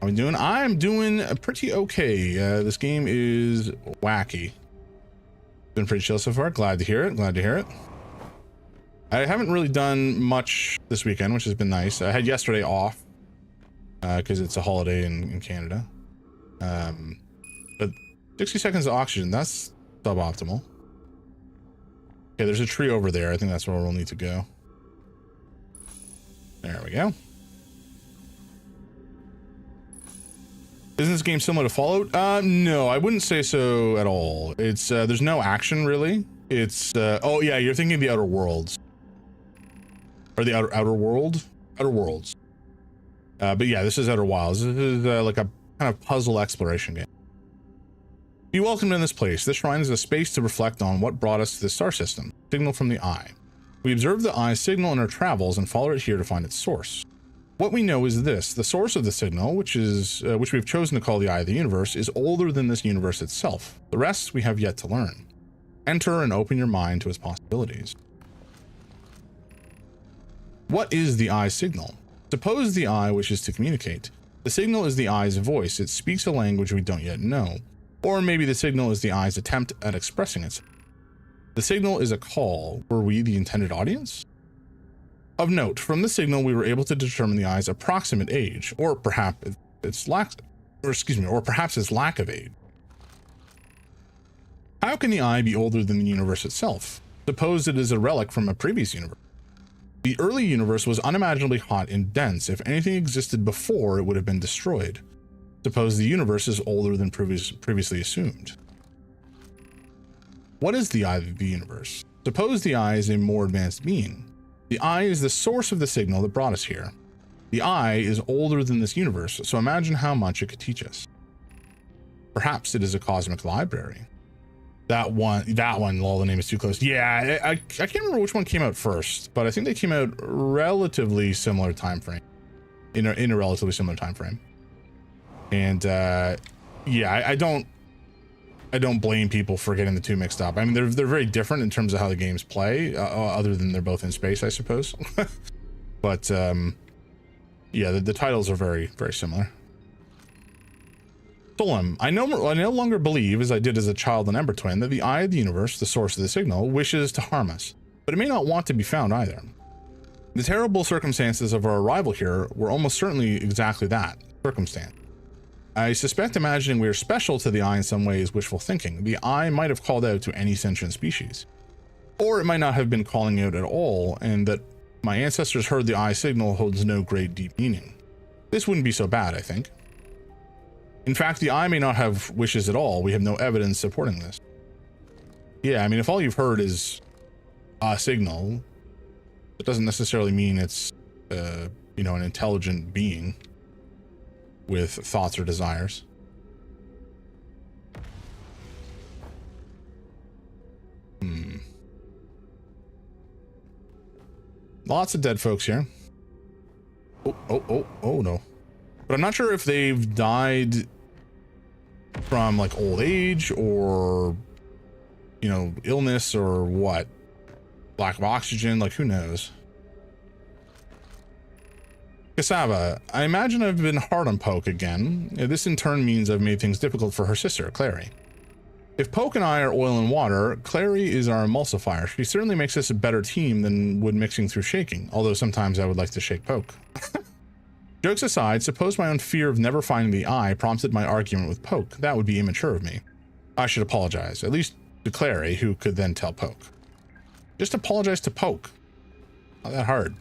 How are we doing? I'm doing pretty okay. This game is wacky. Been pretty chill so far. Glad to hear it. Glad to hear it. I haven't really done much this weekend, which has been nice. I had yesterday off because it's a holiday in Canada. But 60 seconds of oxygen, that's suboptimal. Okay, there's a tree over there. I think that's where we'll need to go. There we go. Isn't this game similar to Fallout? No, I wouldn't say so at all. It's there's no action really. It's oh yeah, you're thinking of the Outer Worlds. Or the Outer Worlds. But yeah, this is Outer Wilds. This is like a kind of puzzle exploration game. Be welcomed in this place. This shrine is a space to reflect on what brought us to the star system. Signal from the Eye. We observe the Eye's signal in our travels and follow it here to find its source. What we know is this: the source of the signal, which we've chosen to call the Eye of the Universe, is older than this universe itself. The rest we have yet to learn. Enter and open your mind to its possibilities. What is the Eye's signal? Suppose the Eye wishes to communicate. The signal is the Eye's voice. It speaks a language we don't yet know. Or maybe the signal is the Eye's attempt at expressing itself. The signal is a call. Were we the intended audience? Of note, from the signal we were able to determine the Eye's approximate age, or perhaps its lack of age. How can the Eye be older than the universe itself? Suppose it is a relic from a previous universe. The early universe was unimaginably hot and dense. If anything existed before, it would have been destroyed. Suppose the universe is older than previously assumed. What is the Eye of the Universe? Suppose the Eye is a more advanced being. The Eye is the source of the signal that brought us here. The Eye is older than this universe, so imagine how much it could teach us. Perhaps it is a cosmic library. That one, lol, the name is too close. Yeah, I can't remember which one came out first, but I think they came out relatively similar time frame. In a relatively similar time frame. And yeah, I don't blame people for getting the two mixed up. I mean, they're very different in terms of how the games play, other than they're both in space, I suppose. But yeah, the titles are very, very similar. Solem, I no longer believe, as I did as a child in Ember Twin, that the Eye of the Universe, the source of the signal, wishes to harm us, but it may not want to be found either. The terrible circumstances of our arrival here were almost certainly exactly that, circumstance. I suspect imagining we are special to the Eye in some way is wishful thinking. The Eye might have called out to any sentient species. Or it might not have been calling out at all, and that my ancestors heard the Eye signal holds no great deep meaning. This wouldn't be so bad, I think. In fact, the Eye may not have wishes at all. We have no evidence supporting this. Yeah, I mean, if all you've heard is a signal, it doesn't necessarily mean it's, you know, an intelligent being with thoughts or desires. Lots of dead folks here. Oh no. But I'm not sure if they've died from like old age or, you know, illness or what. Lack of oxygen, like who knows. Cassava, I imagine I've been hard on Poke again. This in turn means I've made things difficult for her sister, Clary. If Poke and I are oil and water, Clary is our emulsifier. She certainly makes us a better team than would mixing through shaking, although sometimes I would like to shake Poke. Jokes aside, suppose my own fear of never finding the Eye prompted my argument with Poke. That would be immature of me. I should apologize, at least to Clary, who could then tell Poke. Just apologize to Poke. Not that hard.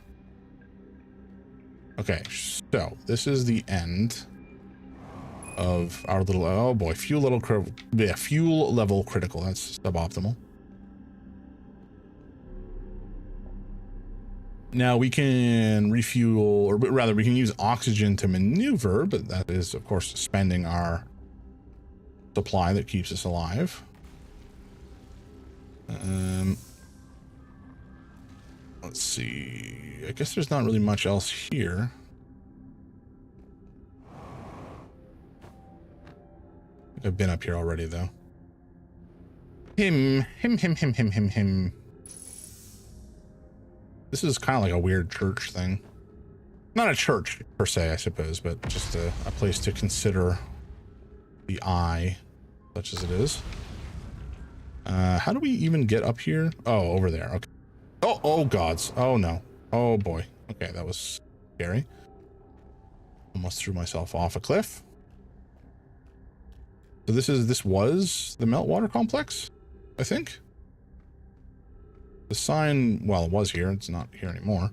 Okay, so this is the end of our little, oh boy, fuel level critical. That's suboptimal. Now we can refuel, or rather we can use oxygen to maneuver, but that is of course spending our supply that keeps us alive. Let's see. I guess there's not really much else here. I've been up here already though. Him. This is kind of like a weird church thing. Not a church per se, I suppose, but just a place to consider the Eye, such as it is. How do we even get up here? Oh, over there. Okay. Oh gods. Oh no. Oh boy. Okay, that was scary. Almost threw myself off a cliff. So this was the Meltwater Complex, I think. The sign, well, it was here. It's not here anymore.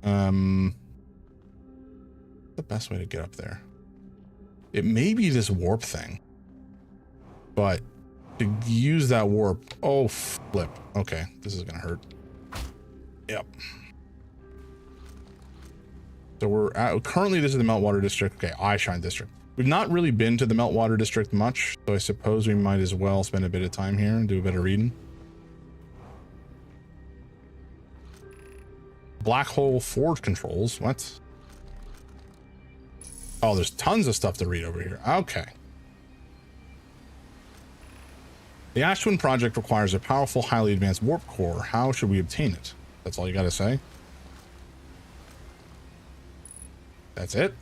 The best way to get up there. It may be this warp thing, but to use that warp, oh flip. Okay, this is gonna hurt. Yep. So we're at, currently this is the Meltwater District. Okay, Eyeshine District. We've not really been to the Meltwater District much, so I suppose we might as well spend a bit of time here and do a bit of reading. Black Hole Forge controls. What? Oh, there's tons of stuff to read over here. Okay. The Ash Twin project requires a powerful, highly advanced warp core. How should we obtain it? That's all you gotta say. That's it.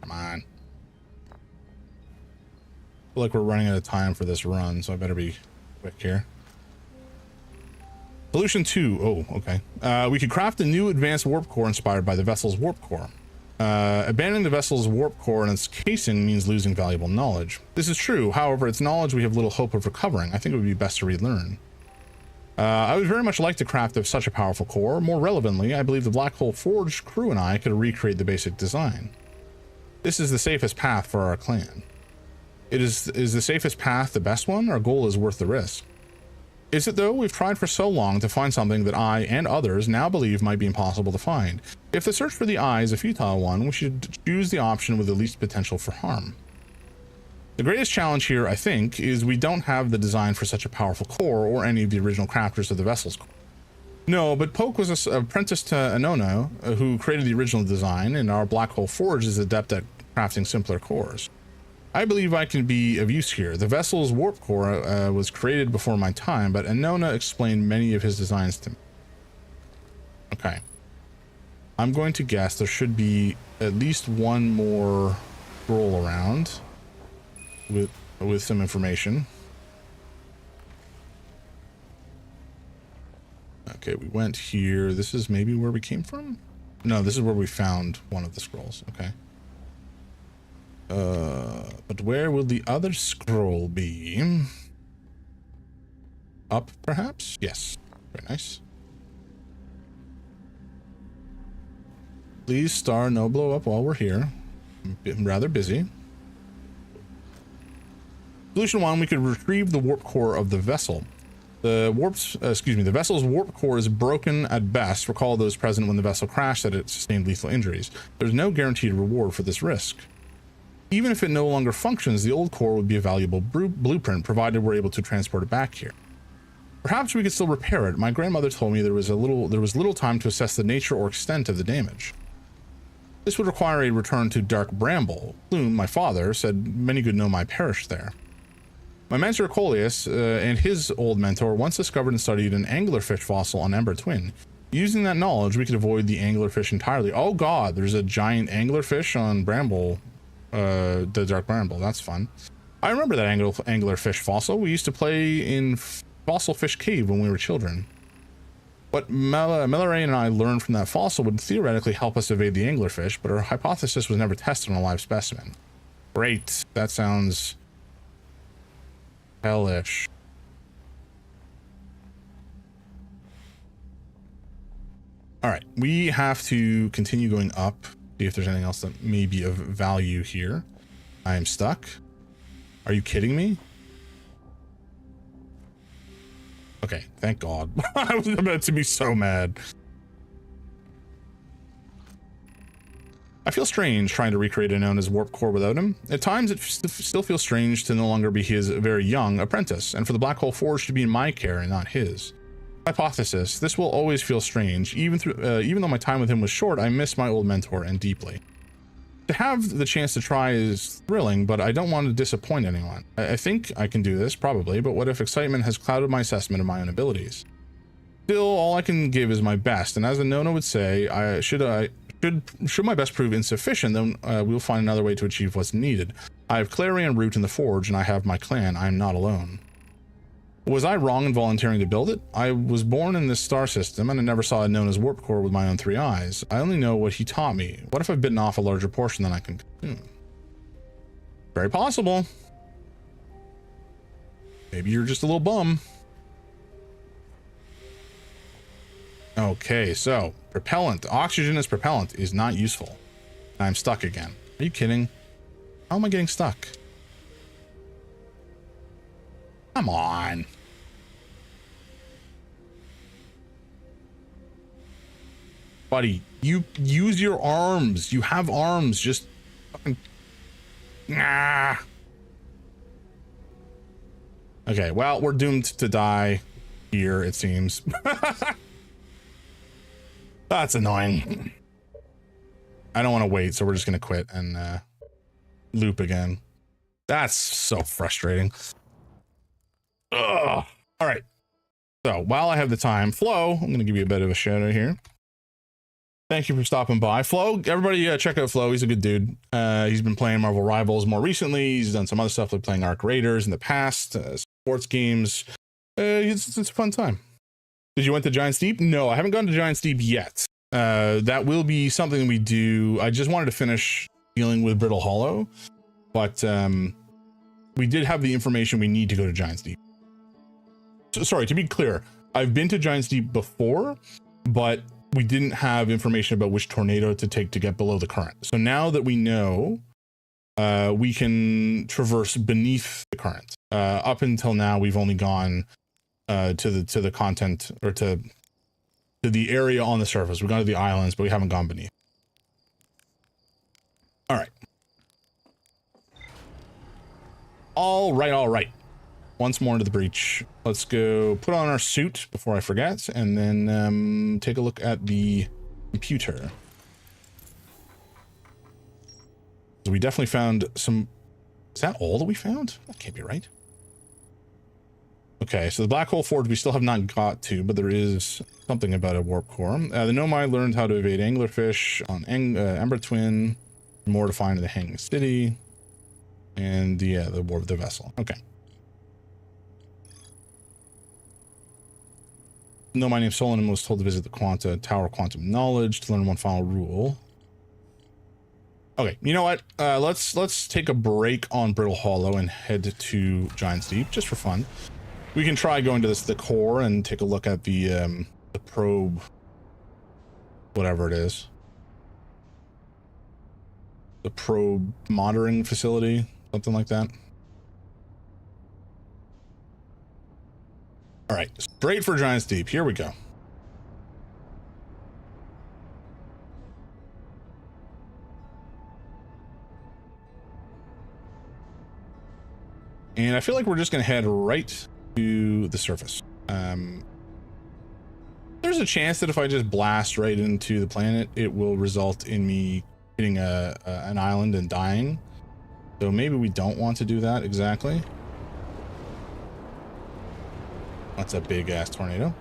Come on. I feel like we're running out of time for this run, so I better be quick here. Solution 2. Oh, okay. We could craft a new advanced warp core inspired by the vessel's warp core. Abandoning the vessel's warp core and its casing means losing valuable knowledge. This is true. However, it's knowledge we have little hope of recovering. I think it would be best to relearn. I would very much like to craft such a powerful core. More relevantly, I believe the Black Hole Forge crew and I could recreate the basic design. This is the safest path for our clan. Is the safest path the best one? Our goal is worth the risk. Is it though? We've tried for so long to find something that I and others now believe might be impossible to find. If the search for the eye is a futile one, we should choose the option with the least potential for harm. The greatest challenge here, I think, is we don't have the design for such a powerful core or any of the original crafters of the vessel's core. No, but Poke was an apprentice to Anona, who created the original design, and our Black Hole Forge is adept at crafting simpler cores. I believe I can be of use here. The vessel's warp core was created before my time, but Anona explained many of his designs to me. Okay. I'm going to guess there should be at least one more scroll around with some information. Okay, we went here. This is maybe where we came from? No, this is where we found one of the scrolls. Okay. But where will the other scroll be? Up, perhaps? Yes. Very nice. Please, star, no blow up while we're here. I'm rather busy. Solution 1, we could retrieve the warp core of the vessel. The vessel's warp core is broken at best. Recall those present when the vessel crashed that it sustained lethal injuries. There's no guaranteed reward for this risk. Even if it no longer functions, the old core would be a valuable blueprint, provided we're able to transport it back here. Perhaps we could still repair it. My grandmother told me there was little time to assess the nature or extent of the damage. This would require a return to Dark Bramble. Plume, my father, said many good Nomai perished there. My mentor Coleus and his old mentor once discovered and studied an anglerfish fossil on Ember Twin. Using that knowledge, we could avoid the anglerfish entirely. Oh god, there's a giant anglerfish on Bramble, the Dark Bramble. That's fun. I remember that anglerfish fossil. We used to play in Fossil Fish Cave when we were children. What Melarain and I learned from that fossil would theoretically help us evade the anglerfish, but our hypothesis was never tested on a live specimen. Great. That sounds hellish. All right, we have to continue going up, see if there's anything else that may be of value here. I am stuck. Are you kidding me? Okay, thank God. I was about to be so mad. I feel strange trying to recreate Anona's warp core without him. At times, it still feels strange to no longer be his very young apprentice, and for the Black Hole Forge to be in my care and not his. Hypothesis: this will always feel strange. Even though my time with him was short, I miss my old mentor and deeply. To have the chance to try is thrilling, but I don't want to disappoint anyone. I think I can do this, probably, but what if excitement has clouded my assessment of my own abilities? Still, all I can give is my best, and as Anona would say, should my best prove insufficient, then we'll find another way to achieve what's needed. I have Clarion Root in the Forge, and I have my clan. I am not alone. Was I wrong in volunteering to build it? I was born in this star system, and I never saw Anona's warp core with my own 3 eyes. I only know what he taught me. What if I've bitten off a larger portion than I can consume? Very possible. Maybe you're just a little bum. Okay, so propellant. Oxygen as propellant is not useful. I'm stuck again. Are you kidding? How am I getting stuck? Come on. Buddy, you use your arms. You have arms. Just fucking... Nah. Okay, well, we're doomed to die here, it seems. That's annoying. I don't want to wait, so we're just going to quit and loop again. That's so frustrating. Ugh. All right. So while I have the time, Flo, I'm going to give you a bit of a shout out here. Thank you for stopping by. Flo, everybody check out Flo. He's a good dude. He's been playing Marvel Rivals more recently. He's done some other stuff like playing Arc Raiders in the past, sports games. It's a fun time. Did you went to Giant's Deep? No, I haven't gone to Giant's Deep yet. That will be something we do. I just wanted to finish dealing with Brittle Hollow, but we did have the information we need to go to Giant's Deep. So, sorry, to be clear, I've been to Giant's Deep before, but we didn't have information about which tornado to take to get below the current. So now that we know, we can traverse beneath the current. Up until now, we've only gone to the content, or to the area on the surface. We've gone to the islands, but we haven't gone beneath. All right. All right. Once more into the breach. Let's go put on our suit before I forget, and then take a look at the computer. So we definitely found some... Is that all that we found? That can't be right. Okay, so the Black Hole Forge we still have not got to, but there is something about a warp core. The Nomai learned how to evade anglerfish on Ember Twin, more to find in the Hanging City, and the warp the vessel. Okay. Nomai named Solon was told to visit the Tower Quantum Knowledge to learn one final rule. Okay, you know what? Let's take a break on Brittle Hollow and head to Giant's Deep just for fun. We can try going to the core and take a look at the probe, whatever it is. The probe monitoring facility, something like that. All right, straight for Giant's Deep. Here we go. And I feel like we're just going to head right to the surface. There's a chance that if I just blast right into the planet, it will result in me hitting an island and dying. So maybe we don't want to do that exactly. That's a big ass tornado.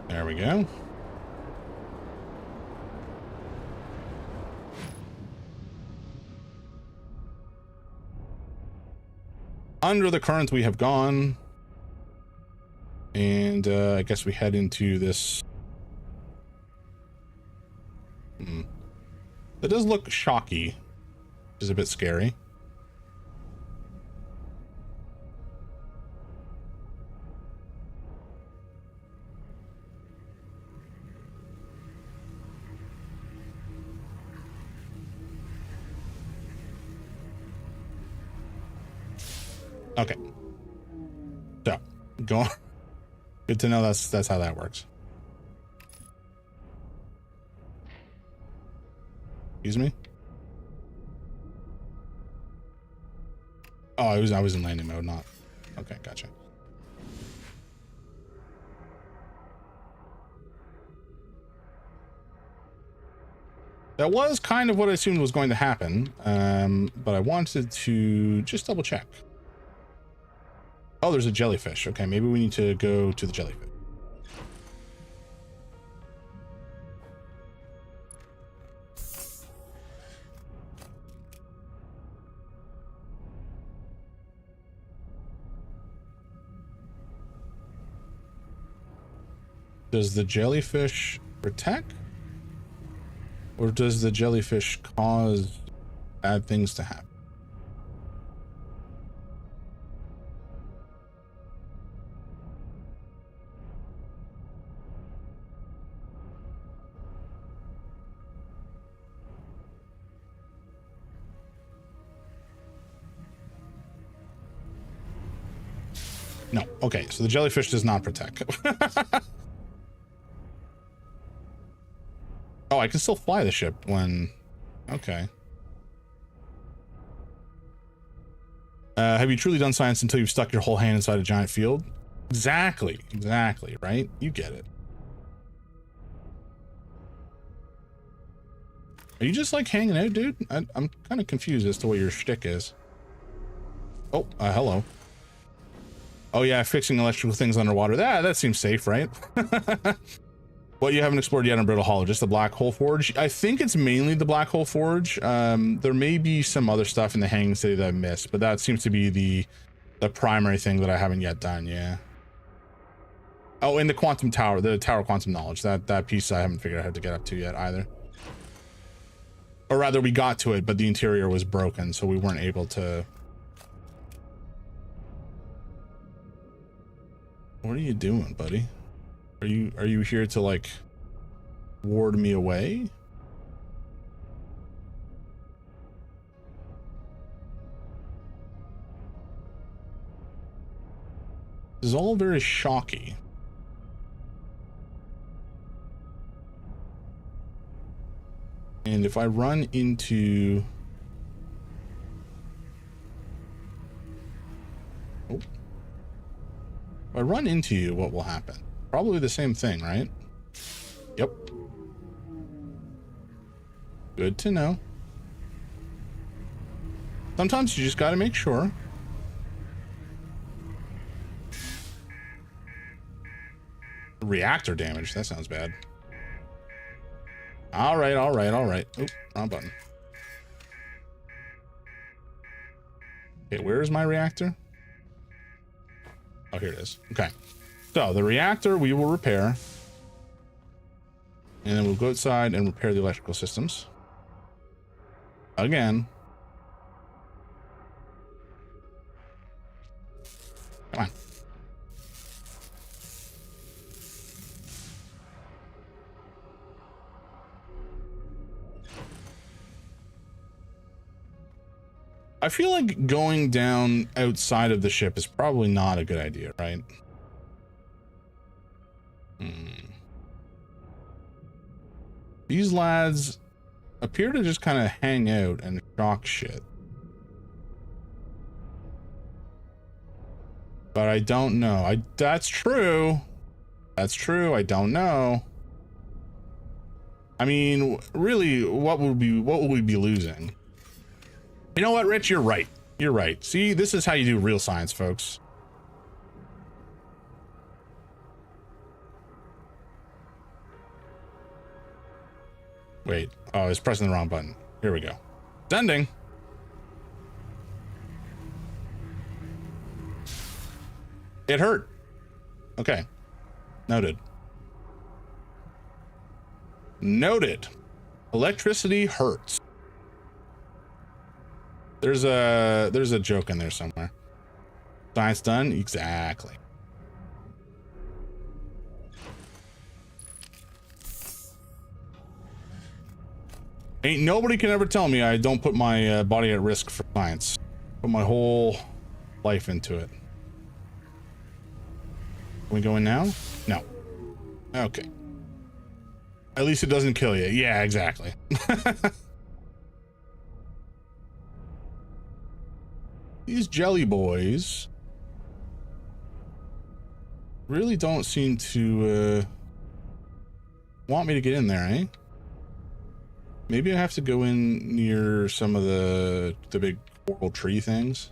There we go. Under the current we have gone. And I guess we head into this. That does look shocky, which is a bit scary. Okay. So, go on. Good to know that's how that works. Excuse me? Oh, I was in landing mode, not... Okay, gotcha. That was kind of what I assumed was going to happen, but I wanted to just double check. Oh, there's a jellyfish. Okay, maybe we need to go to the jellyfish. Does the jellyfish protect? Or does the jellyfish cause bad things to happen? No. Okay, so the jellyfish does not protect. Oh, I can still fly the ship when... Okay. Have you truly done science until you've stuck your whole hand inside a giant field? Exactly, right? You get it. Are you just like hanging out, dude? I'm kind of confused as to what your shtick is. Oh, hello. Oh yeah, fixing electrical things underwater. That seems safe, right? What you haven't explored yet on Brittle Hollow, just the Black Hole Forge? I think it's mainly the Black Hole Forge. There may be some other stuff in the Hanging City that I missed, but that seems to be the primary thing that I haven't yet done, yeah. Oh, and the Quantum Tower, the Tower Quantum Knowledge. That piece I haven't figured out how to get up to yet either. Or rather, we got to it, but the interior was broken, so we weren't able to... What are you doing, buddy? Are you here to like ward me away? This is all very shocky. And if I run into... Oh. If I run into you, what will happen? Probably the same thing, right? Yep. Good to know. Sometimes you just gotta make sure. Reactor damage, that sounds bad. All right. Oop, wrong button. Okay, where is my reactor? Oh, here it is. Okay. So the reactor we will repair. And then we'll go outside and repair the electrical systems. Again. Come on. I feel like going down outside of the ship is probably not a good idea, right? These lads appear to just kind of hang out and shock shit. But I don't know. That's true. That's true. I don't know. I mean, really, what would we be losing? You know what, Rich? You're right. You're right. See, this is how you do real science, folks. Wait. Oh, I was pressing the wrong button. Here we go. Sending. It hurt. Okay. Noted. Noted. Electricity hurts. There's a joke in there somewhere. Science done? Exactly. Ain't nobody can ever tell me I don't put my body at risk for science. Put my whole life into it. Can we go in now? No. Okay. At least it doesn't kill you. Yeah, exactly. These jelly boys really don't seem to want me to get in there, eh? Maybe I have to go in near some of the big coral tree things.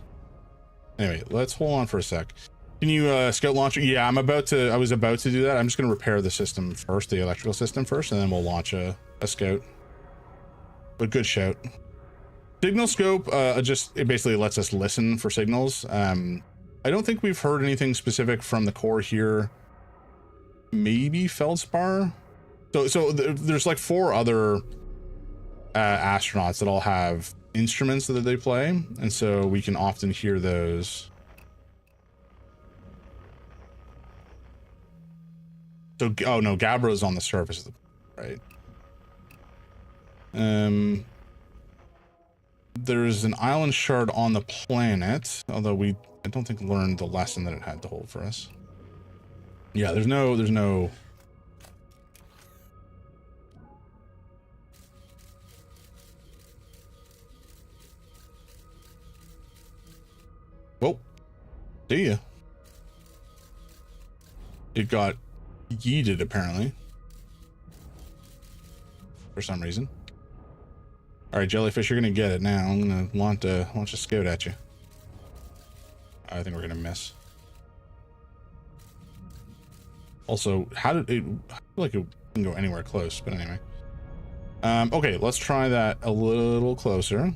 Anyway, let's hold on for a sec. Can you scout launcher? Yeah, I was about to do that. I'm just going to repair the system first, the electrical system first, and then we'll launch a scout. But good shout. Signal scope, it basically lets us listen for signals. I don't think we've heard anything specific from the core here. Maybe Feldspar. So there's like 4 other astronauts that all have instruments that they play, and so we can often hear those. So, oh no, Gabbro's on the surface of the right. There's an island shard on the planet, although I don't think learned the lesson that it had to hold for us. Yeah, there's no. Well, see ya. It got yeeted apparently for some reason. All right, jellyfish, you're gonna get it now. I'm gonna launch a scout at you. I think we're gonna miss. Also, how did it? I feel like it can go anywhere close, but anyway. Okay, let's try that a little closer.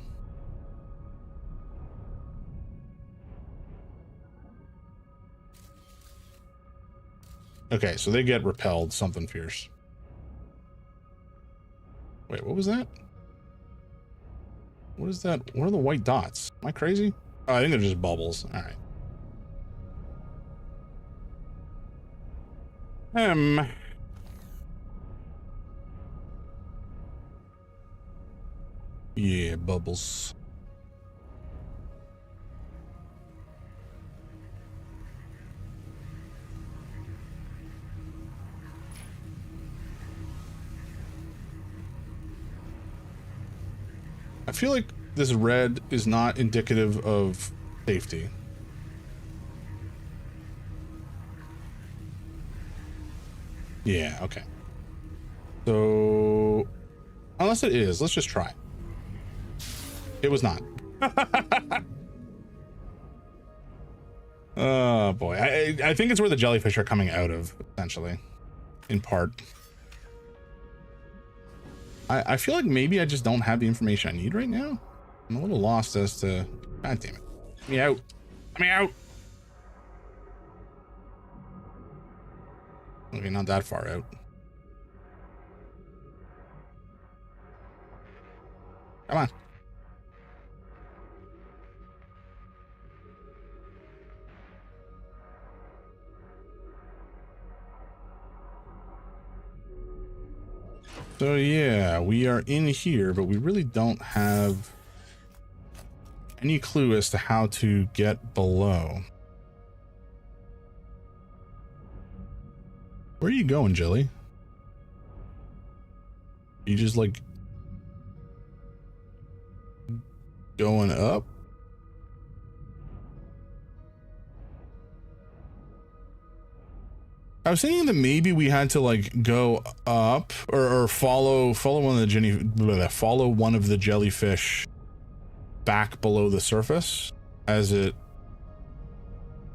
Okay, so they get repelled. Something fierce. Wait, what was that? What is that? What are the white dots? Am I crazy? Oh, I think they're just bubbles. All right. Yeah, bubbles. I feel like this red is not indicative of safety. Yeah, okay. So, unless it is, let's just try. It was not. Oh boy. I think it's where the jellyfish are coming out of, essentially. In part. I feel like maybe I just don't have the information I need right now. I'm a little lost as to... God damn it. Let me out. Let me out. Okay, not that far out. Come on. So yeah, we are in here, but we really don't have any clue as to how to get below. Where are you going, Jelly? You just like going up? I was thinking that maybe we had to like go up or follow one of the follow one of the jellyfish back below the surface as it,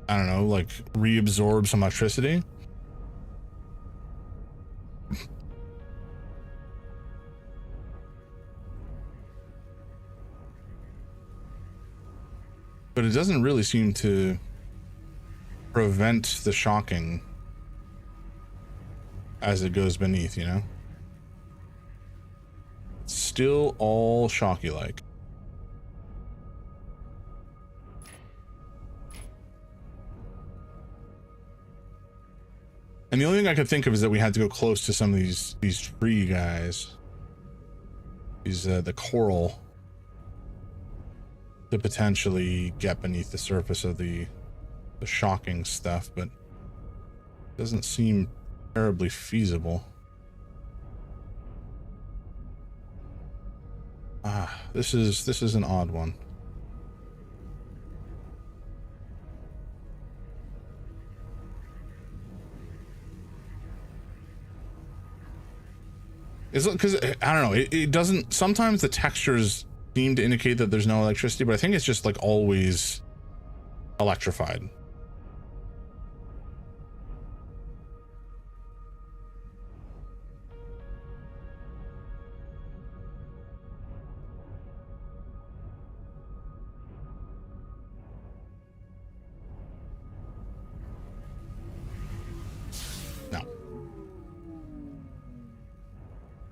I don't know, like reabsorbs some electricity. But it doesn't really seem to prevent the shocking as it goes beneath, you know? It's still all shocky like. And the only thing I could think of is that we had to go close to some of these tree guys. These the coral to potentially get beneath the surface of the shocking stuff, but it doesn't seem terribly feasible. This is an odd one. Is it because I don't know, it doesn't, sometimes the textures seem to indicate that there's no electricity, but I think it's just like always electrified.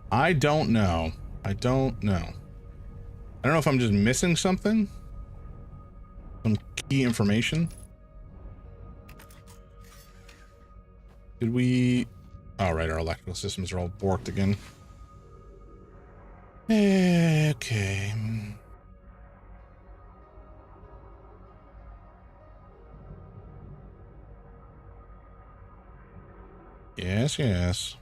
I don't know. I don't know. I don't know if I'm just missing something. Some key information. Did we... Oh, right, our electrical systems are all borked again. Okay. Yes, yes.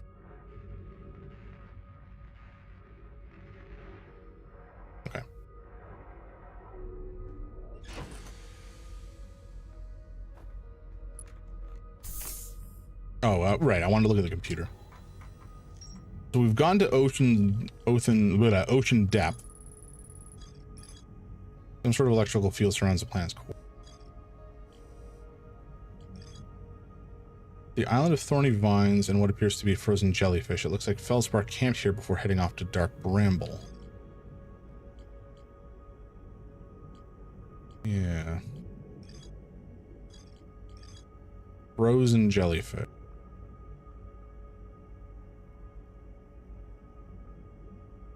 Oh, right. I wanted to look at the computer. So we've gone to ocean depth. Some sort of electrical field surrounds the planet's core. The island of thorny vines and what appears to be a frozen jellyfish. It looks like Feldspar camped here before heading off to Dark Bramble. Yeah. Frozen jellyfish.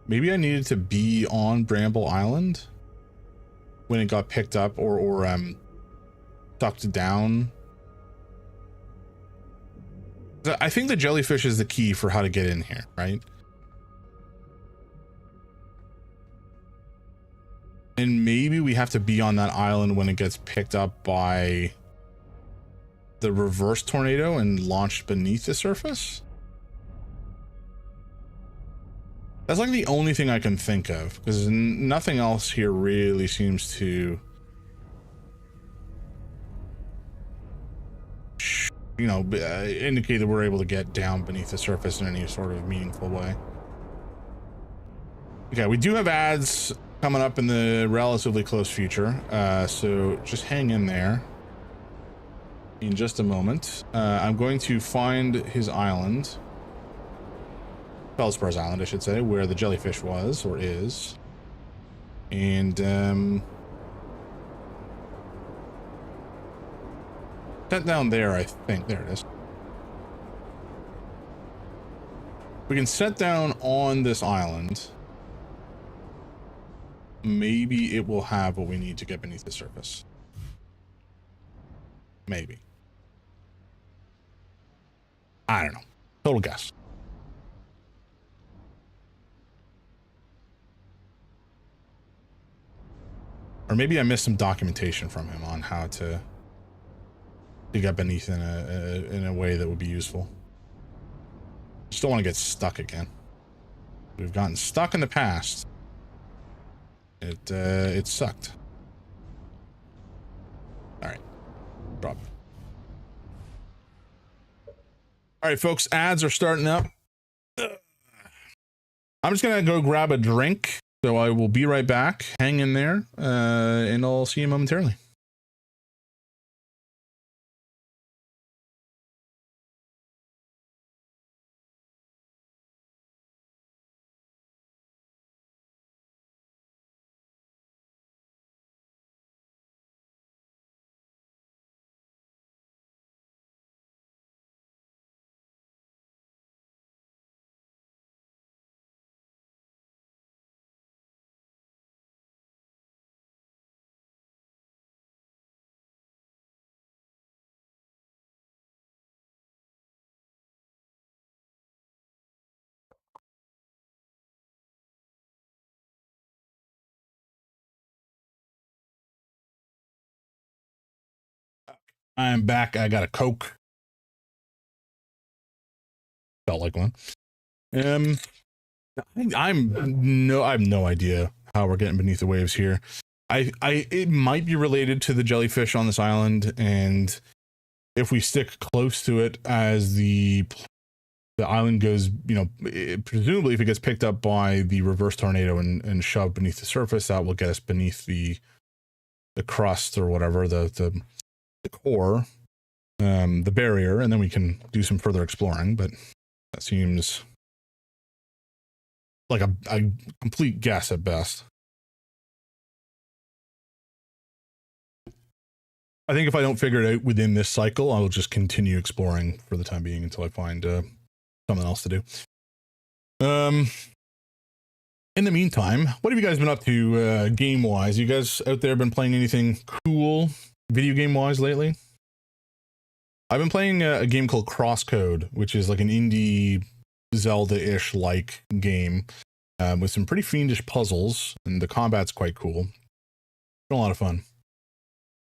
Maybe I needed to be on Bramble Island when it got picked up or sucked down. I think the jellyfish is the key for how to get in here, right? And maybe we have to be on that island when it gets picked up by the reverse tornado and launched beneath the surface. That's like the only thing I can think of, because nothing else here really seems to, you know, indicate that we're able to get down beneath the surface in any sort of meaningful way. Okay, we do have ads coming up in the relatively close future, so just hang in there. In just a moment, I'm going to find his island, Feldspars Island, I should say, where the jellyfish was or is, and set down there. I think there it is. We can set down on this island. Maybe it will have what we need to get beneath the surface. Maybe. I don't know. Total guess. Or maybe I missed some documentation from him on how to get beneath in a way that would be useful. Just don't want to get stuck again. We've gotten stuck in the past. It sucked. All right, drop it. All right, folks, ads are starting up. I'm just gonna go grab a drink, so I will be right back. Hang in there, and I'll see you momentarily. I'm back. I got a Coke. Felt like one. I have no idea how we're getting beneath the waves here. It might be related to the jellyfish on this island, and if we stick close to it as the island goes, you know, presumably if it gets picked up by the reverse tornado and shoved beneath the surface, that will get us beneath the crust or whatever, the core, the barrier, and then we can do some further exploring. But that seems like a complete guess at best. I think if I don't figure it out within this cycle, I will just continue exploring for the time being until I find something else to do. In the meantime, what have you guys been up to game-wise? You guys out there been playing anything cool video game-wise lately? I've been playing a game called Crosscode, which is like an indie Zelda-ish like game with some pretty fiendish puzzles, and the combat's quite cool. Been a lot of fun.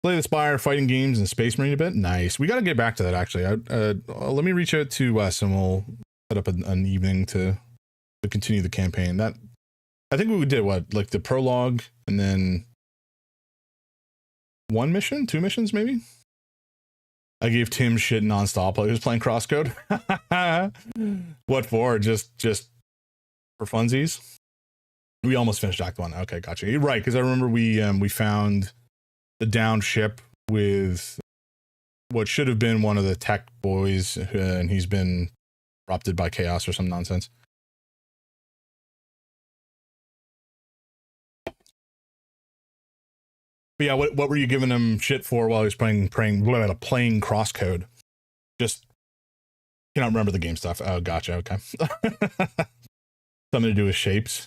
Play the Spire fighting games and Space Marine a bit. Nice. We got to get back to that, actually. Let me reach out to Wes and we'll set up an evening to continue the campaign. That I think we did what, like the prologue and then one mission, two missions maybe. I gave Tim shit nonstop while he was playing Crosscode. What for? Just for funsies? We almost finished Act 1. Okay, gotcha. You're right, because I remember we found the downed ship with what should have been one of the tech boys, and he's been corrupted by chaos or some nonsense. But yeah, what were you giving him shit for while he was playing Crosscode? Just cannot remember the game stuff. Oh, gotcha. Okay. Something to do with shapes.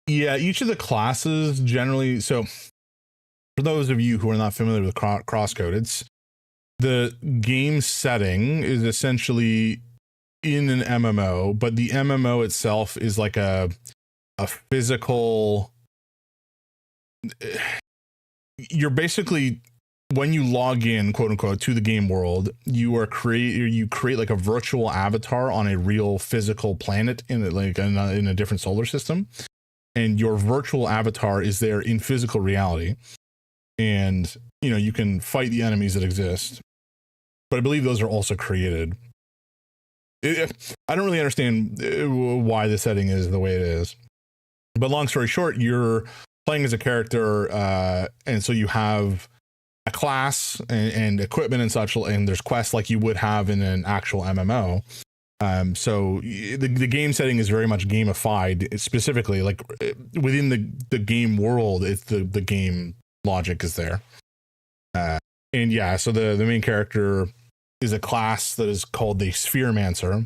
Yeah, each of the classes generally. So, for those of you who are not familiar with Crosscode, the game setting is essentially in an MMO, but the MMO itself is like a physical. You're basically, when you log in, quote unquote, to the game world, you create like a virtual avatar on a real physical planet in a different solar system, and your virtual avatar is there in physical reality, and you can fight the enemies that exist. But I believe those are also created. I don't really understand why the setting is the way it is, but long story short, you're playing as a character, and so you have a class and equipment and such, and there's quests like you would have in an actual MMO. So the game setting is very much gamified. It's specifically like within the game world, it's the game logic is there. And yeah, so the main character is a class that is called the Spheromancer,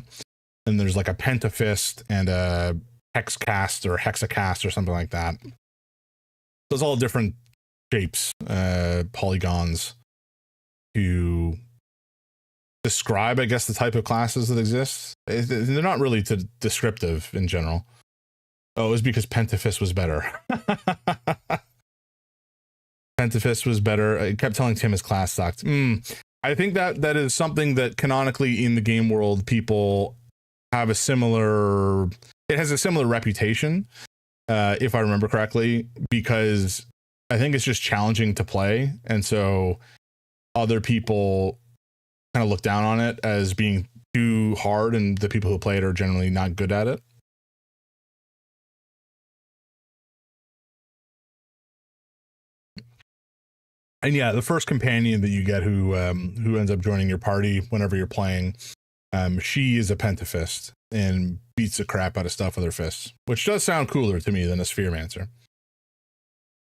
and there's like a Pentafist and a Hexcast or Hexacast or something like that. So it's all different shapes, polygons, to describe, I guess, the type of classes that exist. They're not really descriptive in general. Oh, it was because Pentafist was better. Pentafist was better. I kept telling Tim his class sucked. I think that is something that canonically in the game world, people have it has a similar reputation, if I remember correctly, because I think it's just challenging to play. And so other people kind of look down on it as being too hard, and the people who play it are generally not good at it. And yeah, the first companion that you get who ends up joining your party whenever you're playing, she is a Pentafist and beats the crap out of stuff with her fists, which does sound cooler to me than a Spheromancer.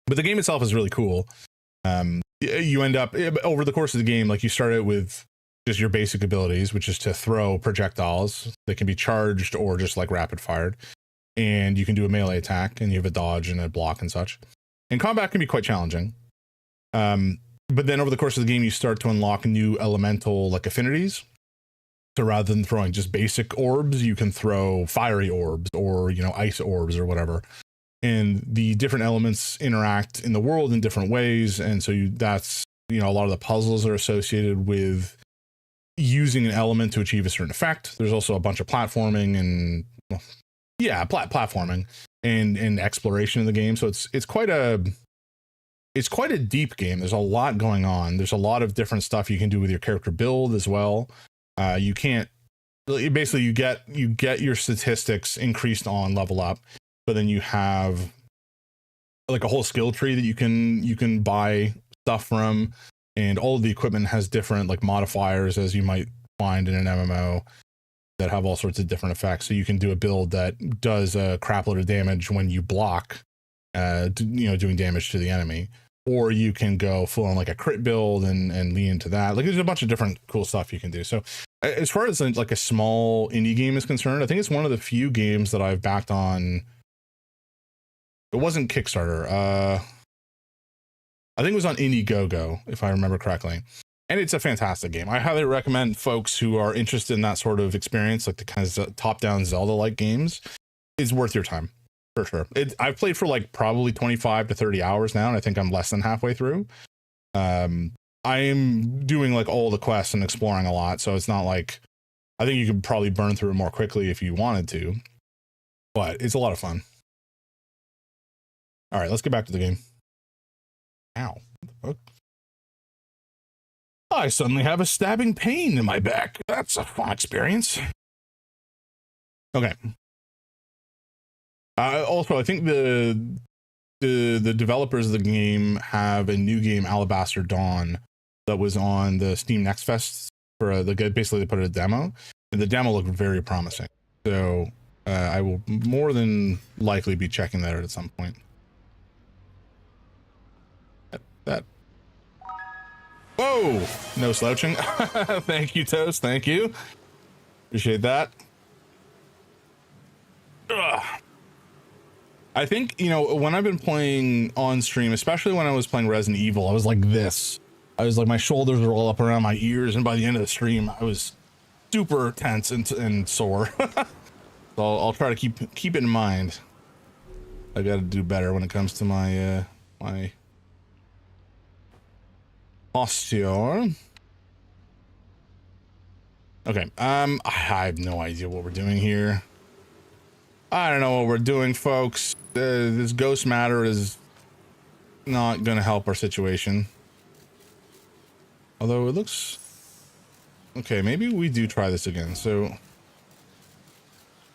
But the game itself is really cool. You end up over the course of the game, like you start out with just your basic abilities, which is to throw projectiles that can be charged or just like rapid fired. And you can do a melee attack, and you have a dodge and a block and such. And combat can be quite challenging. But then over the course of the game, you start to unlock new elemental like affinities. So rather than throwing just basic orbs, you can throw fiery orbs or, ice orbs or whatever. And the different elements interact in the world in different ways. And so that's, a lot of the puzzles are associated with using an element to achieve a certain effect. There's also a bunch of platforming and platforming and exploration in the game. So it's quite a deep game. There's a lot going on. There's a lot of different stuff you can do with your character build as well. You get your statistics increased on level up, but then you have like a whole skill tree that you can buy stuff from, and all of the equipment has different like modifiers, as you might find in an MMO, that have all sorts of different effects. So you can do a build that does a crap load of damage when you block, doing damage to the enemy, or you can go full on like a crit build and lean into that. Like there's a bunch of different cool stuff you can do. So as far as like a small indie game is concerned, I think it's one of the few games that I've backed on. It wasn't Kickstarter. I think it was on Indiegogo, if I remember correctly. And it's a fantastic game. I highly recommend folks who are interested in that sort of experience, like the kind of top-down Zelda-like games, it's worth your time. For sure. I've played for like probably 25 to 30 hours now, and I think I'm less than halfway through. I am doing like all the quests and exploring a lot, so it's not like, I think you could probably burn through it more quickly if you wanted to, but it's a lot of fun. All right, let's get back to the game. Ow. I suddenly have a stabbing pain in my back. That's a fun experience. Okay. Also, I think the developers of the game have a new game, Alabaster Dawn, that was on the Steam Next Fest for basically they put a demo, and the demo looked very promising. So I will more than likely be checking that out at some point. That. Whoa! No slouching. Thank you, Toast. Thank you. Appreciate that. Ugh. I think, when I've been playing on stream, especially when I was playing Resident Evil, I was like this. I was like, my shoulders were all up around my ears, and by the end of the stream, I was super tense and sore. So I'll try to keep it in mind. I got to do better when it comes to my my posture. Okay, I have no idea what we're doing here. I don't know what we're doing, folks. This ghost matter is not gonna help our situation. Although it looks... Okay, maybe we do try this again. So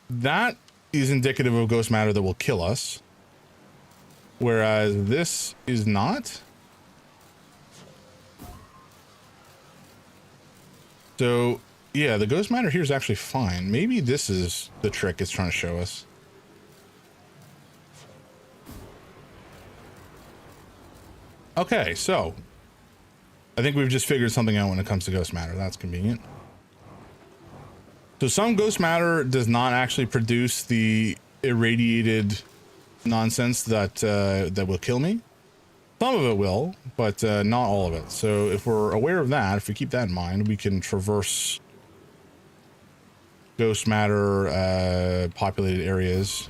that is indicative of ghost matter that will kill us, whereas this is not. So yeah, the ghost matter here is actually fine. Maybe this is the trick it's trying to show us. Okay, so I think we've just figured something out when it comes to ghost matter. That's convenient. So some ghost matter does not actually produce the irradiated nonsense that that will kill me. Some of it will, but not all of it. So if we're aware of that, if we keep that in mind, we can traverse ghost matter populated areas.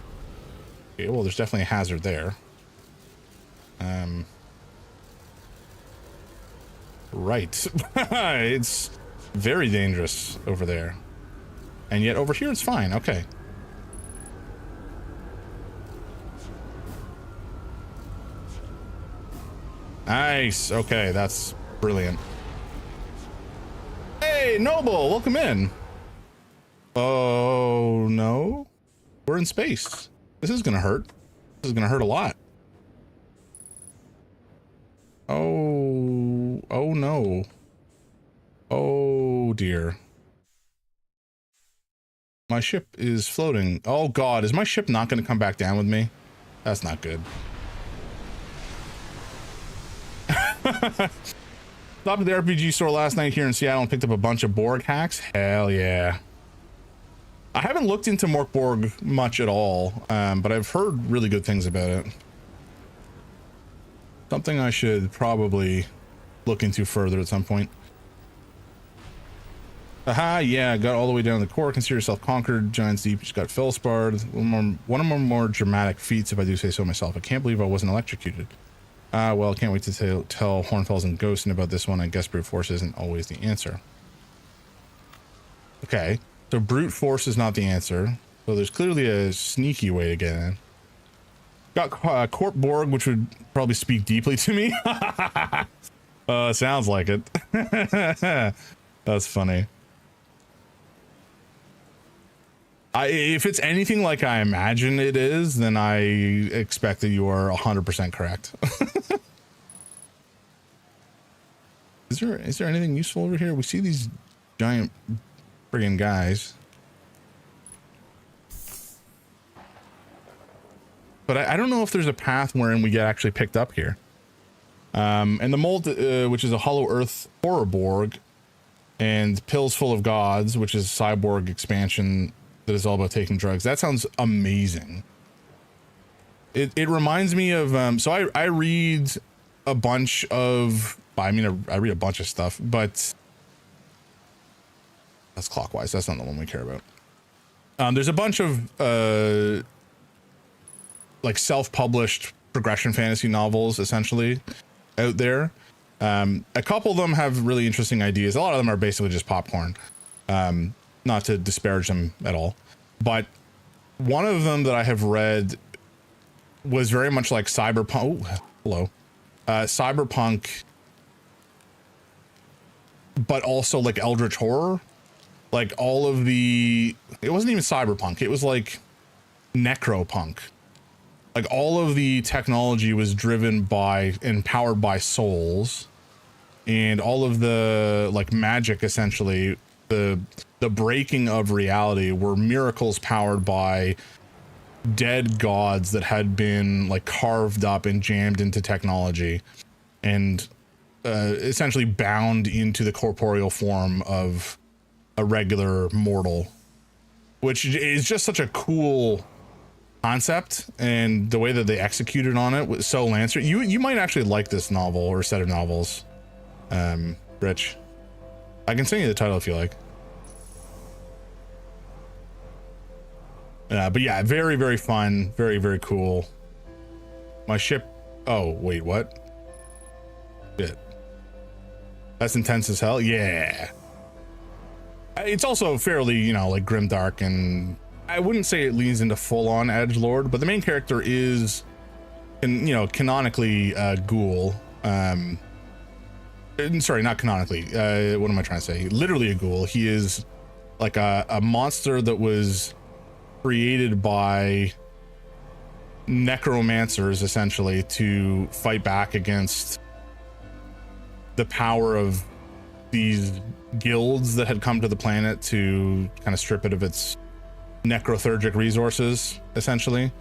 Okay, well, there's definitely a hazard there. Right. It's very dangerous over there. And yet over here it's fine. Okay. Nice. Okay, that's brilliant. Hey, Noble, welcome in. Oh, no. We're in space. This is gonna hurt. This is gonna hurt a lot. Oh, oh no. Oh dear. My ship is floating. Oh god, is my ship not gonna come back down with me? That's not good. Stopped at the RPG store last night here in Seattle and picked up a bunch of Borg hacks. Hell yeah. I haven't looked into Mork Borg much at all, but I've heard really good things about it. Something I should probably look into further at some point. Aha, yeah, got all the way down to the core. Consider yourself conquered. Giants deep, just got Fellsparred. One of my more dramatic feats, if I do say so myself. I can't believe I wasn't electrocuted. Well, can't wait to tell Hornfells and Ghostin about this one. I guess brute force isn't always the answer. Okay, so brute force is not the answer. So there's clearly a sneaky way to get in. Got Corp Borg, which would probably speak deeply to me. Sounds like it. That's funny. If it's anything like I imagine it is, then I expect that you are 100% correct. Is there anything useful over here? We see these giant friggin' guys. But I don't know if there's a path wherein we get actually picked up here. And the Mold, which is a Hollow Earth Horror Borg, and Pills Full of Gods, which is a cyborg expansion that is all about taking drugs. That sounds amazing. It reminds me of, so I read a bunch of, I mean, I read a bunch of stuff, but that's Clockwise. That's not the one we care about. There's a bunch of, like self-published progression fantasy novels essentially out there. A couple of them have really interesting ideas. A lot of them are basically just popcorn. Not to disparage them at all, but one of them that I have read was very much like cyberpunk. Oh, hello. Cyberpunk, but also like eldritch horror. Like all of the, it wasn't even cyberpunk. It was like necropunk. Like all of the technology was driven by and powered by souls, and all of the like magic, essentially the breaking of reality, were miracles powered by dead gods that had been like carved up and jammed into technology and essentially bound into the corporeal form of a regular mortal, which is just such a cool concept, and the way that they executed on it was so Lancer. You might actually like this novel or set of novels. Rich. I can send you the title if you like. But yeah, very, very fun. Very, very cool. My ship. Oh, wait, what? Shit. That's intense as hell. Yeah. It's also fairly, you know, like grimdark, and I wouldn't say it leans into full-on edgelord, but the main character is, you know, canonically ghoul. Sorry, not canonically. What am I trying to say? Literally a ghoul. He is like a monster that was created by necromancers, essentially, to fight back against the power of these guilds that had come to the planet to kind of strip it of its necrothurgic resources, essentially.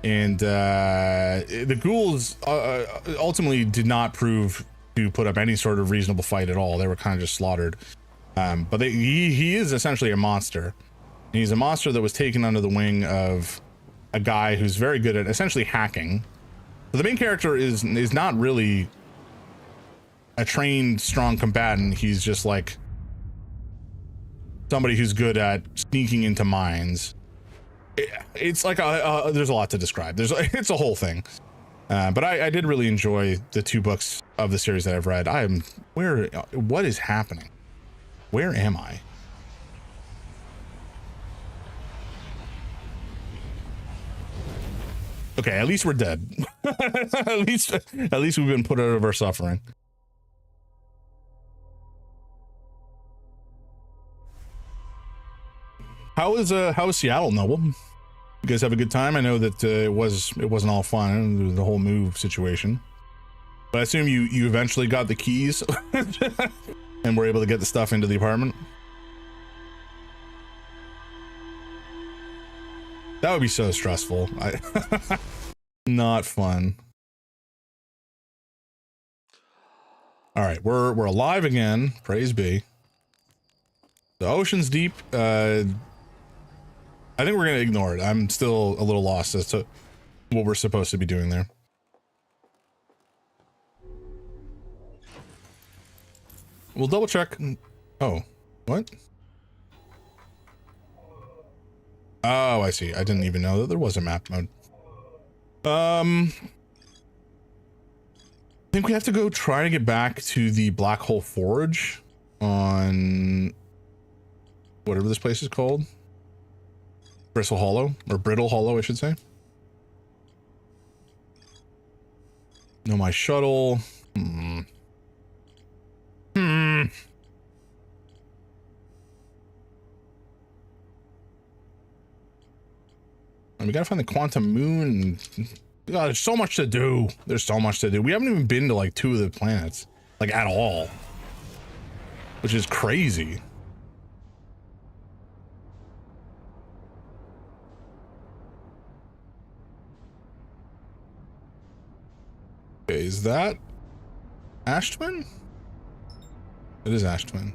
And the ghouls ultimately did not prove to put up any sort of reasonable fight at all. They were kind of just slaughtered. But he is essentially a monster. And he's a monster that was taken under the wing of a guy who's very good at essentially hacking. So the main character is not really a trained, strong combatant. He's just like somebody who's good at sneaking into mines. It's like there's a lot to describe. It's a whole thing. But I did really enjoy the 2 books of the series that I've read. What is happening? Where am I? Okay, at least we're dead. at least we've been put out of our suffering. How is Seattle, Noble? You guys have a good time? I know that it wasn't all fun, the whole move situation. But I assume you eventually got the keys and were able to get the stuff into the apartment. That would be so stressful. Not fun. All right, we're alive again. Praise be. The ocean's deep. I think we're gonna ignore it. I'm still a little lost as to what we're supposed to be doing there. We'll double check. Oh, what? Oh, I see. I didn't even know that there was a map mode. I think we have to go try to get back to the Black Hole Forge on whatever this place is called. Bristle Hollow, or Brittle Hollow, I should say. No, my shuttle. We gotta find the quantum moon. God, there's so much to do. There's so much to do. We haven't even been to like 2 of the planets, like at all, which is crazy. Okay, is that Ash Twin? It is Ash Twin.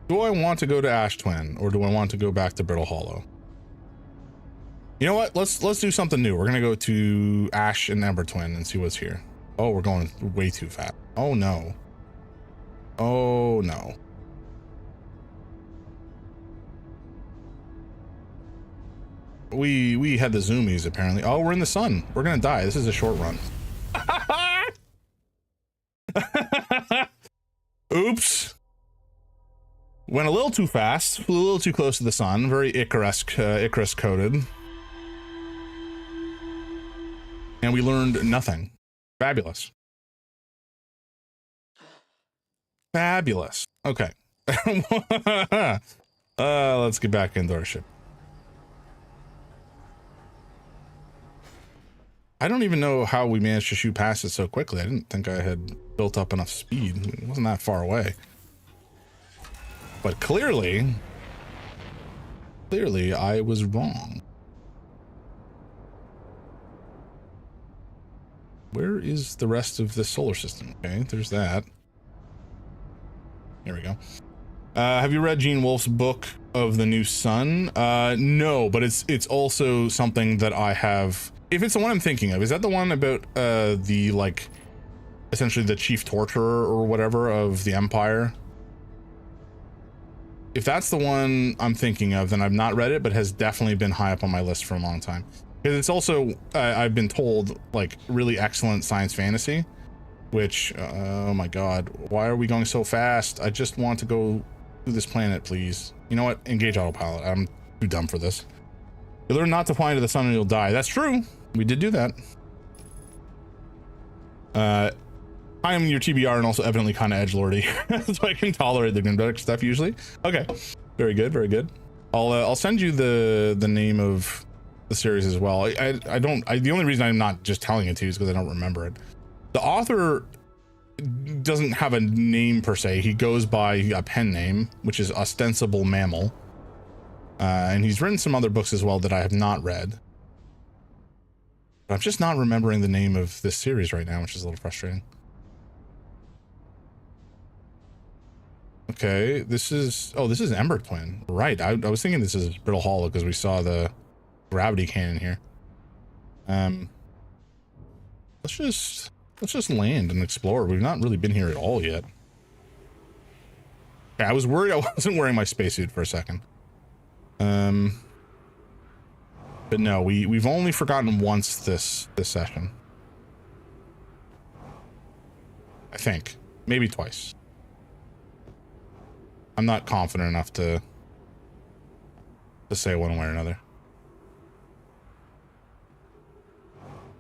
Do I want to go to Ash Twin, or do I want to go back to Brittle Hollow? You know what? Let's do something new. We're gonna go to Ash and Ember Twin and see what's here. Oh, we're going way too fast. Oh no. Oh no. We had the zoomies apparently. Oh, we're in the sun. We're gonna die. This is a short run. Oops. Went a little too fast, flew a little too close to the sun. Very Icarus coded. And we learned nothing. Fabulous. Fabulous. Okay. Let's get back into our ship. I don't even know how we managed to shoot past it so quickly. I didn't think I had built up enough speed. It wasn't that far away. But clearly I was wrong. Where is the rest of the solar system? Okay, there's that. Here we go. Have you read Gene Wolfe's book of the New Sun? No, but it's also something that I have. If it's the one I'm thinking of, is that the one about the like essentially the chief torturer or whatever of the Empire. If that's the one I'm thinking of, then I've not read it, but has definitely been high up on my list for a long time. Because it's also, I've been told, like, really excellent science fantasy, which, oh my god, why are we going so fast? I just want to go to this planet, please. You know what? Engage autopilot. I'm too dumb for this. You learn not to fly into the sun and you'll die. That's true. We did do that. I am your TBR and also evidently kind of edgelordy, so I can tolerate the Grimdark stuff usually. Okay, very good, very good. I'll send you the name of the series as well. The only reason I'm not just telling it to you is because I don't remember it. The author doesn't have a name per se. He goes by a pen name, which is Ostensible Mammal, and he's written some other books as well that I have not read. But I'm just not remembering the name of this series right now, which is a little frustrating. Okay, this is Ember Twin, right? I was thinking this is Brittle Hollow because we saw the gravity cannon here. Let's just land and explore. We've not really been here at all yet. Okay, I was worried I wasn't wearing my spacesuit for a second. But no, we've only forgotten once this session. I think maybe twice. I'm not confident enough to say one way or another.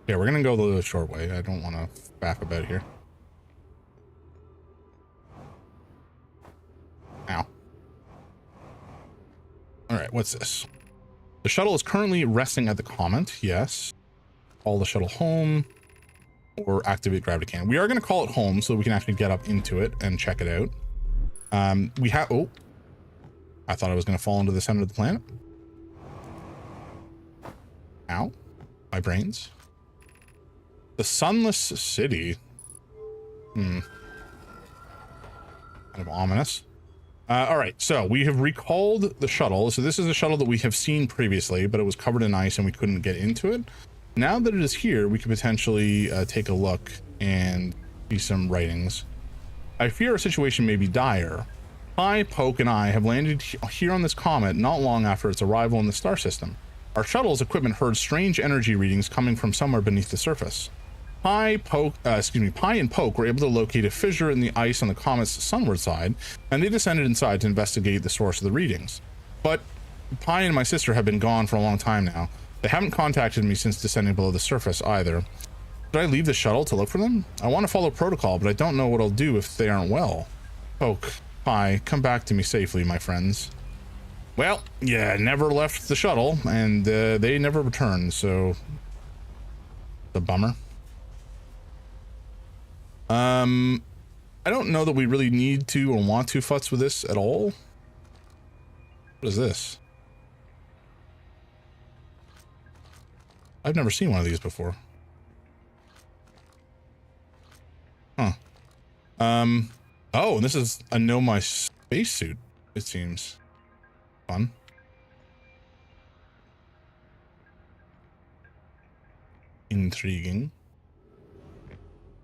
Yeah, we're gonna go the short way. I don't want to faff about here. Ow. All right, what's this? The shuttle is currently resting at the Comet. Yes. Call the shuttle home or activate gravity cannon. We are going to call it home so we can actually get up into it and check it out. We have, oh, I thought I was going to fall into the center of the planet. Ow, my brains. The Sunless City. Kind of ominous. All right, so we have recalled the shuttle. So this is a shuttle that we have seen previously, but it was covered in ice and we couldn't get into it. Now that it is here, we could potentially take a look and see some writings. I fear our situation may be dire. Pi, Poke, and I have landed here on this comet not long after its arrival in the star system. Our shuttle's equipment heard strange energy readings coming from somewhere beneath the surface. Pi and Poke were able to locate a fissure in the ice on the comet's sunward side, and they descended inside to investigate the source of the readings. But Pi and my sister have been gone for a long time now. They haven't contacted me since descending below the surface either. Should I leave the shuttle to look for them? I want to follow protocol, but I don't know what I'll do if they aren't well. Poke, Pi, come back to me safely, my friends. Well, yeah, never left the shuttle, and they never returned, so... the bummer. I don't know that we really need to or want to futz with this at all. What is this? I've never seen one of these before. Huh. Oh, and this is a Know My Spacesuit, it seems. Fun. Intriguing.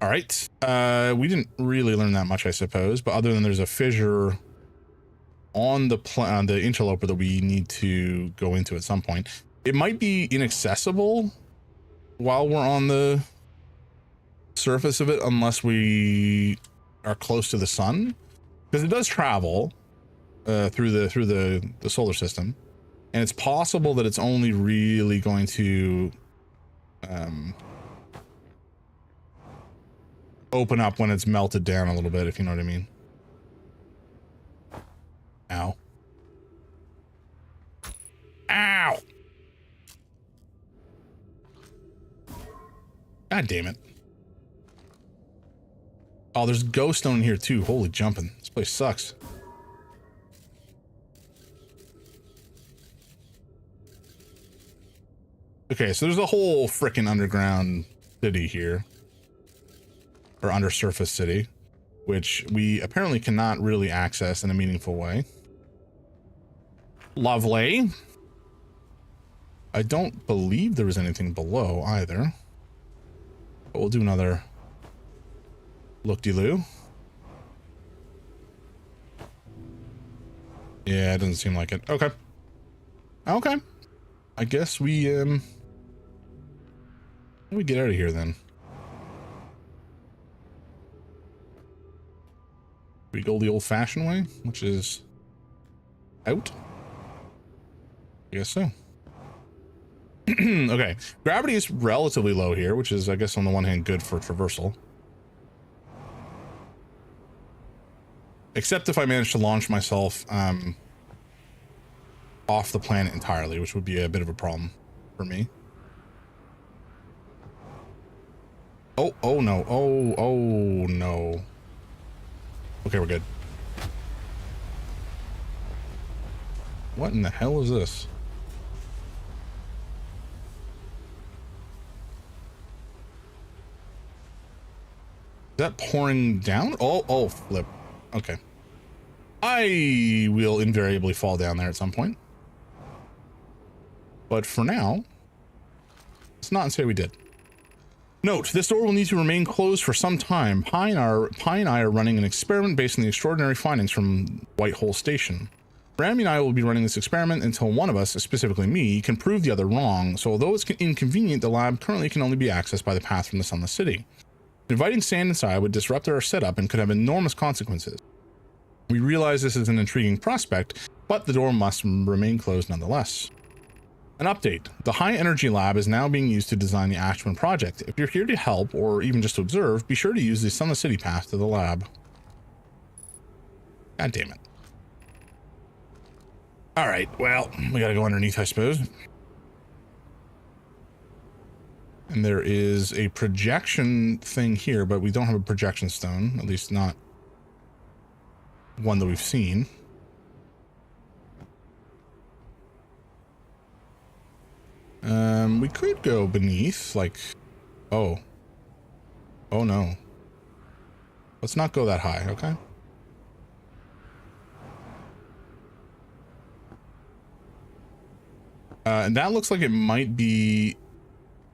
All right. We didn't really learn that much, I suppose, but other than there's a fissure on the interloper that we need to go into at some point. It might be inaccessible while we're on the surface of it unless we are close to the sun, because it does travel through the solar system, and it's possible that it's only really going to open up when it's melted down a little bit, if you know what I mean. Ow. Ow! God damn it. Oh, there's ghost stone in here too. Holy jumping. This place sucks. Okay, so there's a whole frickin' underground city here. Or undersurface city, which we apparently cannot really access in a meaningful way. Lovely. I don't believe there was anything below either. But we'll do another Look-de-loo. Yeah, it doesn't seem like it. Okay. Okay. I guess we get out of here then. We go the old-fashioned way, which is out. I guess so. Okay. Gravity is relatively low here, which is, I guess, on the one hand, good for traversal. Except if I manage to launch myself off the planet entirely, which would be a bit of a problem for me. Oh no. Oh no. Okay, we're good. What in the hell is this? Is that pouring down? Oh, flip. Okay. I will invariably fall down there at some point. But for now, let's not say we did. Note, this door will need to remain closed for some time. Pi and I are running an experiment based on the extraordinary findings from Whitehole Station. Rami and I will be running this experiment until one of us, specifically me, can prove the other wrong, so although it's inconvenient, the lab currently can only be accessed by the path from the Sunless City. Inviting sand inside would disrupt our setup and could have enormous consequences. We realize this is an intriguing prospect, but the door must remain closed nonetheless. An update. The High Energy Lab is now being used to design the Ashman project. If you're here to help, or even just to observe, be sure to use the Sunless City path to the lab. God damn it. Alright, well, we gotta go underneath, I suppose. And there is a projection thing here, but we don't have a projection stone, at least not one that we've seen. We could go beneath, like, oh no. Let's not go that high, okay? And that looks like it might be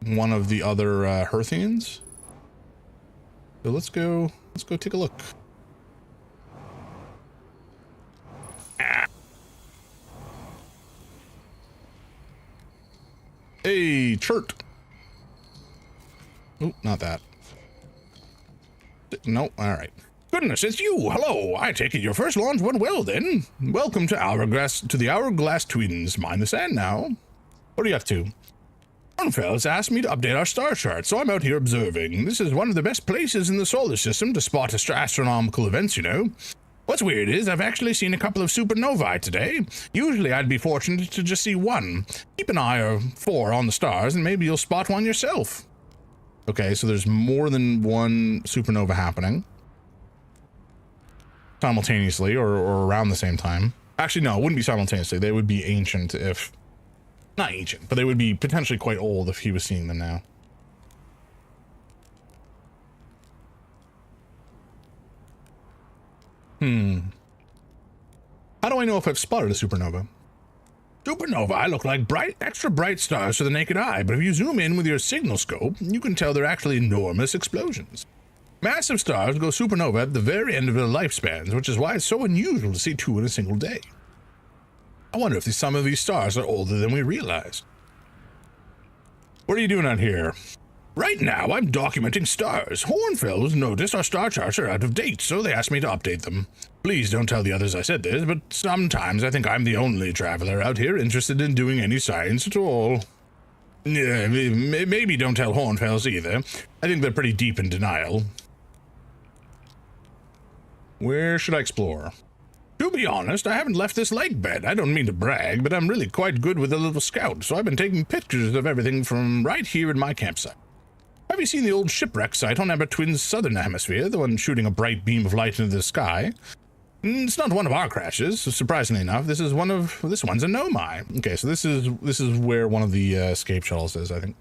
one of the other Hearthians. So let's go take a look. Hey, Chert. Oh, not that. No, all right. Goodness, it's you. Hello. I take it your first launch went well then. Welcome to the Hourglass Twins. Mind the sand now. What are you up to? Hornfels asked me to update our star chart, so I'm out here observing. This is one of the best places in the solar system to spot astronomical events, you know. What's weird is I've actually seen a couple of supernovae today. Usually I'd be fortunate to just see one. Keep an eye or 4 on the stars and maybe you'll spot one yourself. Okay, so there's more than one supernova happening simultaneously or around the same time. Actually, no, it wouldn't be simultaneously. They would be ancient if... Not ancient, but they would be potentially quite old if he was seeing them now. How do I know if I've spotted a supernova? Supernovae look like extra bright stars to the naked eye, but if you zoom in with your signal scope, you can tell they're actually enormous explosions. Massive stars go supernova at the very end of their lifespans, which is why it's so unusual to see 2 in a single day. I wonder if some of these stars are older than we realize. What are you doing out here? Right now, I'm documenting stars. Hornfels noticed our star charts are out of date, so they asked me to update them. Please don't tell the others I said this, but sometimes I think I'm the only traveler out here interested in doing any science at all. Maybe don't tell Hornfels either. I think they're pretty deep in denial. Where should I explore? To be honest, I haven't left this lake bed. I don't mean to brag, but I'm really quite good with a little scout, so I've been taking pictures of everything from right here in my campsite. Have you seen the old shipwreck site on Amber Twin's southern hemisphere, the one shooting a bright beam of light into the sky? It's not one of our crashes, surprisingly enough. This one's a Nomai. Okay, so this is where one of the escape shuttles is, I think.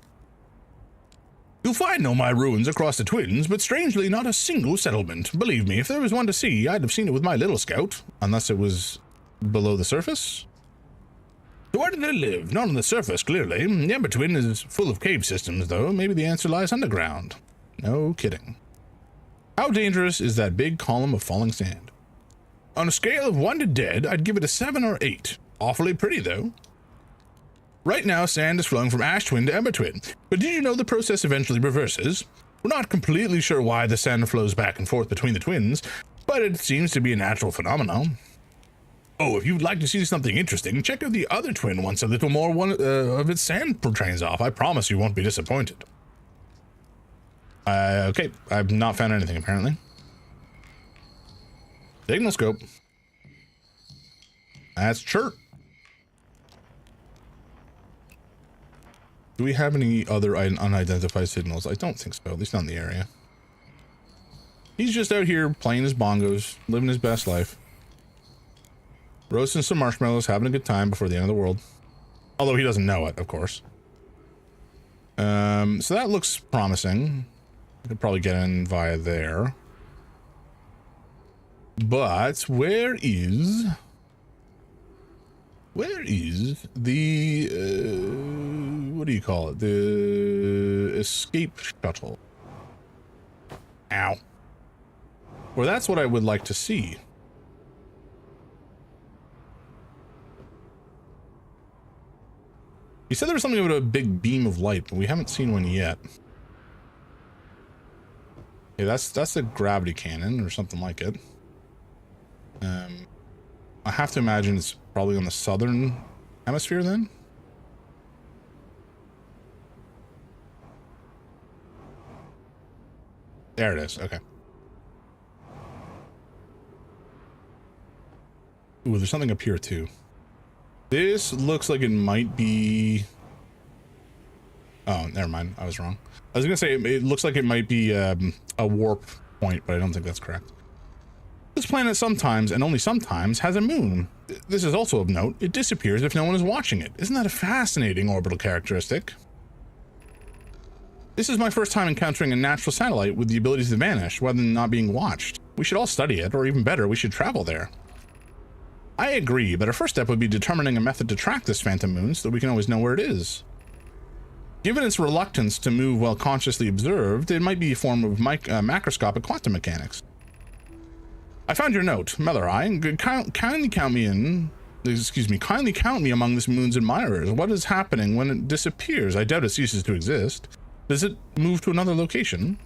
You'll find Nomai ruins across the Twins, but strangely not a single settlement. Believe me, if there was one to see, I'd have seen it with my little scout. Unless it was below the surface? So where do they live? Not on the surface, clearly. The Amber Twin is full of cave systems, though. Maybe the answer lies underground. No kidding. How dangerous is that big column of falling sand? On a scale of 1 to dead, I'd give it a 7 or 8. Awfully pretty, though. Right now, sand is flowing from Ash Twin to Ember Twin, but did you know the process eventually reverses? We're not completely sure why the sand flows back and forth between the twins, but it seems to be a natural phenomenon. Oh, if you'd like to see something interesting, check out the other twin once a little more of its sand drains off. I promise you won't be disappointed. Okay, I've not found anything apparently. Signal scope. That's chirp. Do we have any other unidentified signals? I don't think so, at least not in the area. He's just out here playing his bongos, living his best life. Roasting some marshmallows, having a good time before the end of the world. Although he doesn't know it, of course. So that looks promising. I could probably get in via there. But where is the what do you call it? The escape shuttle. Ow. Well, that's what I would like to see. You said there was something about a big beam of light, but we haven't seen one yet. Okay, that's a gravity cannon or something like it. I have to imagine it's probably on the southern hemisphere then. There it is. Okay. Ooh, there's something up here too. This looks like it might be... Oh, never mind. I was wrong. I was gonna say it looks like it might be a warp point, but I don't think that's correct. This planet sometimes, and only sometimes, has a moon. This is also of note. It disappears if no one is watching it. Isn't that a fascinating orbital characteristic? This is my first time encountering a natural satellite with the ability to vanish rather than not being watched. We should all study it, or even better, we should travel there. I agree, but our first step would be determining a method to track this phantom moon so that we can always know where it is. Given its reluctance to move while consciously observed, it might be a form of macroscopic quantum mechanics. I found your note, Mellorai. Kindly count me in. Excuse me. Kindly count me among this moon's admirers. What is happening when it disappears? I doubt it ceases to exist. Does it move to another location?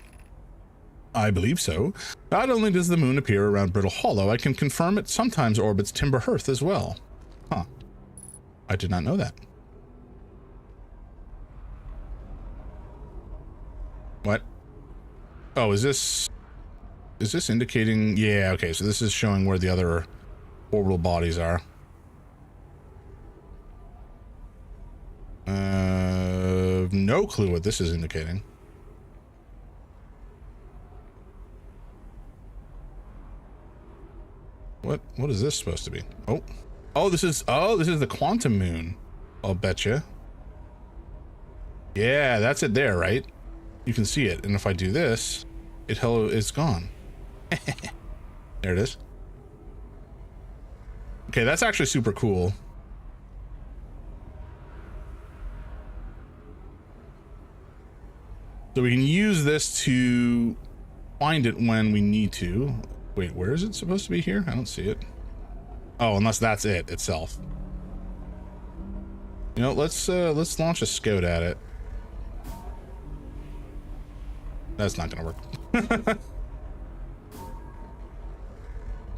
I believe so. Not only does the moon appear around Brittle Hollow, I can confirm it sometimes orbits Timber Hearth as well. Huh. I did not know that. What? Oh, is this indicating? Yeah, okay, so this is showing where the other orbital bodies are. No clue what this is indicating. What is this supposed to be? Oh, this is the quantum moon. I'll betcha. Yeah, that's it there, right? You can see it, and if I do this, it's gone. There it is. Okay, that's actually super cool. So we can use this to find it when we need to. Wait, where is it supposed to be here? I don't see it. Oh, unless that's it itself. You know, let's launch a scout at it. That's not gonna work.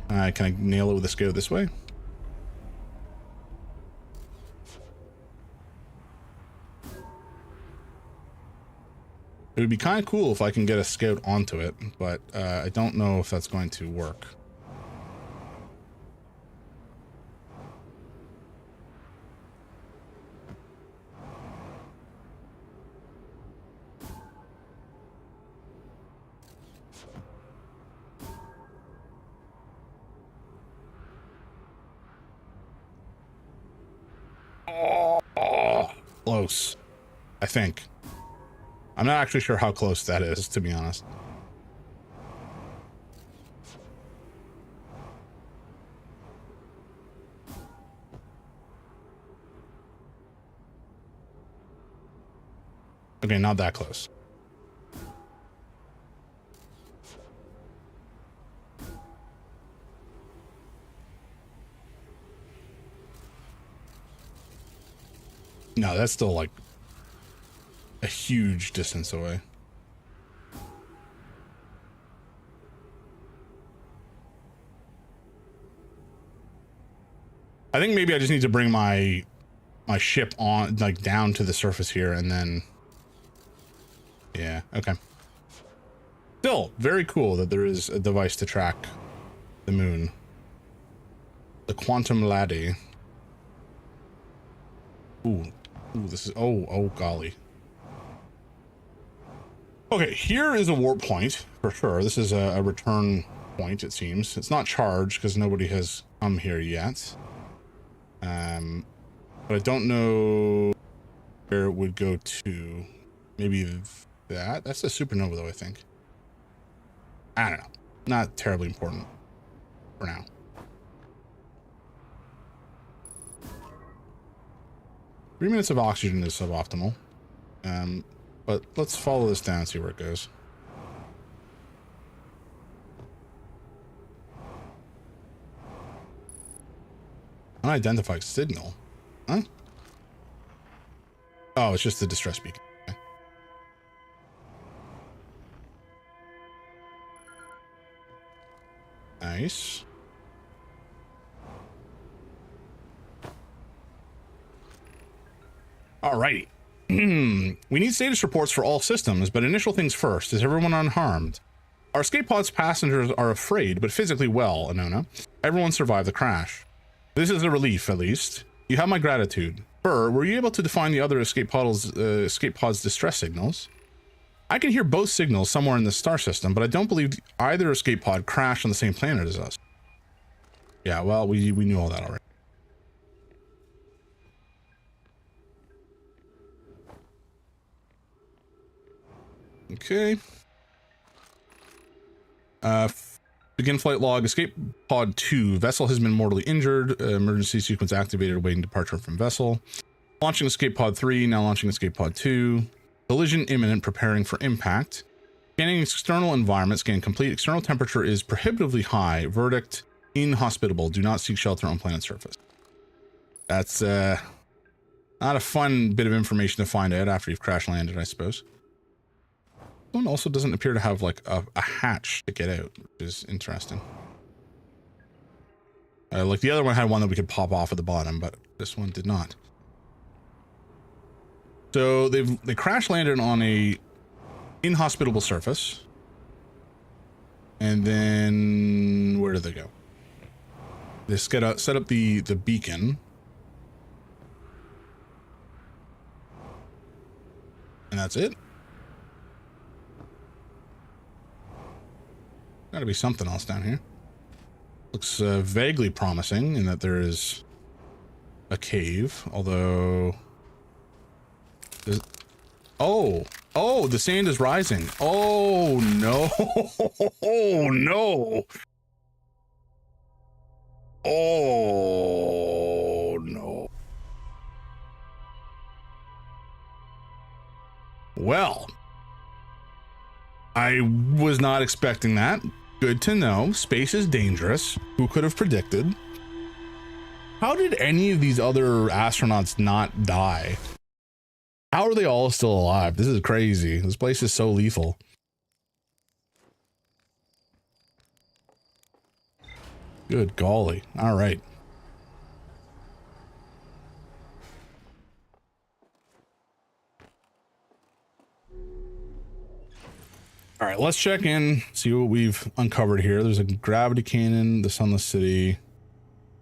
Can I nail it with a scout this way? It would be kind of cool if I can get a scout onto it, but I don't know if that's going to work. Oh, close, I think. I'm not actually sure how close that is, to be honest. Okay, not that close. No, that's still like a huge distance away. I think maybe I just need to bring my ship on, like, down to the surface here, and then... Yeah, okay. Still, very cool that there is a device to track the moon. The Quantum Laddie. Ooh, this is... Oh, golly. Okay, here is a warp point, for sure. This is a return point, it seems. It's not charged, because nobody has come here yet. But I don't know where it would go to. Maybe that? That's a supernova, though, I think. I don't know. Not terribly important for now. Three minutes of oxygen is suboptimal. But let's follow this down and see where it goes. Unidentified signal. Huh? Oh, it's just the distress beacon. Okay. Nice. Alrighty. We need status reports for all systems, but initial things first. Is everyone unharmed? Our escape pod's passengers are afraid, but physically well, Anona. Everyone survived the crash. This is a relief, at least. You have my gratitude. Burr, were you able to define the other escape pod's distress signals? I can hear both signals somewhere in the star system, but I don't believe either escape pod crashed on the same planet as us. Yeah, well, we knew all that already. Okay. Begin flight log. Escape pod 2. Vessel has been mortally injured. Emergency sequence activated, awaiting departure from vessel. Launching escape pod 3. Now launching escape pod 2. Collision imminent, preparing for impact. Scanning external environment. Scan complete. External temperature is prohibitively high. Verdict: inhospitable. Do not seek shelter on planet surface. That's not a fun bit of information to find out after you've crash landed, I suppose. One also doesn't appear to have like a hatch to get out, which is interesting. Like the other one had one that we could pop off at the bottom, but this one did not. So they crash landed on a inhospitable surface, and then where did they go? They set up the beacon, and that's it. Gotta be something else down here. Looks vaguely promising in that there is a cave, although... Oh, the sand is rising. Oh, no. Oh, no. Oh, no. Well, I was not expecting that. Good to know. Space is dangerous. Who could have predicted? How did any of these other astronauts not die? How are they all still alive? This is crazy. This place is so lethal. Good golly. All right. All right, let's check in, see what we've uncovered here. There's a gravity cannon, the sunless city,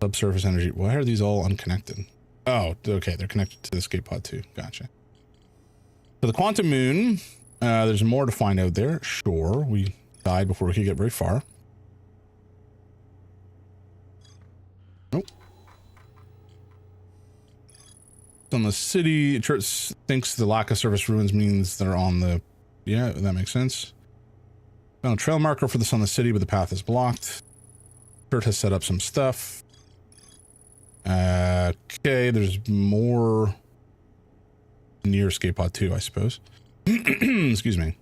subsurface energy. Why are these all unconnected? Oh, okay, they're connected to the escape pod too. Gotcha. So the quantum moon, there's more to find out there. Sure, we died before we could get very far. Nope. On the city, Church thinks the lack of surface ruins means they're on the... Yeah, that makes sense. Found a trail marker for this on the city, but the path is blocked. Kurt has set up some stuff. Okay, there's more near escape pod 2, I suppose. Excuse me.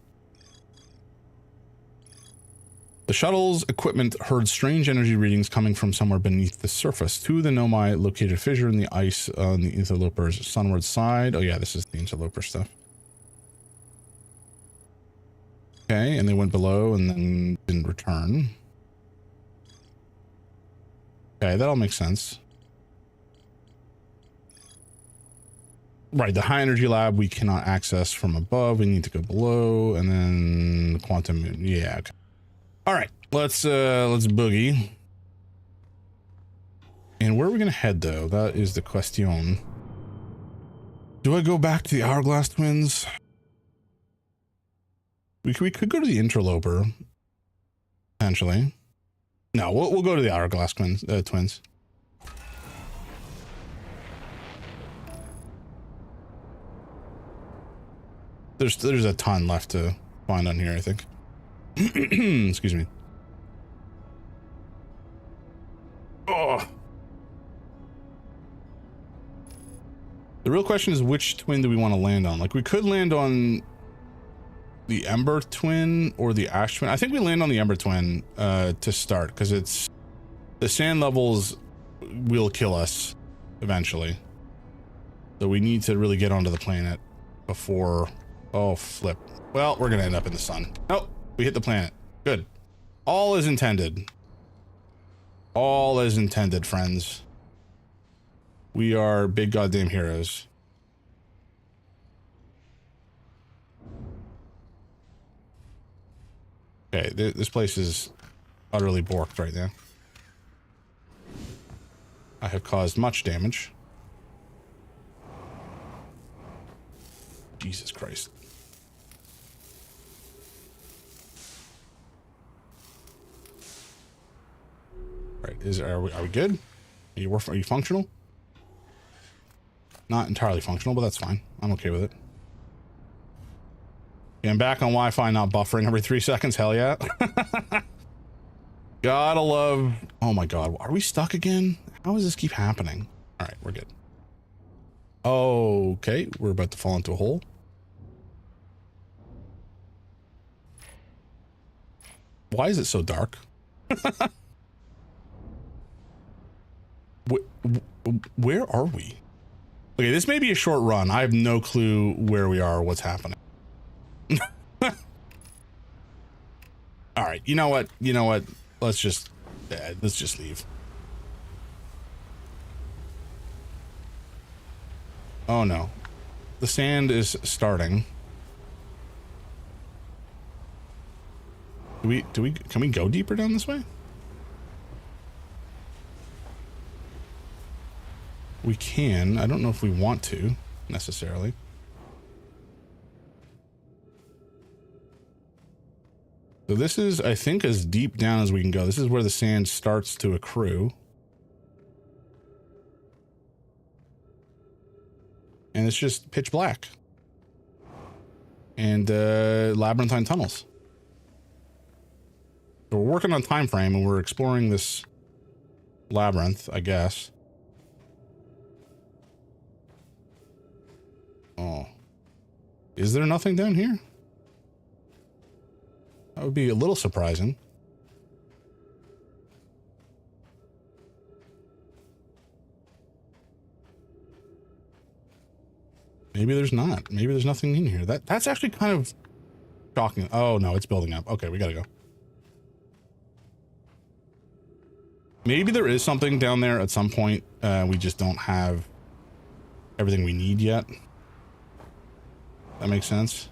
The shuttle's equipment heard strange energy readings coming from somewhere beneath the surface. Two of the Nomai located a fissure in the ice on the interloper's sunward side. Oh yeah, this is the interloper stuff. Okay, and they went below and then didn't return. Okay, that all makes sense. Right, the high energy lab we cannot access from above. We need to go below, and then the quantum. Yeah. Okay. All right, let's boogie. And where are we gonna head though? That is the question. Do I go back to the Hourglass Twins? We could go to the Interloper potentially. No, we'll go to the Hourglass Twins. There's a ton left to find on here, I think. Excuse me. Oh. The real question is, which twin do we want to land on? Like, we could land on the Ember Twin or the Ash Twin. I think we land on the Ember Twin to start, because it's the sand levels will kill us eventually. So we need to really get onto the planet before... Oh, flip. Well, we're going to end up in the sun. Nope, we hit the planet. Good. All is intended. All is intended, friends. We are big goddamn heroes. Okay, this place is utterly borked right now. I have caused much damage. Jesus Christ. Right, are we good? Are you functional? Not entirely functional, but that's fine. I'm okay with it. Yeah, I'm back on Wi-Fi, not buffering every 3 seconds. Hell yeah. Gotta love... Oh my god, are we stuck again? How does this keep happening? All right, we're good. Okay, we're about to fall into a hole. Why is it so dark? Where are we? Okay, this may be a short run. I have no clue where we are or what's happening. All right, you know what? Let's just leave. Oh no, the sand is starting. Can we go deeper down this way? We can. I don't know if we want to necessarily. So this is, I think, as deep down as we can go. This is where the sand starts to accrue. And it's just pitch black. And labyrinthine tunnels. So we're working on time frame and we're exploring this labyrinth, I guess. Oh. Is there nothing down here? That would be a little surprising. Maybe there's not. Maybe there's nothing in here. That's actually kind of shocking. Oh no, it's building up. Okay, we gotta go. Maybe there is something down there at some point. We just don't have everything we need yet. That makes sense.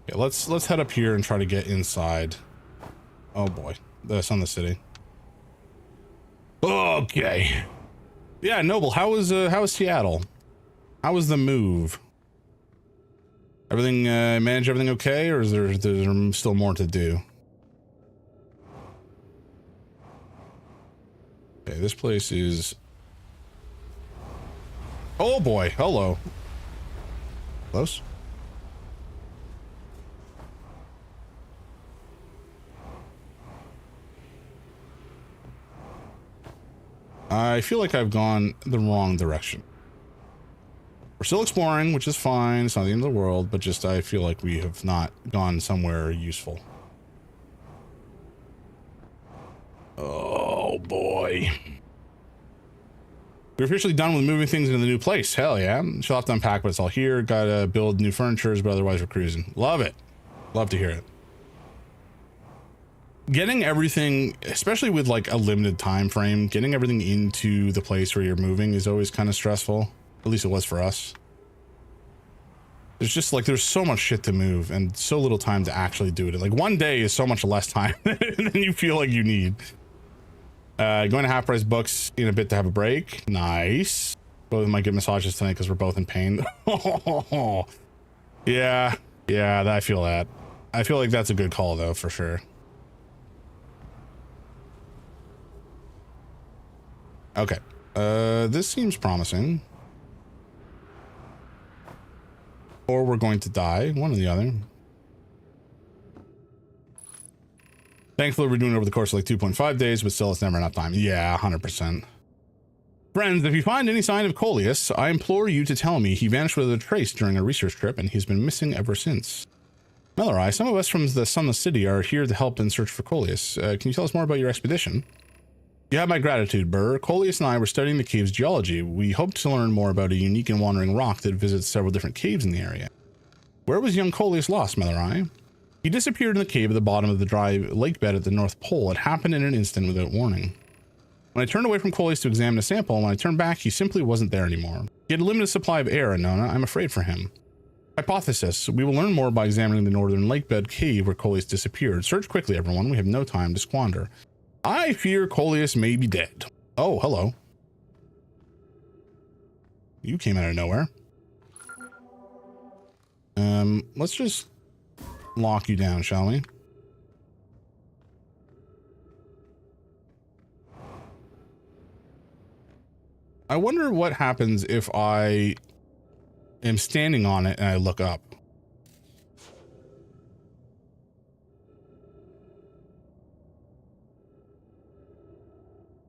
Yeah, let's head up here and try to get inside. Oh boy, that's on the city. Okay. Yeah, Noble, how is Seattle? How was the move? Everything manage everything okay, or is there still more to do? Okay, this place is... Oh boy, hello. Close. I feel like I've gone the wrong direction. We're still exploring, which is fine. It's not the end of the world, but just I feel like we have not gone somewhere useful. Oh boy. We're officially done with moving things into the new place. Hell yeah. She'll have to unpack, but it's all here. Gotta build new furniture, but otherwise we're cruising. Love it. Love to hear it. Getting everything, especially with like a limited time frame, getting everything into the place where you're moving is always kind of stressful. At least it was for us. There's just like, there's so much shit to move and so little time to actually do it. Like one day is so much less time than you feel like you need. Going to Half Price Books in a bit to have a break. Nice. Both might get massages tonight because we're both in pain. Yeah, I feel that. I feel like that's a good call though, for sure. Okay. This seems promising. Or we're going to die, one or the other. Thankfully, we're doing it over the course of like 2.5 days, but still, it's never enough time. Yeah, 100%. Friends, if you find any sign of Coleus, I implore you to tell me. He vanished without a trace during a research trip, and he's been missing ever since. Mellorai, some of us from the Sunless City are here to help in search for Coleus. Can you tell us more about your expedition? You have my gratitude, Burr. Coleus and I were studying the cave's geology. We hoped to learn more about a unique and wandering rock that visits several different caves in the area. Where was young Coleus lost, Mellorai? He disappeared in the cave at the bottom of the dry lake bed at the North Pole. It happened in an instant without warning. When I turned away from Coleus to examine a sample, and when I turned back, he simply wasn't there anymore. He had a limited supply of air, Nona. I'm afraid for him. Hypothesis. We will learn more by examining the northern lake bed cave where Coleus disappeared. Search quickly, everyone. We have no time to squander. I fear Coleus may be dead. Oh, hello. You came out of nowhere. Let's just lock you down, shall we? I wonder what happens if I am standing on it and I look up.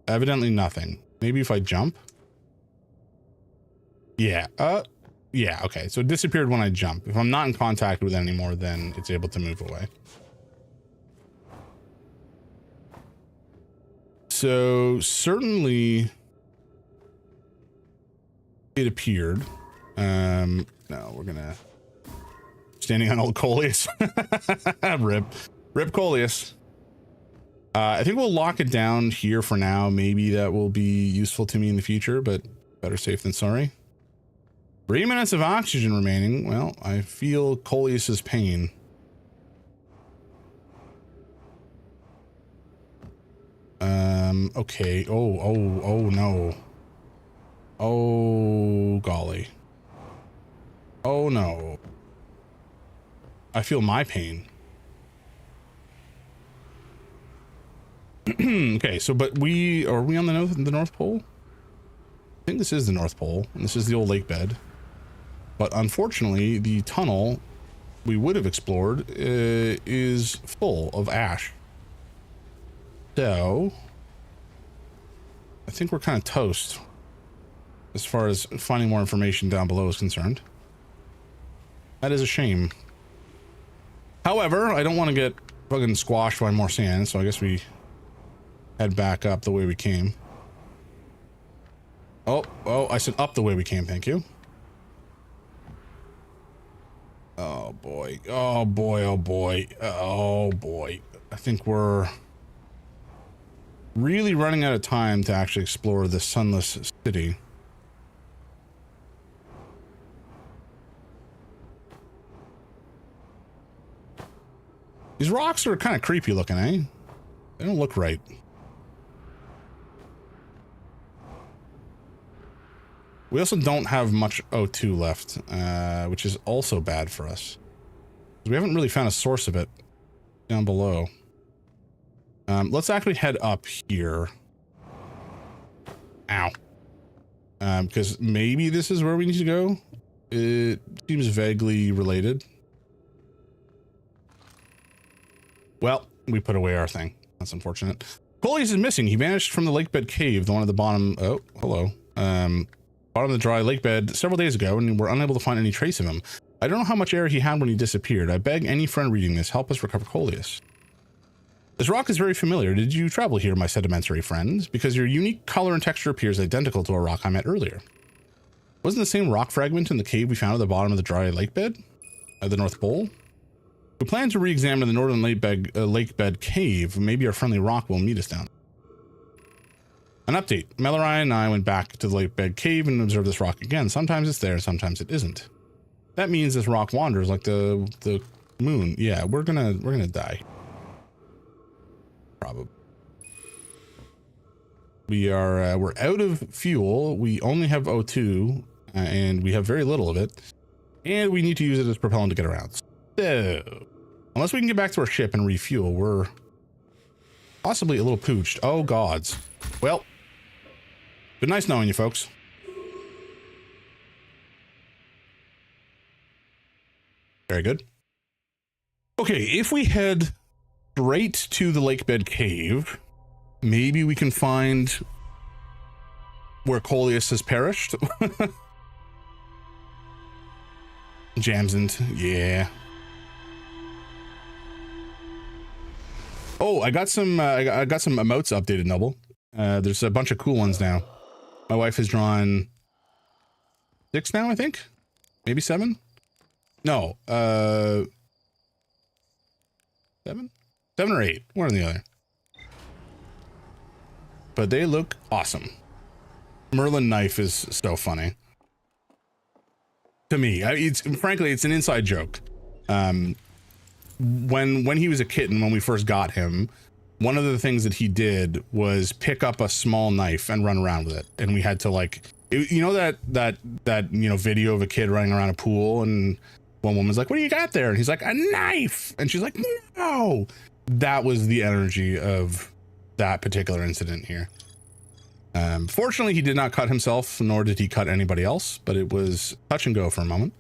Evidently nothing. Maybe if I jump? Yeah, yeah, okay. So it disappeared when I jump. If I'm not in contact with it anymore, then it's able to move away. So certainly it appeared. No, we're gonna standing on old Coleus. Rip Coleus. I think we'll lock it down here for now. Maybe that will be useful to me in the future, but better safe than sorry. 3 minutes of oxygen remaining. Well, I feel Coleus's pain. Okay. Oh no. Oh golly. Oh no. I feel my pain. Okay, so but are we on the North Pole? I think this is the North Pole, and this is the old lake bed. But unfortunately, the tunnel we would have explored is full of ash. So I think we're kind of toast as far as finding more information down below is concerned. That is a shame. However, I don't want to get fucking squashed by more sand, so I guess we head back up the way we came. Oh, I said up the way we came, thank you. Oh boy, oh boy, oh boy, oh boy. I think we're really running out of time to actually explore the Sunless City. These rocks are kind of creepy looking, eh? They don't look right. We also don't have much O2 left, which is also bad for us. We haven't really found a source of it down below. Let's actually head up here. Ow. Because maybe this is where we need to go. It seems vaguely related. Well, we put away our thing. That's unfortunate. Coleus is missing. He vanished from the lake bed cave, the one at the bottom. Oh, hello. Bottom of the dry lake bed several days ago, and we're unable to find any trace of him. I don't know how much air he had when he disappeared. I beg any friend reading this, help us recover Coleus. This rock is very familiar. Did you travel here, my sedimentary friends? Because your unique color and texture appears identical to a rock I met earlier. Wasn't the same rock fragment in the cave we found at the bottom of the dry lake bed? At the North Pole? We plan to re-examine the northern lake bed cave. Maybe our friendly rock will meet us down. An update. Melori and I went back to the lake bed cave and observed this rock again. Sometimes it's there, sometimes it isn't. That means this rock wanders like the moon. Yeah, we're gonna die. Probably. We're out of fuel. We only have O2, and we have very little of it. And we need to use it as propellant to get around. So, unless we can get back to our ship and refuel, we're possibly a little pooched. Oh, gods. Well, been nice knowing you, folks. Very good. Okay, if we head straight to the lake bed cave, maybe we can find where Coleus has perished. Jamsant, yeah. Oh, I got some emotes updated, Noble. There's a bunch of cool ones now. My wife has drawn 6 now, I think. Maybe 7. No, 7 or 8, one or the other. But they look awesome. Merlin knife is so funny to me. Frankly, it's an inside joke. When he was a kitten, when we first got him, one of the things that he did was pick up a small knife and run around with it, and we had to you know that video of a kid running around a pool, and one woman's like, "What do you got there?" And he's like, "A knife," and she's like, "No." That was the energy of that particular incident here. Fortunately, he did not cut himself, nor did he cut anybody else, but it was touch and go for a moment.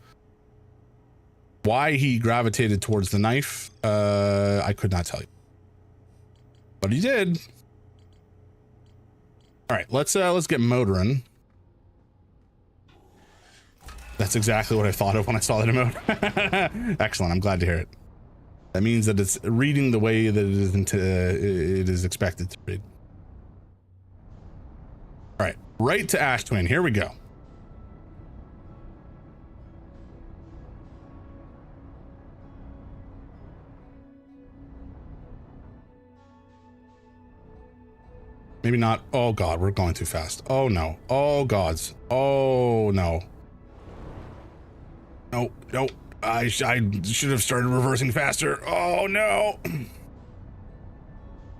Why he gravitated towards the knife, I could not tell you, but he did. All right, let's get motoring. That's exactly what I thought of when I saw that emote. Excellent. I'm glad to hear it. That means that it's reading the way that it is expected to read. All right, right to Ash Twin. Here we go. Maybe not. Oh God, we're going too fast. Oh no. Oh gods. Oh no. No, no. I should have started reversing faster. Oh no.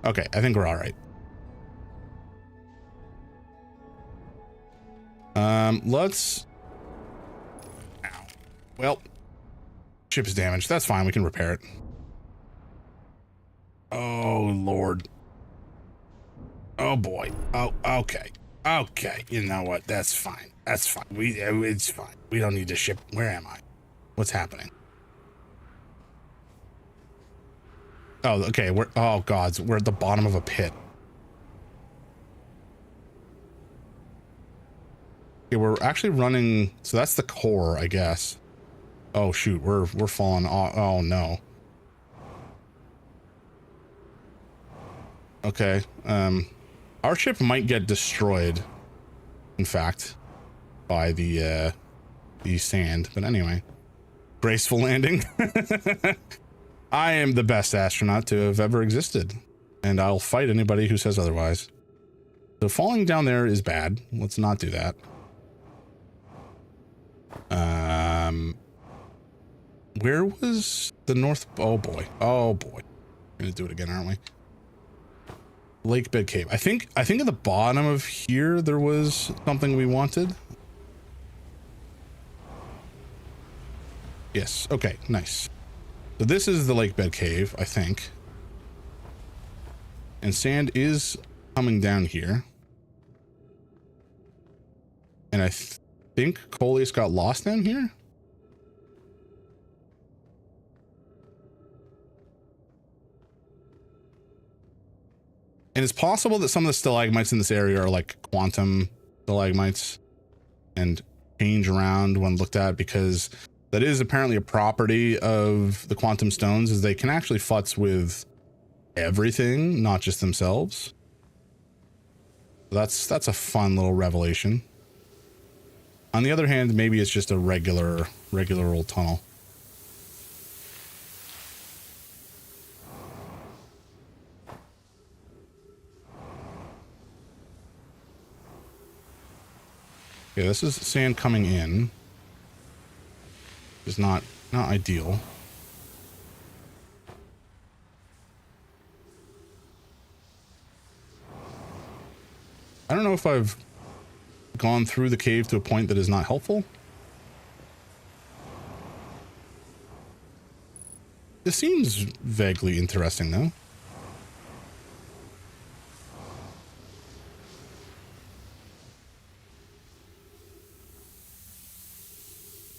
Okay, I think we're all right. Let's. Ow. Well, ship is damaged. That's fine. We can repair it. Oh Lord. Oh boy. Oh, okay. Okay. You know what? That's fine. That's fine. It's fine. We don't need to ship. Where am I? What's happening? Oh, okay. Oh gods. We're at the bottom of a pit. Okay, we're actually running. So that's the core, I guess. Oh shoot. We're falling off. Oh no. Okay. Our ship might get destroyed, in fact, by the sand. But anyway, graceful landing. I am the best astronaut to have ever existed, and I'll fight anybody who says otherwise. So falling down there is bad. Let's not do that. Where was the north? Oh boy. Oh boy. We're gonna do it again, aren't we? Lake bed cave. I think at the bottom of here there was something we wanted. Yes. Okay. Nice. So this is the lake bed cave, I think. And sand is coming down here. And I think Coleus got lost down here. And it's possible that some of the stalagmites in this area are like quantum stalagmites and change around when looked at, because that is apparently a property of the quantum stones, is they can actually futz with everything, not just themselves. That's a fun little revelation. On the other hand, maybe it's just a regular old tunnel. Okay, this is sand coming in. It's not ideal. I don't know if I've gone through the cave to a point that is not helpful. This seems vaguely interesting, though.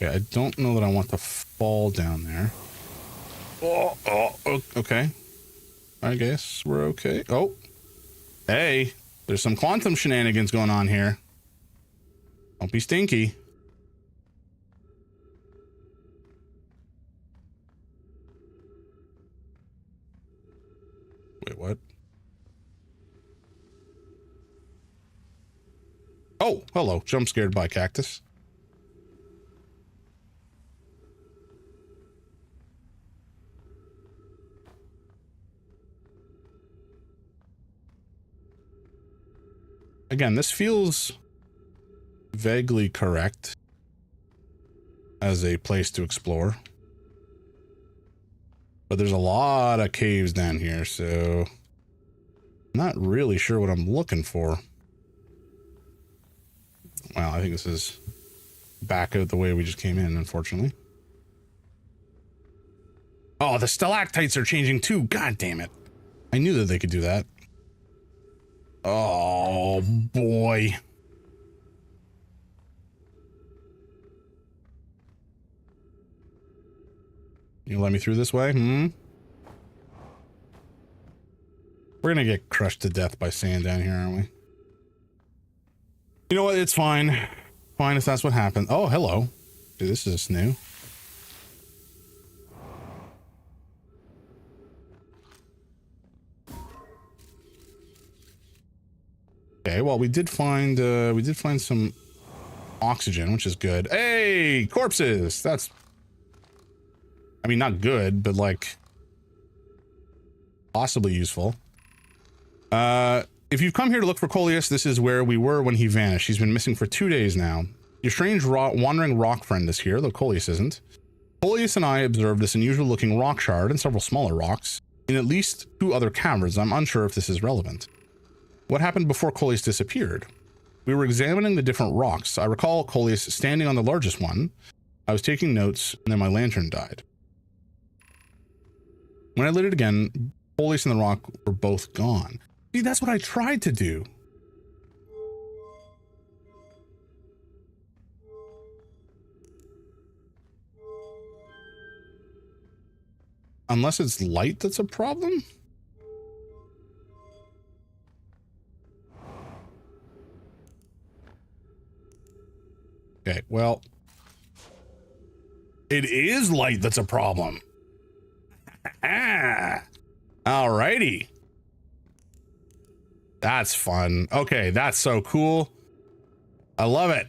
Okay, I don't know that I want to fall down there. Oh, okay. I guess we're okay. Oh, hey, there's some quantum shenanigans going on here. Don't be stinky. Wait, what? Oh, hello. Jump scared by cactus. Again, this feels vaguely correct as a place to explore. But there's a lot of caves down here, so I'm not really sure what I'm looking for. Wow, I think this is back out the way we just came in, unfortunately. Oh, the stalactites are changing too. God damn it. I knew that they could do that. Oh, boy. You let me through this way? We're gonna get crushed to death by sand down here, aren't we? You know what? It's fine. Fine if that's what happened. Oh, hello. Dude, this is new. Okay, well, we did find some oxygen, which is good. Hey, corpses! That's, I mean, not good, but like possibly useful. If you've come here to look for Coleus, this is where we were when he vanished. He's been missing for 2 days now. Your strange wandering rock friend is here, though Coleus isn't. Coleus and I observed this unusual looking rock shard and several smaller rocks in at least 2 other caverns. I'm unsure if this is relevant. What happened before Coleus disappeared? We were examining the different rocks. I recall Coleus standing on the largest one. I was taking notes, and then my lantern died. When I lit it again, Coleus and the rock were both gone. See, that's what I tried to do. Unless it's light that's a problem? Okay, well, it is light that's a problem. Alrighty. That's fun. Okay, that's so cool. I love it.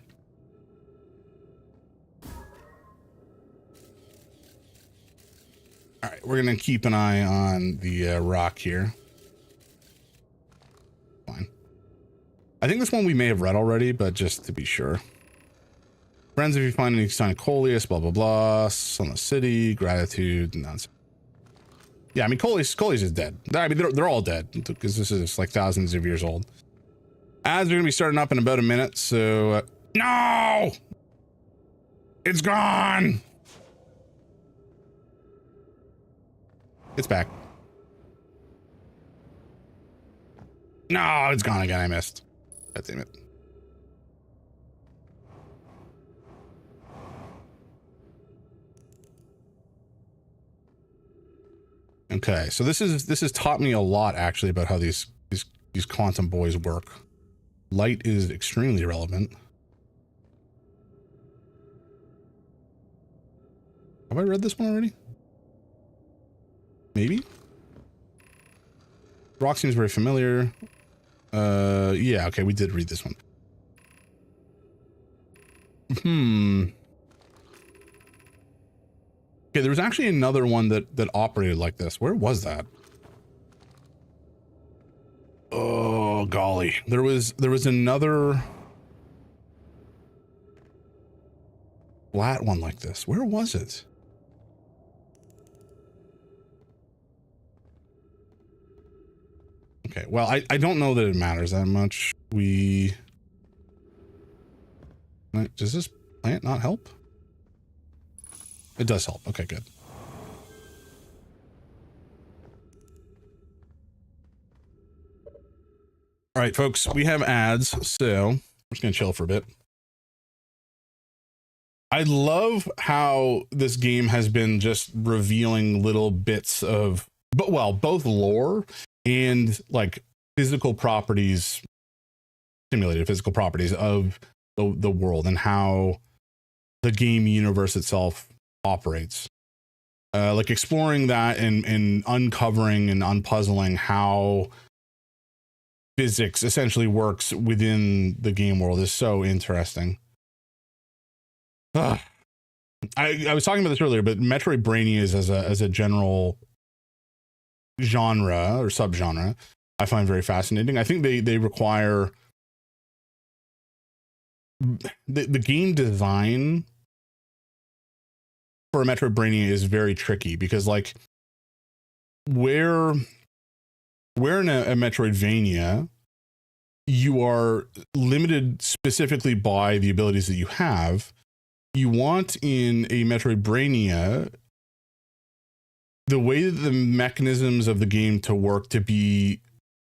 All right, we're gonna keep an eye on the rock here. Fine. I think this one we may have read already, but just to be sure. Friends, if you find any sign of Coleus, blah, blah, blah. On the city, gratitude, nonsense. Yeah, I mean, Coleus is dead. I mean, they're all dead because this is like thousands of years old. Ads are going to be starting up in about a minute, so... no! It's gone! It's back. No, it's gone again. I missed. God damn it. Okay, so this has taught me a lot actually about how these these quantum boys work. Light is extremely relevant. Have I read this one already? Maybe? Rock seems very familiar. Yeah, okay, we did read this one. Okay, there was actually another one that operated like this. Where was that? Oh golly, there was another flat one like this. Where was it? Okay, well, I don't know that it matters that much. Does this plant not help? It does help. Okay, good. All right, folks, we have ads, so we're just gonna chill for a bit. I love how this game has been just revealing little bits of, both lore and like physical properties, simulated physical properties of the world and how the game universe itself operates. Like exploring that and uncovering and unpuzzling how physics essentially works within the game world is so interesting. I was talking about this earlier, but Metroidvania is as a general genre or subgenre, I find very fascinating. I think they require the game design for a Metroidvania is very tricky because like where in a Metroidvania you are limited specifically by the abilities that you have. You want in a Metroidvania the way that the mechanisms of the game to work to be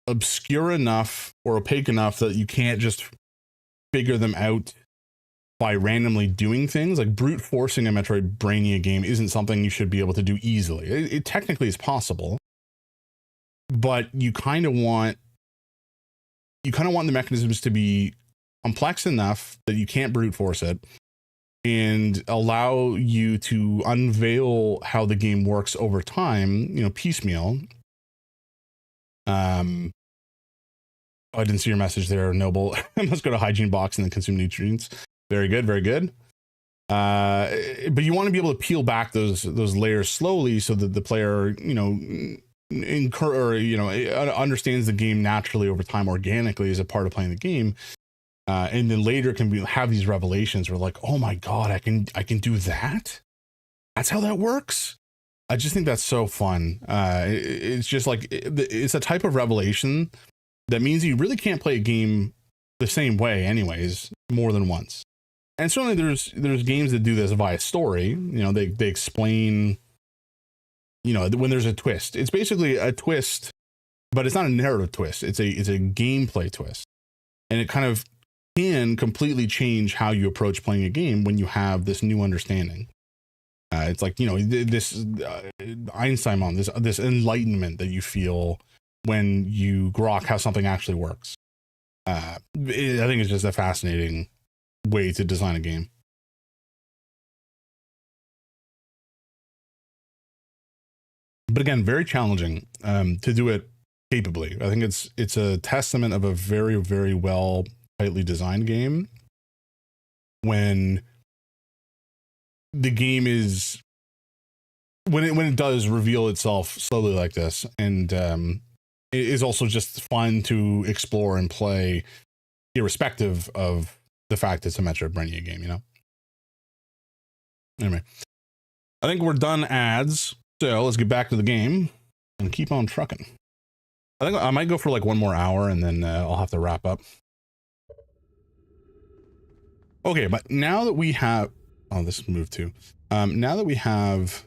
obscure enough or opaque enough that you can't just figure them out by randomly doing things. Like brute forcing a Metroidvania game isn't something you should be able to do easily. It technically is possible, but you kind of want the mechanisms to be complex enough that you can't brute force it and allow you to unveil how the game works over time, piecemeal. I didn't see your message there, Noble. Let's go to hygiene box and then consume nutrients. Very good, very good. But you want to be able to peel back those layers slowly so that the player, understands the game naturally over time, organically as a part of playing the game. And then later have these revelations where like, oh my God, I can do that. That's how that works. I just think that's so fun. It's just like, it's a type of revelation that means you really can't play a game the same way anyways, more than once. And certainly there's games that do this via story. They explain, when there's a twist. It's basically a twist, but it's not a narrative twist. It's a gameplay twist. And it kind of can completely change how you approach playing a game when you have this new understanding. It's like, this Einstein on this enlightenment that you feel when you grok how something actually works. I think it's just a fascinating way to design a game. But again, very challenging to do it capably. I think it's a testament of a very, very well tightly designed game when the game is when it does reveal itself slowly like this, and it is also just fun to explore and play irrespective of the fact it's a Metroidvania game, Anyway, I think we're done ads, so let's get back to the game and keep on trucking. I think I might go for like one more hour and then I'll have to wrap up. Okay, but now that we have, oh, this moved too. Now that we have,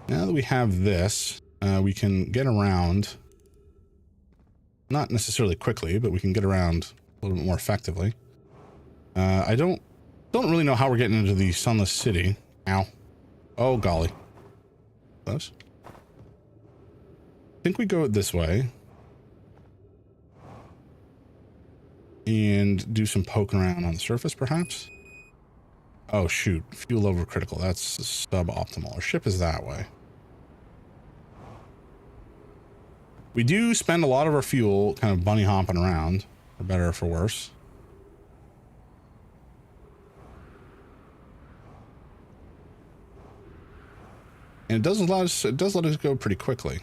now that we have this, we can get around, not necessarily quickly, but we can get around a little bit more effectively. I don't really know how we're getting into the Sunless City. Ow. Oh, golly. Close. think we go this way. And do some poking around on the surface, perhaps. Oh, shoot. Fuel overcritical. That's suboptimal. Our ship is that way. We do spend a lot of our fuel kind of bunny hopping around, for better or for worse. And it does let us go pretty quickly.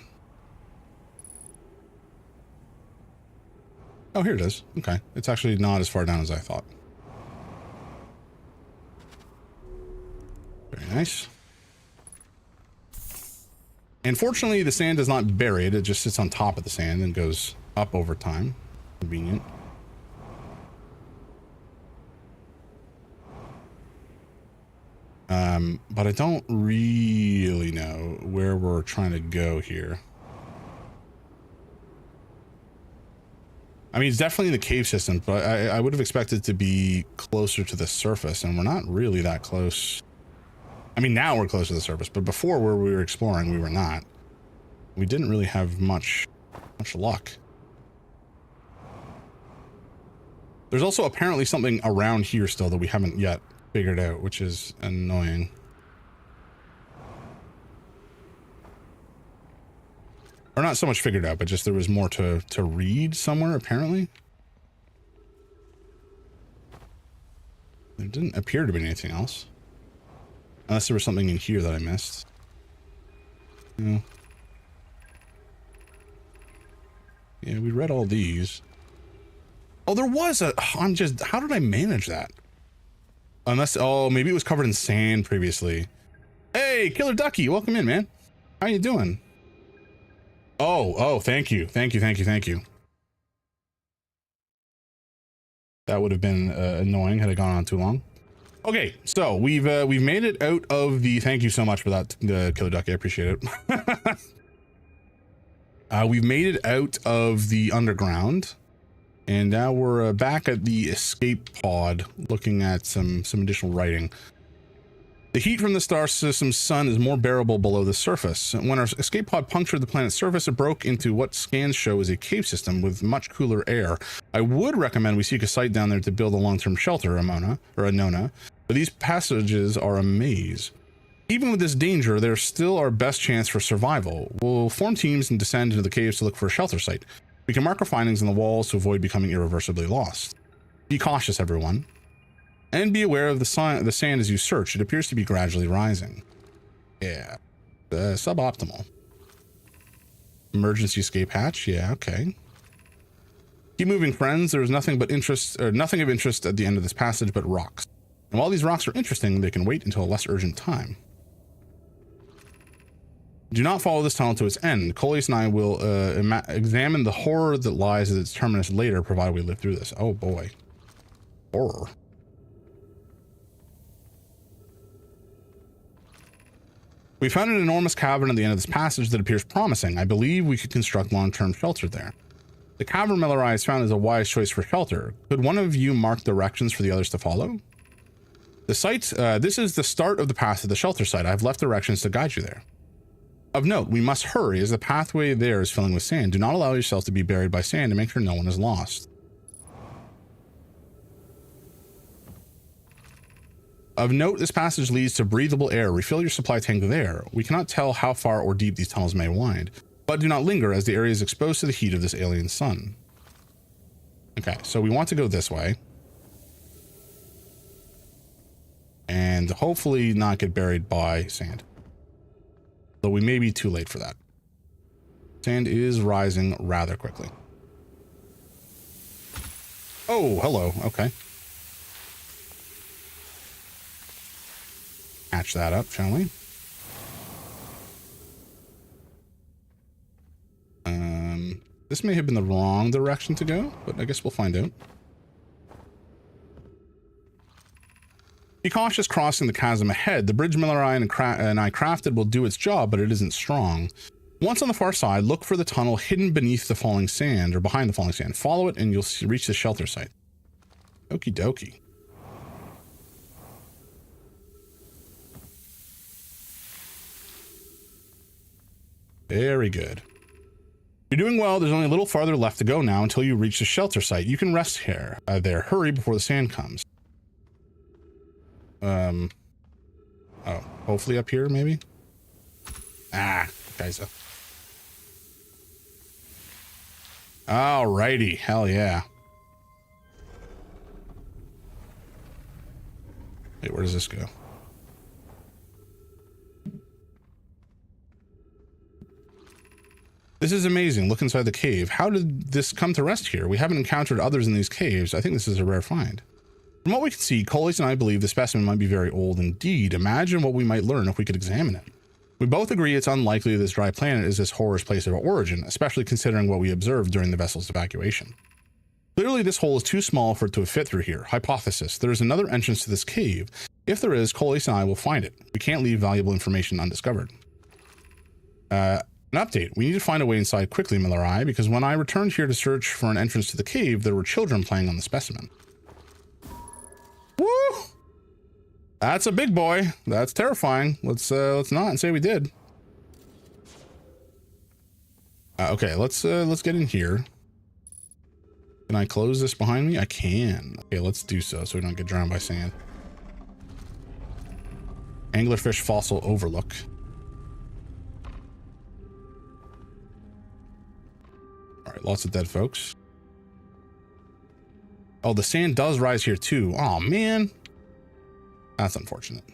Oh, here it is. Okay. It's actually not as far down as I thought. Very nice. And fortunately, the sand is not buried. It just sits on top of the sand and goes up over time. Convenient. But I don't really know where we're trying to go here. I mean, it's definitely in the cave system, but I would have expected to be closer to the surface, and we're not really that close. I mean, now we're close to the surface, but before where we were exploring, we were not. We didn't really have much luck. There's also apparently something around here still that we haven't yet figured out, which is annoying. Or not so much figured out, but just there was more to read somewhere, apparently. There didn't appear to be anything else. Unless there was something in here that I missed. No. Yeah, we read all these. Oh, there was a... how did I manage that? Unless... Oh, maybe it was covered in sand previously. Hey, Killer Ducky, welcome in, man. How you doing? Oh, thank you. Thank you. That would have been annoying had it gone on too long. Okay, so we've made it out of the... Thank you so much for that, Killer Ducky. I appreciate it. We've made it out of the underground, and now we're back at the escape pod, looking at some additional writing. The heat from the star system's sun is more bearable below the surface. When our escape pod punctured the planet's surface, it broke into what scans show as a cave system with much cooler air. I would recommend we seek a site down there to build a long-term shelter, Nona, but these passages are a maze. Even with this danger, there's still our best chance for survival. We'll form teams and descend into the caves to look for a shelter site. We can mark our findings on the walls to avoid becoming irreversibly lost. Be cautious, everyone. And be aware of the sand as you search. It appears to be gradually rising. Yeah. Suboptimal. Emergency escape hatch. Yeah, okay. Keep moving, friends. There is nothing of interest at the end of this passage but rocks. And while these rocks are interesting, they can wait until a less urgent time. Do not follow this tunnel to its end. Coleus and I will examine the horror that lies at its terminus later, provided we live through this. Oh boy. Horror. We found an enormous cavern at the end of this passage that appears promising. I believe we could construct long-term shelter there. The cavern Millerai has found is a wise choice for shelter. Could one of you mark directions for the others to follow? The site, this is the start of the path to the shelter site. I've left directions to guide you there. Of note, we must hurry as the pathway there is filling with sand. Do not allow yourself to be buried by sand to make sure no one is lost. Of note, this passage leads to breathable air. Refill your supply tank there. We cannot tell how far or deep these tunnels may wind, but do not linger as the area is exposed to the heat of this alien sun. Okay, so we want to go this way. And hopefully not get buried by sand. Though we may be too late for that. Sand is rising rather quickly. Oh, hello. Okay. Hatch that up, shall we? This may have been the wrong direction to go, but I guess we'll find out. Be cautious crossing the chasm ahead. The bridge Millerai and I crafted will do its job, but it isn't strong. Once on the far side, look for the tunnel hidden beneath the falling sand, or behind the falling sand. Follow it and you'll reach the shelter site. Okie dokie. Very good. You're doing well. There's only a little farther left to go now until you reach the shelter site. You can rest here. There. Hurry before the sand comes. Oh, hopefully up here, maybe? Ah, guys. Alrighty. Hell yeah. Wait, where does this go? This is amazing. Look inside the cave. How did this come to rest here? We haven't encountered others in these caves. I think this is a rare find. From what we can see, Coles and I believe the specimen might be very old indeed. Imagine what we might learn if we could examine it. We both agree it's unlikely this dry planet is this horror's place of origin, especially considering what we observed during the vessel's evacuation. Clearly, this hole is too small for it to have fit through here. Hypothesis. There is another entrance to this cave. If there is, Coles and I will find it. We can't leave valuable information undiscovered. An update. We need to find a way inside quickly, Miller Eye, because when I returned here to search for an entrance to the cave, there were children playing on the specimen. Woo! That's a big boy. That's terrifying. Let's not say we did. Okay, let's get in here. Can I close this behind me? I can. Okay, let's do so we don't get drowned by sand. Anglerfish fossil overlook. All right, lots of dead folks. Oh, the sand does rise here too. Oh man, that's unfortunate.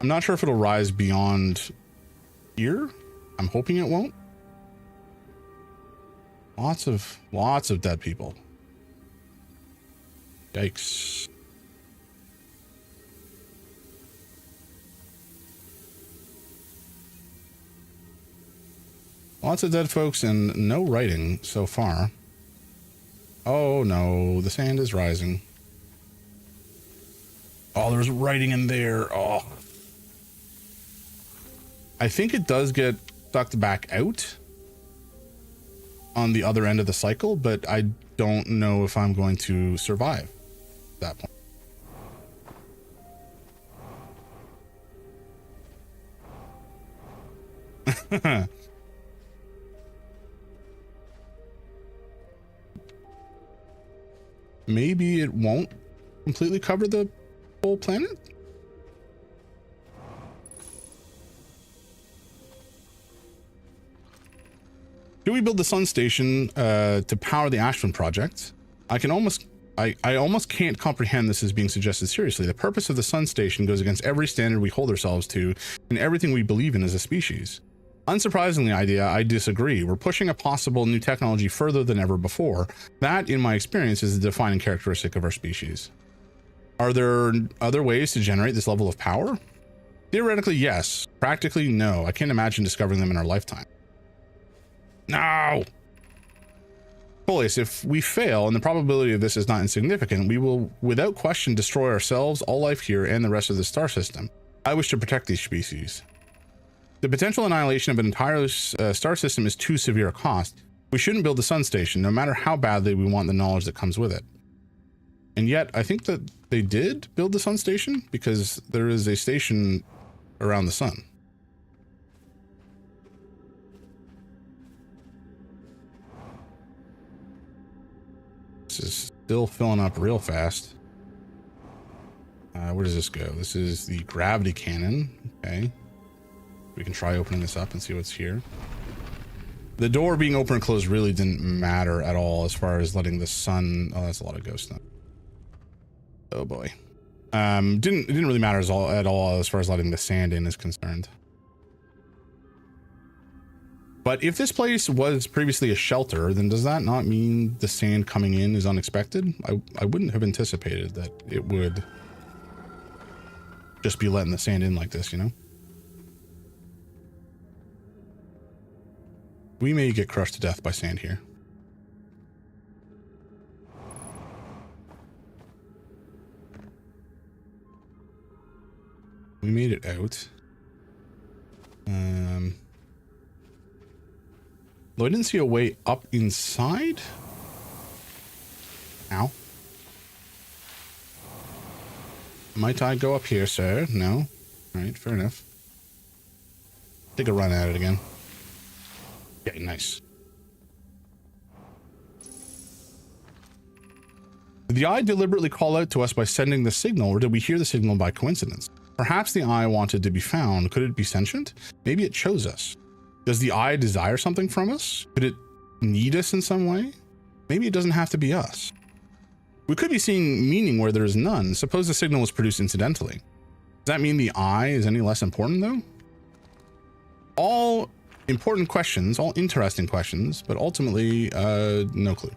I'm not sure if it'll rise beyond here. I'm hoping it won't. Lots of dead people. Yikes. Lots of dead folks and no writing so far. Oh no, the sand is rising. Oh, there's writing in there. Oh. I think it does get sucked back out on the other end of the cycle, but I don't know if I'm going to survive that point. Maybe it won't completely cover the whole planet? Do we build the sun station to power the Ashland project? I almost can't comprehend this as being suggested seriously. The purpose of the sun station goes against every standard we hold ourselves to and everything we believe in as a species. Unsurprisingly, I disagree. We're pushing a possible new technology further than ever before. That, in my experience, is the defining characteristic of our species. Are there other ways to generate this level of power? Theoretically, yes. Practically, no. I can't imagine discovering them in our lifetime. No! Coles, if we fail, and the probability of this is not insignificant, we will, without question, destroy ourselves, all life here, and the rest of the star system. I wish to protect these species. The potential annihilation of an entire star system is too severe a cost. We shouldn't build the sun station, no matter how badly we want the knowledge that comes with it. And yet, I think that they did build the sun station, because there is a station around the sun. This is still filling up real fast. Where does this go? This is the gravity cannon. Okay. We can try opening this up and see what's here. The door being open and closed really didn't matter at all as far as letting the sun... Oh, that's a lot of ghost stuff. Oh boy. It didn't really matter at all as far as letting the sand in is concerned. But if this place was previously a shelter, then does that not mean the sand coming in is unexpected? I wouldn't have anticipated that it would just be letting the sand in like this, you know? We may get crushed to death by sand here. We made it out. Though I didn't see a way up inside. Ow. Might I go up here, sir? No. Alright, fair enough. Take a run at it again. Okay, nice. Did the eye deliberately call out to us by sending the signal, or did we hear the signal by coincidence? Perhaps the eye wanted to be found. Could it be sentient? Maybe it chose us. Does the eye desire something from us? Could it need us in some way? Maybe it doesn't have to be us. We could be seeing meaning where there is none. Suppose the signal was produced incidentally. Does that mean the eye is any less important, though? All important questions, all interesting questions, but ultimately, no clue.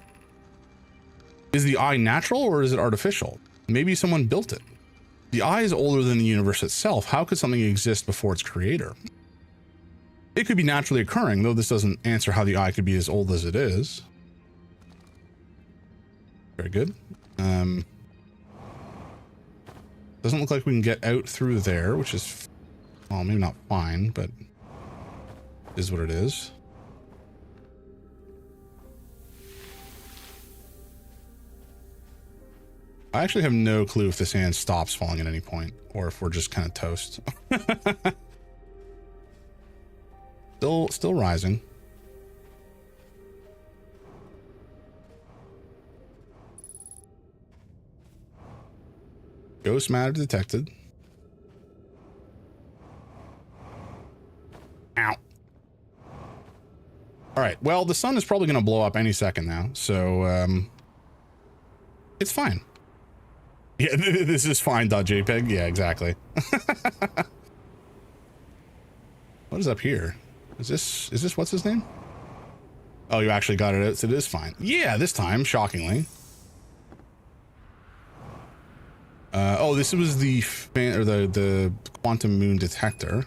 Is the eye natural or is it artificial? Maybe someone built it. The eye is older than the universe itself. How could something exist before its creator? It could be naturally occurring, though this doesn't answer how the eye could be as old as it is. Very good. Doesn't look like we can get out through there, which is, well, maybe not fine, but is what it is. I actually have no clue if the sand stops falling at any point or if we're just kind of toast. Still rising. Ghost matter detected. Ow. All right. Well, the sun is probably going to blow up any second now, so it's fine. Yeah, this is fine.jpg. Yeah, exactly. What is up here? Is this what's his name? Oh, you actually got it out, so it is fine. Yeah, this time, shockingly. Oh, this was the the quantum moon detector.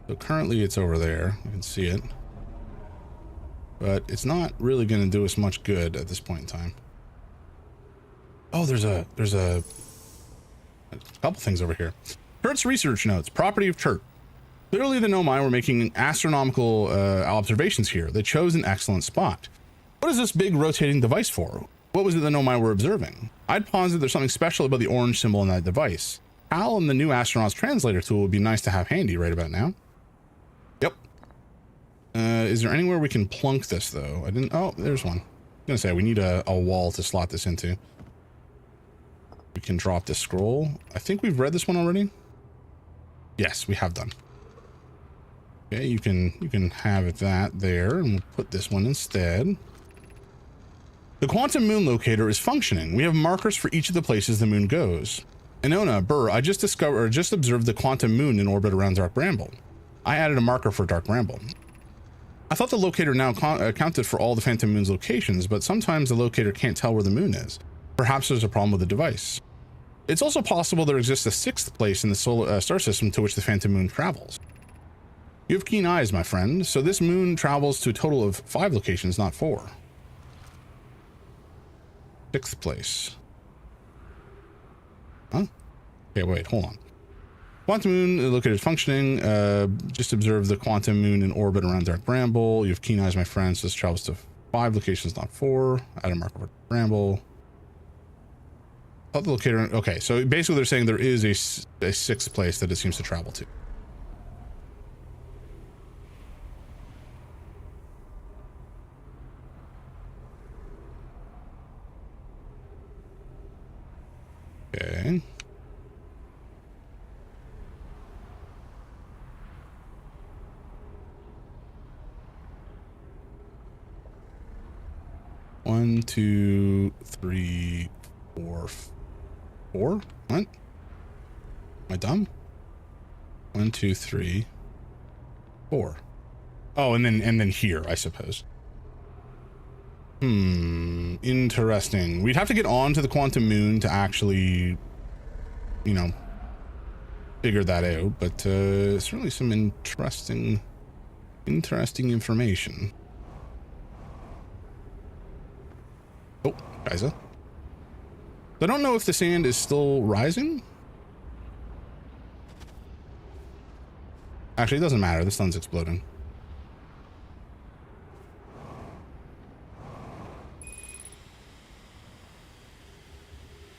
So currently it's over there. You can see it. But it's not really going to do us much good at this point in time. Oh, there's a couple things over here. Turt's research notes. Property of Turt. Clearly the Nomai were making astronomical observations here. They chose an excellent spot. What is this big rotating device for? What was it the Nomai were observing? I'd posit there's something special about the orange symbol in that device. HAL and the new astronaut's translator tool would be nice to have handy right about now. Yep. Is there anywhere we can plunk this though? I didn't. Oh, there's one. I was gonna say we need a wall to slot this into. We can drop this scroll. I think we've read this one already. Yes, we have done. Okay, you can have that there, and we'll put this one instead. The quantum moon locator is functioning. We have markers for each of the places the moon goes. Anona, Burr, I just observed the quantum moon in orbit around Dark Bramble. I added a marker for Dark Bramble. I thought the locator now accounted for all the Phantom Moon's locations, but sometimes the locator can't tell where the moon is. Perhaps there's a problem with the device. It's also possible there exists a sixth place in the solar star system to which the Phantom Moon travels. You have keen eyes, my friend, so this moon travels to a total of 5 locations, not 4. Sixth place. Huh? Okay, wait, hold on. Quantum moon located functioning. Just observe the quantum moon in orbit around Dark Bramble. You have keen eyes, my friend, so this travels to 5 locations, not 4. Add a marker for Bramble. The locator. Okay, so basically they're saying there is a sixth place that it seems to travel to. Okay. One, 2, 3, 4. 4? What? Am I dumb? 1, 2, 3, 4. Oh, and then here, I suppose. Interesting. We'd have to get on to the quantum moon to actually, you know, figure that out, but certainly some interesting information. Oh, Geyser. I don't know if the sand is still rising. Actually, it doesn't matter. The sun's exploding.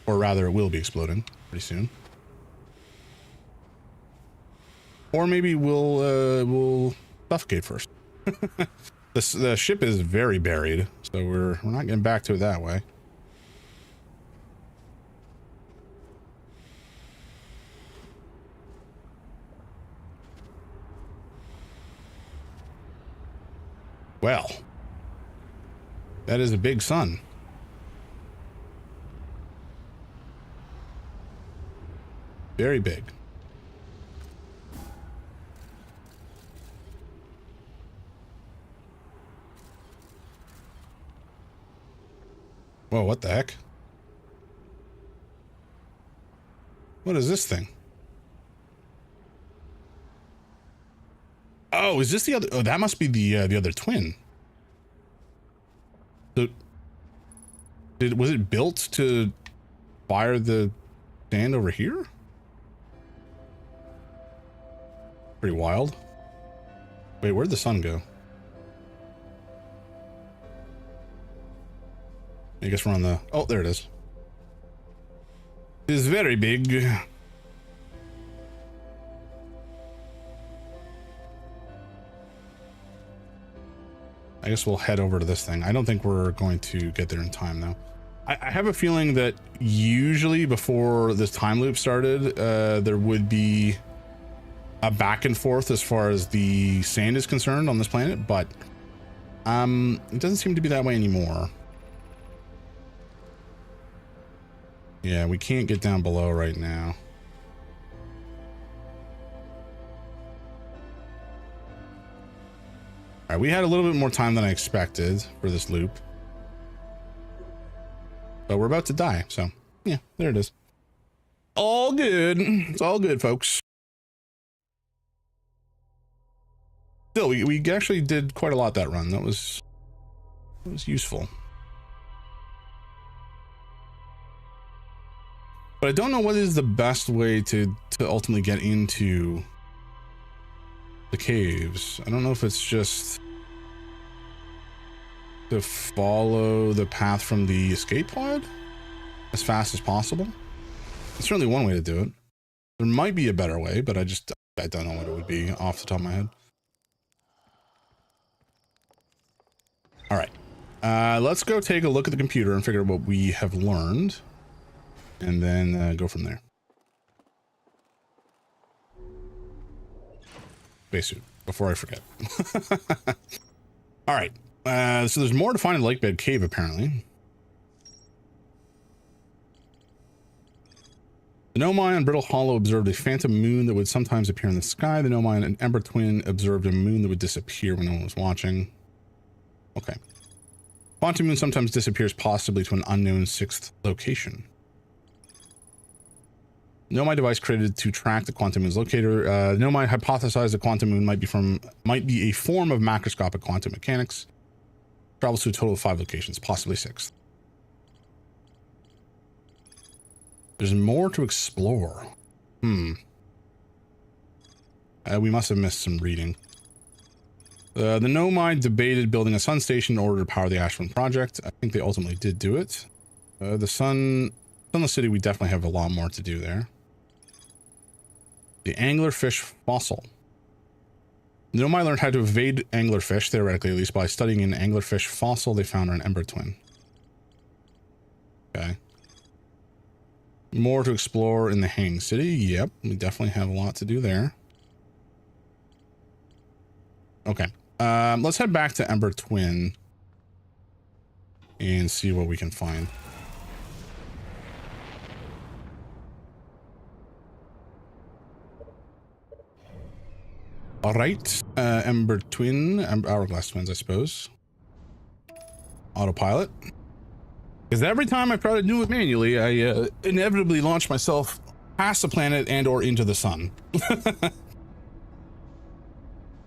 Or rather, it will be exploding pretty soon. Or maybe we'll suffocate first. The ship is very buried, so we're not getting back to it that way. Well, that is a big sun. Very big. Whoa, what the heck? What is this thing? Oh, is this the other? Oh, that must be the other twin. So, was it built to fire the stand over here? Pretty wild. Wait, where'd the sun go? I guess we're on the... Oh, there it is. It is very big. I guess we'll head over to this thing. I don't think we're going to get there in time, though. I have a feeling that usually before this time loop started, there would be a back and forth as far as the sand is concerned on this planet, but it doesn't seem to be that way anymore. Yeah, we can't get down below right now. All right, we had a little bit more time than I expected for this loop. But we're about to die, so yeah, there it is. All good. It's all good, folks. Still, we actually did quite a lot that run. That was useful. But I don't know what is the best way to ultimately get into the caves. I don't know if it's just to follow the path from the escape pod as fast as possible. It's certainly one way to do it. There might be a better way, but I don't know what it would be off the top of my head. All right, let's go take a look at the computer and figure out what we have learned. And then go from there. Spacesuit, before I forget. All right. So there's more to find in the Lakebed Cave, apparently. The Nomai on Brittle Hollow observed a phantom moon that would sometimes appear in the sky. The Nomai and Ember Twin observed a moon that would disappear when no one was watching. Okay. Quantum moon sometimes disappears, possibly to an unknown sixth location. Nomai device created to track the quantum moon's locator. Nomai hypothesized the quantum moon might be a form of macroscopic quantum mechanics. Travels to a total of 5 locations, possibly 6. There's more to explore. We must have missed some reading. The Nomai debated building a sun station in order to power the Ashland project. I think they ultimately did do it. The Sunless City, we definitely have a lot more to do there. The anglerfish fossil. The Nomai learned how to evade anglerfish, theoretically at least, by studying an anglerfish fossil they found on Ember Twin. Okay. More to explore in the Hanging City. Yep, we definitely have a lot to do there. Okay. Let's head back to Ember Twin and see what we can find. All right, Ember Twin, Hourglass Twins, I suppose. Autopilot. Because every time I try to do it manually, I inevitably launch myself past the planet and or into the sun.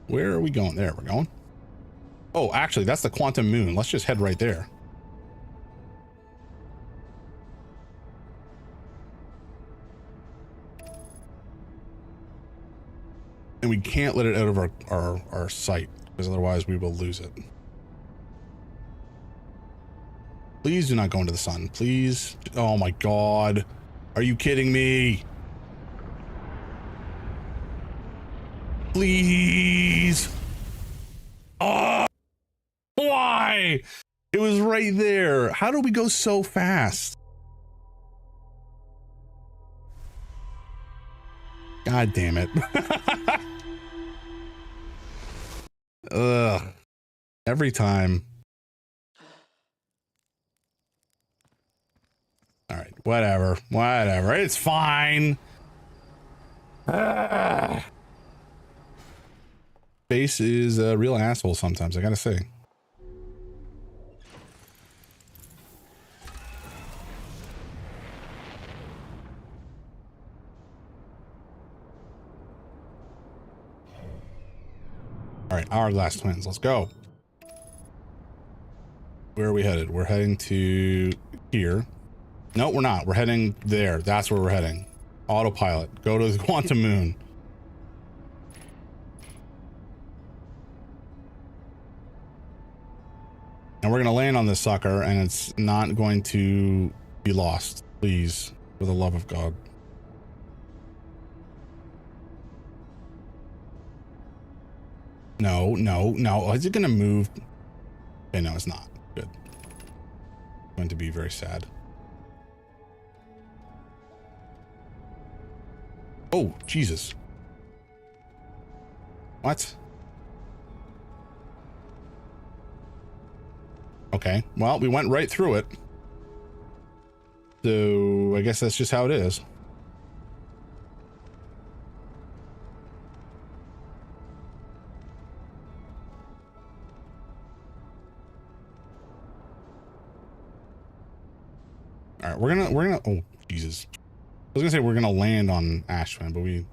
Where are we going? There we're going. Oh, actually, that's the quantum moon. Let's just head right there. And we can't let it out of our sight, because otherwise we will lose it. Please do not go into the sun. Please. Oh my God. Are you kidding me? Please. Oh, why? It was right there. How do we go so fast? God damn it. Ugh. Every time. All right, whatever. It's fine. Base is a real asshole sometimes, I gotta say. All right, Hourglass Twins, let's go. Where are we headed? We're heading to here. No, we're not. We're heading there. That's where we're heading. Autopilot. Go to the Quantum Moon. And we're going to land on this sucker, and it's not going to be lost. Please, for the love of God. No. Is it going to move? Okay, no, it's not. Good. It's going to be very sad. Oh, Jesus. What? Okay, well, we went right through it. So I guess that's just how it is. All right, we're gonna, oh, Jesus. I was gonna say we're gonna land on Ash Twin, but we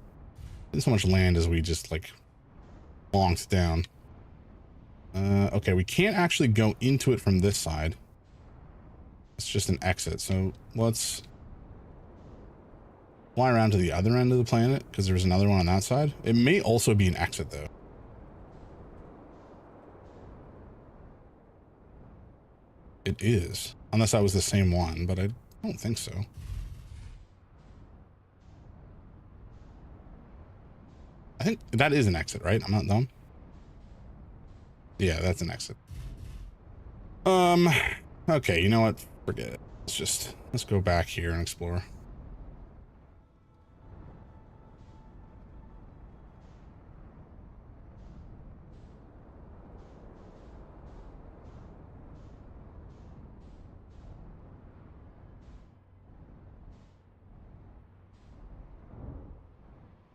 didn't so much land as we just like lonked down. Okay, we can't actually go into it from this side. It's just an exit, so let's fly around to the other end of the planet, because there's another one on that side. It may also be an exit, though. It is, unless that was the same one, but I don't think so. I think that is an exit, right? I'm not dumb. Yeah, that's an exit. Okay, you know what? Forget it. Let's go back here and explore.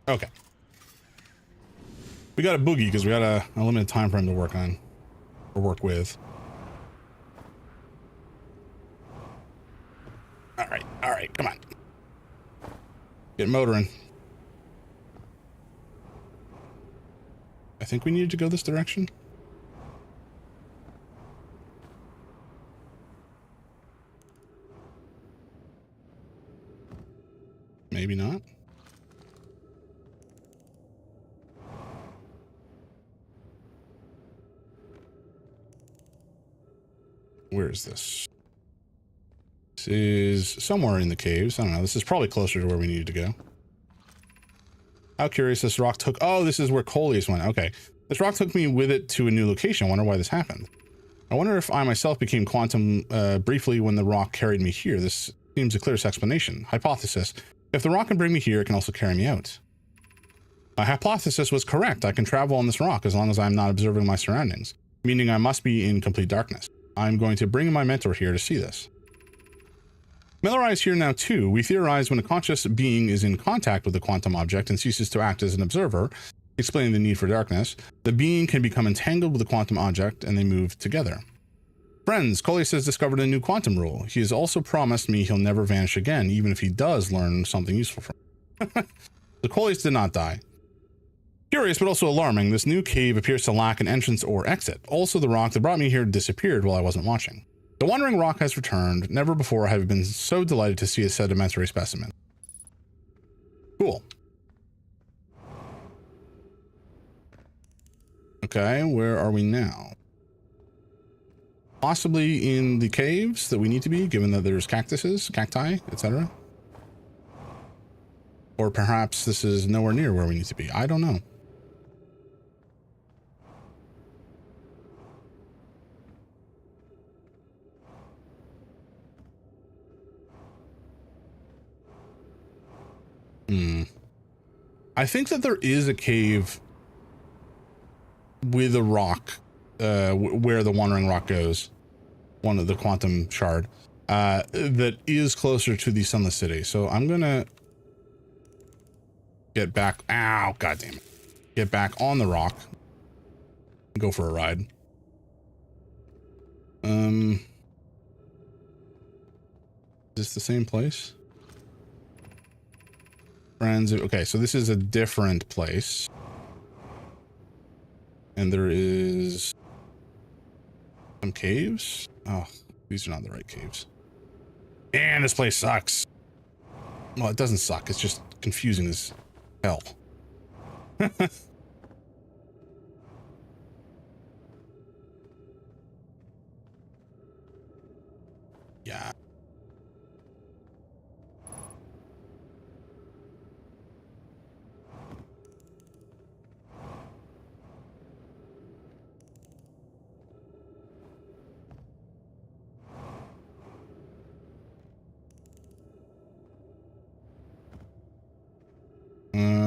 Okay. We got a boogie because we got a limited time frame to work on or work with. All right, come on. Get motoring. I think we needed to go this direction. Maybe not. Where is this? This is somewhere in the caves. I don't know. This is probably closer to where we needed to go. How curious this rock took. Oh, this is where Coleus went. Okay. This rock took me with it to a new location. I wonder why this happened. I wonder if I myself became quantum briefly when the rock carried me here. This seems the clearest explanation. Hypothesis. If the rock can bring me here, it can also carry me out. My hypothesis was correct. I can travel on this rock as long as I'm not observing my surroundings, meaning I must be in complete darkness. I'm going to bring my mentor here to see this. Miller is here now too. We theorize when a conscious being is in contact with a quantum object and ceases to act as an observer, explaining the need for darkness, the being can become entangled with the quantum object and they move together. Friends, Coleus has discovered a new quantum rule. He has also promised me he'll never vanish again, even if he does learn something useful from it. The Coleus did not die. Curious, but also alarming, this new cave appears to lack an entrance or exit. Also, the rock that brought me here disappeared while I wasn't watching. The Wandering Rock has returned. Never before have I been so delighted to see a sedimentary specimen. Cool. Okay, where are we now? Possibly in the caves that we need to be, given that there's cactuses, cacti, etc. Or perhaps this is nowhere near where we need to be. I don't know. I think that there is a cave with a rock, where the Wandering Rock goes, one of the Quantum Shard, that is closer to the Sunless City. So I'm gonna get back. Ow, god damn it! Get back on the rock. Go for a ride. Is this the same place? Friends. Okay, so this is a different place. And there is some caves. Oh, these are not the right caves. Man, this place sucks. Well, it doesn't suck. It's just confusing as hell. Yeah.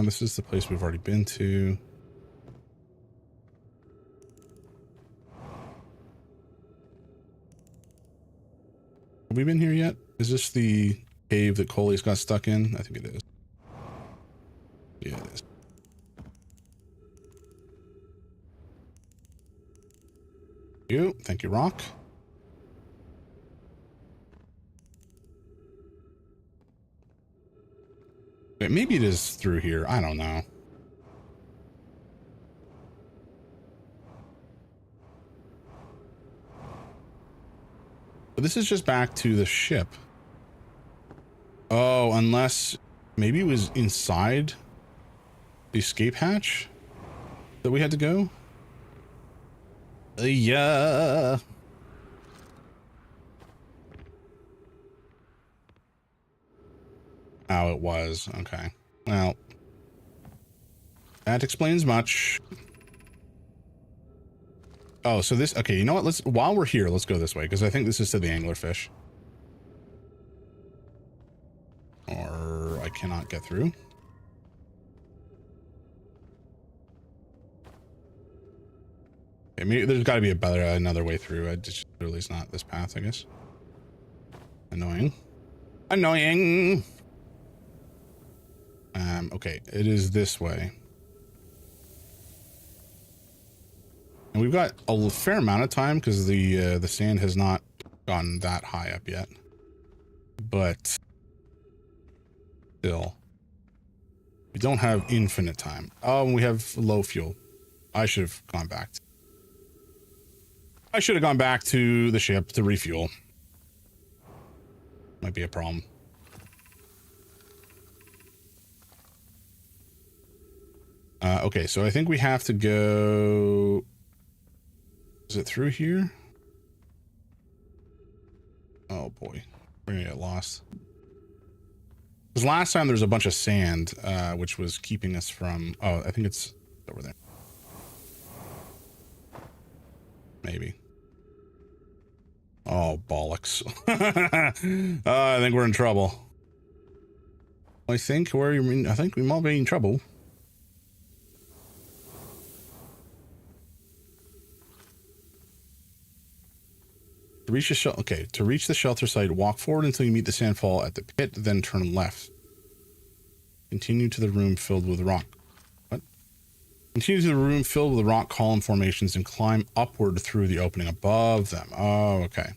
This is the place we've already been to. Have we been here yet? Is this the cave that Coley's got stuck in? I think it is. Yeah, it is. Thank you, Rock. Okay, maybe it is through here. I don't know. But this is just back to the ship. Oh, unless maybe it was inside the escape hatch that we had to go. Yeah. Oh, it was. Okay. Well, that explains much. Oh, so this, okay, you know what? While we're here, let's go this way, because I think this is to the anglerfish. Or I cannot get through. Okay, maybe there's got to be another way through. I just really is not this path, I guess. Annoying. Annoying. Okay, it is this way. And we've got a fair amount of time because the sand has not gotten that high up yet. But still, we don't have infinite time. Oh, and we have low fuel. I should have gone back. I should have gone back to the ship to refuel. Might be a problem. Okay, so I think we have to go... Is it through here? Oh boy, we're gonna get lost. Because last time there was a bunch of sand, which was keeping us from... Oh, I think it's over there. Maybe. Oh, bollocks. I think we're in trouble. I think we might be in trouble. To reach the shelter site, walk forward until you meet the sandfall at the pit, then turn left. Continue to the room filled with rock. What? Continue to the room filled with rock column formations and climb upward through the opening above them. Oh, okay.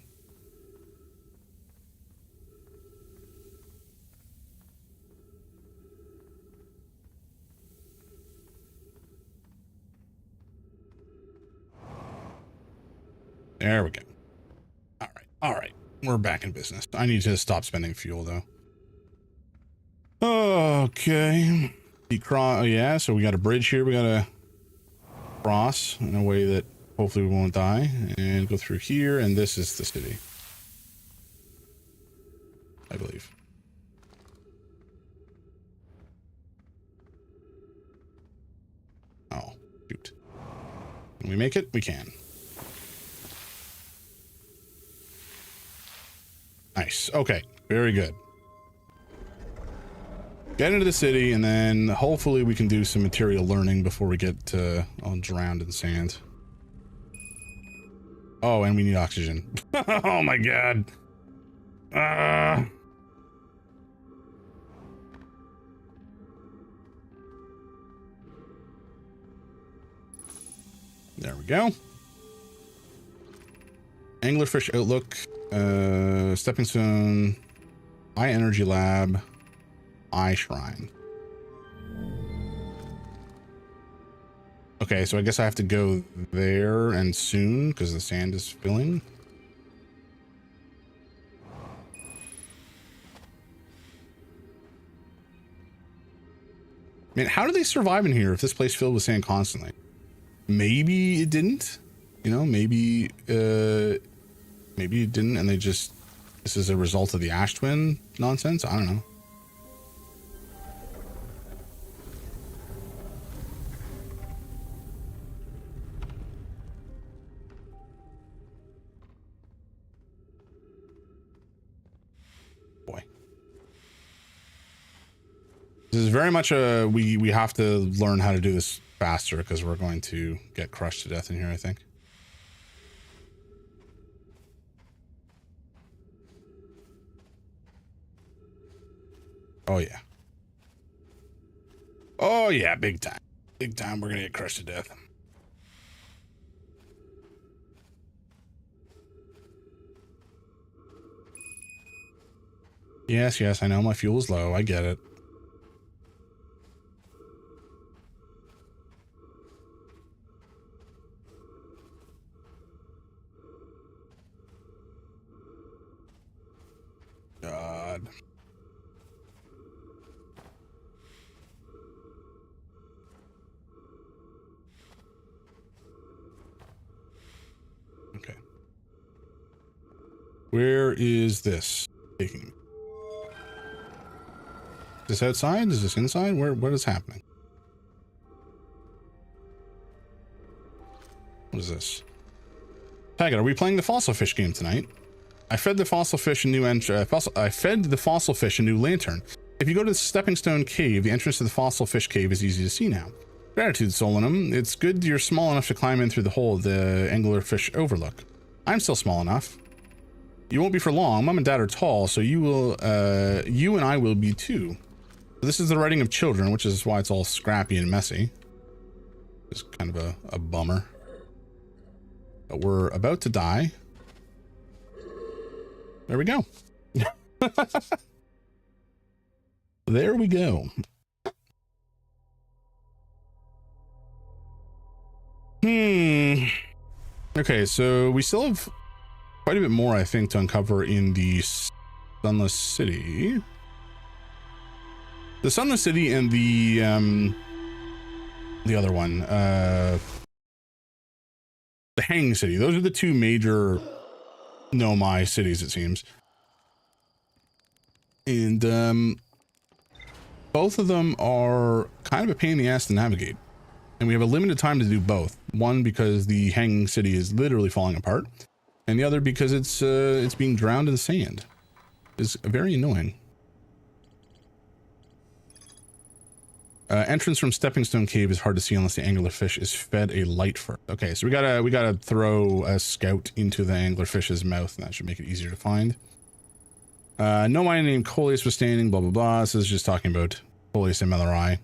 There we go. All right, we're back in business. I need to stop spending fuel though. Okay. Yeah, so we got a bridge here. We got to cross in a way that hopefully we won't die and go through here. And this is the city, I believe. Oh, shoot. Can we make it? We can. Nice. Okay. Very good. Get into the city, and then hopefully we can do some material learning before we get all drowned in sand. Oh, and we need oxygen. Oh my god. There we go. Anglerfish Outlook, Stepping Stone, High Energy Lab, Eye Shrine. Okay, so I guess I have to go there and soon because the sand is filling. Man, how do they survive in here if this place filled with sand constantly? Maybe it didn't. You know, maybe it didn't, and this is a result of the ash twin nonsense. I don't know. Boy, this is very much we have to learn how to do this faster because we're going to get crushed to death in here, I think. Oh yeah. Oh yeah, big time. Big time, we're gonna get crushed to death. Yes, yes, I know my fuel is low, I get it. God. Okay. Where is this taking me? Is this outside? Is this inside? What is happening? What is this? Taggart, are we playing the fossil fish game tonight? I fed the fossil fish a new I fed the fossil fish a new lantern. If you go to the Stepping Stone Cave, the entrance to the fossil fish cave is easy to see now. Gratitude, Solanum. It's good you're small enough to climb in through the hole of the anglerfish overlook. I'm still small enough. You won't be for long. Mom and Dad are tall, so you and I will be too. This is the writing of children, which is why it's all scrappy and messy. It's kind of a bummer. But we're about to die. There we go. There we go. Okay, so we still have quite a bit more, I think, to uncover in the Sunless City. The Sunless City and the other one, the Hanging City. Those are the two major Nomai cities, it seems. And both of them are kind of a pain in the ass to navigate. And we have a limited time to do both. One, because the Hanging City is literally falling apart. And the other because it's being drowned in sand. It's very annoying. Entrance from Stepping Stone Cave is hard to see unless the anglerfish is fed a light first. Okay, so we gotta throw a scout into the anglerfish's mouth, and that should make it easier to find. No mind named Coleus was standing, blah blah blah. This is just talking about Coleus and Melerai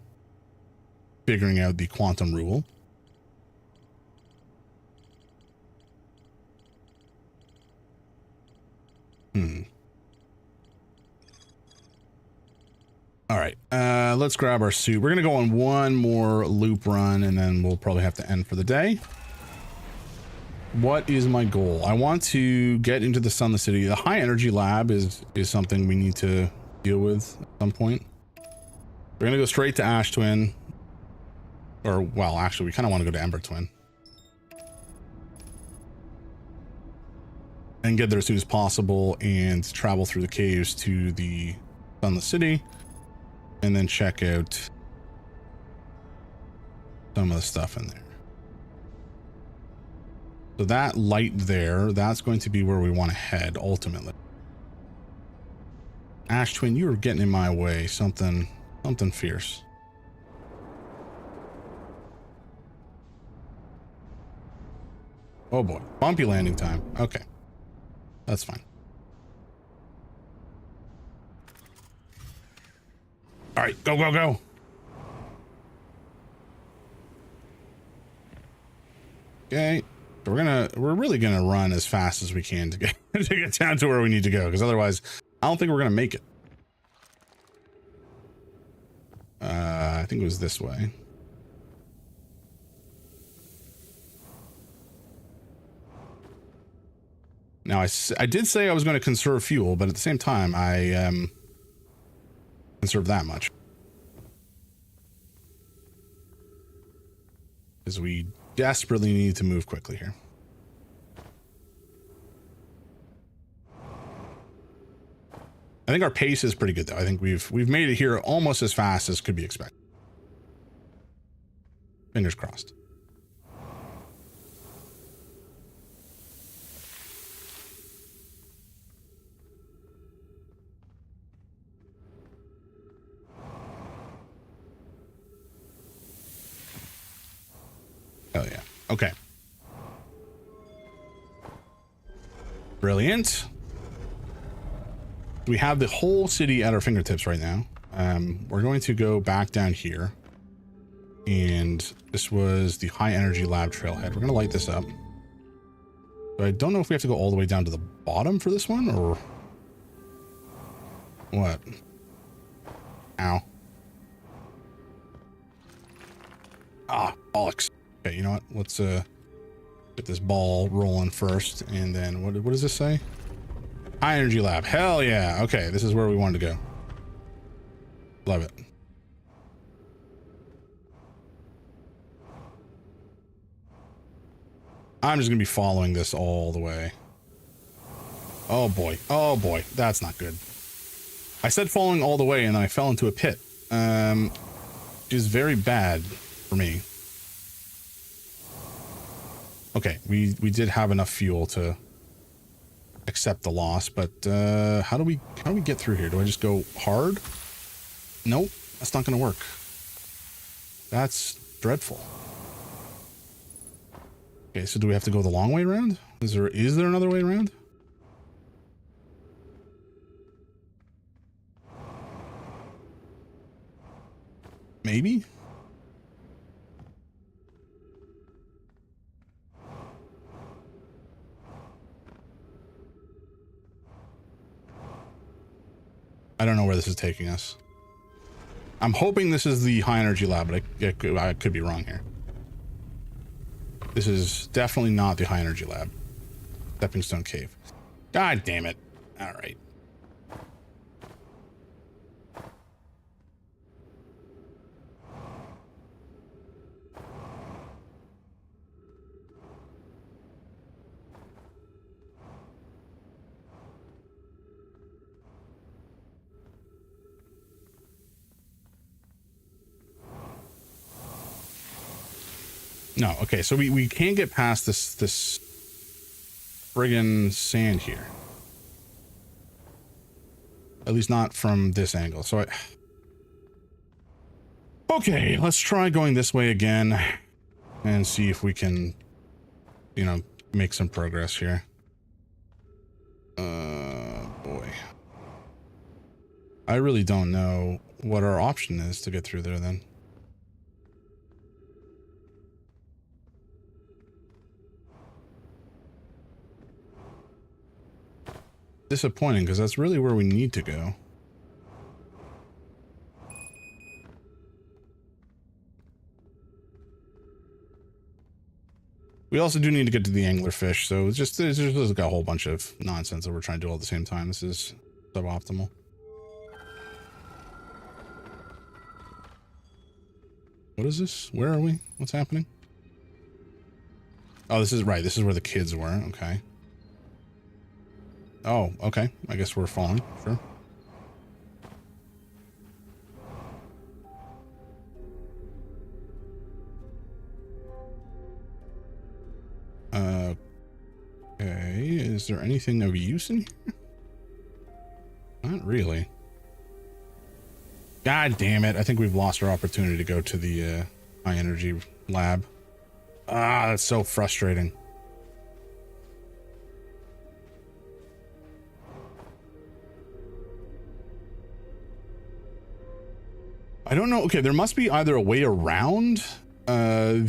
figuring out the quantum rule. All right, let's grab our suit. We're gonna go on one more loop run, and then we'll probably have to end for the day. What is my goal? I want to get into the Sunless City. The high energy lab is something we need to deal with at some point. We're gonna go straight to Ash Twin, or well, actually, we kind of want to go to Ember Twin and get there as soon as possible, and travel through the caves to the Sunless City. And then check out some of the stuff in there. So that light there, that's going to be where we want to head ultimately. Ash Twin, you were getting in my way. Something Something fierce. Oh boy. Bumpy landing time. Okay. That's fine. All right, go, go, go. Okay. So we're really gonna run as fast as we can to get to get down to where we need to go, because otherwise I don't think we're gonna make it. I think it was this way. Now I did say I was going to conserve fuel, but at the same time I conserve that much because we desperately need to move quickly here. I think our pace is pretty good though. I think we've made it here almost as fast as could be expected. Fingers crossed. Hell yeah. Okay. Brilliant. We have the whole city at our fingertips right now. We're going to go back down here. And this was the high energy lab trailhead. We're going to light this up. But I don't know if we have to go all the way down to the bottom for this one or what? Ow. Ah, bollocks. Okay, you know what? Let's get this ball rolling first, and then what does this say? High energy lab. Hell yeah. Okay, this is where we wanted to go. Love it. I'm just gonna be following this all the way. Oh boy. Oh boy. That's not good. I said following all the way and then I fell into a pit. Which is very bad for me. Okay, we did have enough fuel to accept the loss, but how do we get through here? Do I just go hard? Nope, that's not gonna work. That's dreadful. Okay, so do we have to go the long way around? Is there another way around? Maybe? I don't know where this is taking us. I'm hoping this is the high energy lab, but I could be wrong here. This is definitely not the high energy lab. Stepping Stone Cave. God damn it. All right. No, okay, so we can't get past this friggin' sand here. At least not from this angle. So okay, let's try going this way again and see if we can, you know, make some progress here. Boy. I really don't know what our option is to get through there then. Disappointing, because that's really where we need to go. We also do need to get to the anglerfish, so it's just there's like a whole bunch of nonsense that we're trying to do all at the same time. This is suboptimal. What is this? Where are we? What's happening? Oh, this is right. This is where the kids were. Okay. Oh, okay. I guess we're falling. Sure. Okay. Is there anything of use in here? Not really. God damn it. I think we've lost our opportunity to go to the high energy lab. Ah, that's so frustrating. I don't know. Okay, there must be either a way around a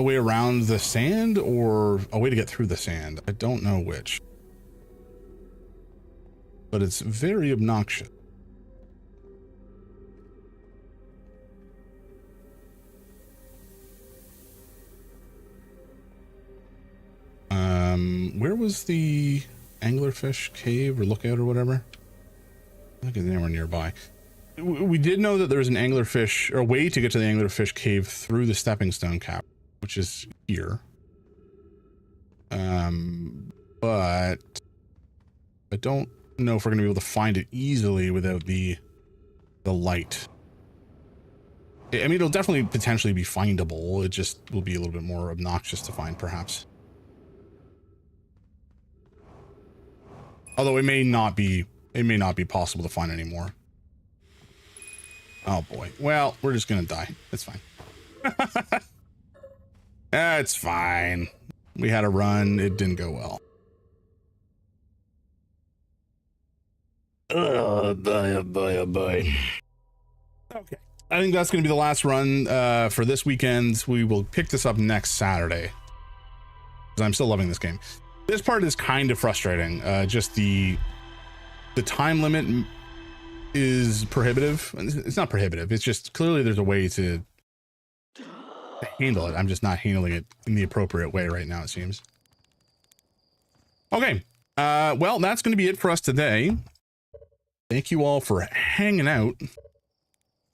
way around the sand or a way to get through the sand. I don't know which. But it's very obnoxious. Where was the anglerfish cave or lookout or whatever? I think it's anywhere nearby. We did know that there was an anglerfish, or a way to get to the anglerfish cave through the stepping stone cap, which is here. But I don't know if we're going to be able to find it easily without the light. I mean, it'll definitely potentially be findable. It just will be a little bit more obnoxious to find, perhaps. Although it may not be possible to find anymore. Oh boy. Well, we're just gonna die. It's fine. It's fine. We had a run. It didn't go well. Oh boy. Okay. I think that's gonna be the last run for this weekend. We will pick this up next Saturday. Because I'm still loving this game. This part is kind of frustrating. Just the time limit is prohibitive. It's not prohibitive. It's just clearly there's a way to handle it. I'm just not handling it in the appropriate way right now, it seems. Okay. Well, that's going to be it for us today. Thank you all for hanging out. This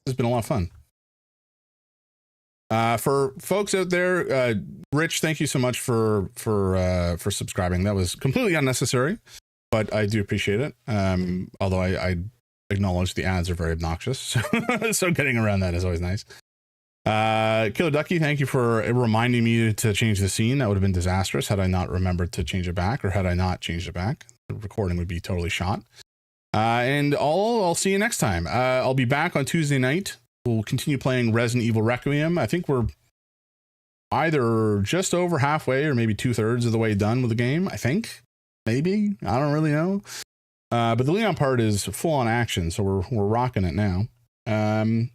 has been a lot of fun. For folks out there, Rich, thank you so much for subscribing. That was completely unnecessary, but I do appreciate it. Although I acknowledge the ads are very obnoxious, so getting around that is always nice. Killer Ducky, thank you for reminding me to change the scene. That would have been disastrous had I not remembered to change it back, or had I not changed it back. The recording would be totally shot. And I'll see you next time. I'll be back on Tuesday night. We'll continue playing Resident Evil Requiem. I think we're either just over halfway or maybe 2/3 of the way done with the game. I think. Maybe. I don't really know. But the Leon part is full on action, so we're rocking it now. And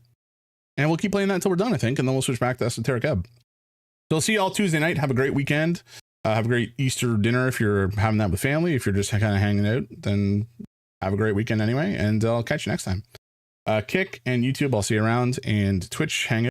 we'll keep playing that until we're done, I think, and then we'll switch back to Esoteric Ebb. So I'll see you all Tuesday night. Have a great weekend. Have a great Easter dinner if you're having that with family. If you're just kind of hanging out, then have a great weekend anyway, and I'll catch you next time. Kick and YouTube, I'll see you around, and Twitch, hang out.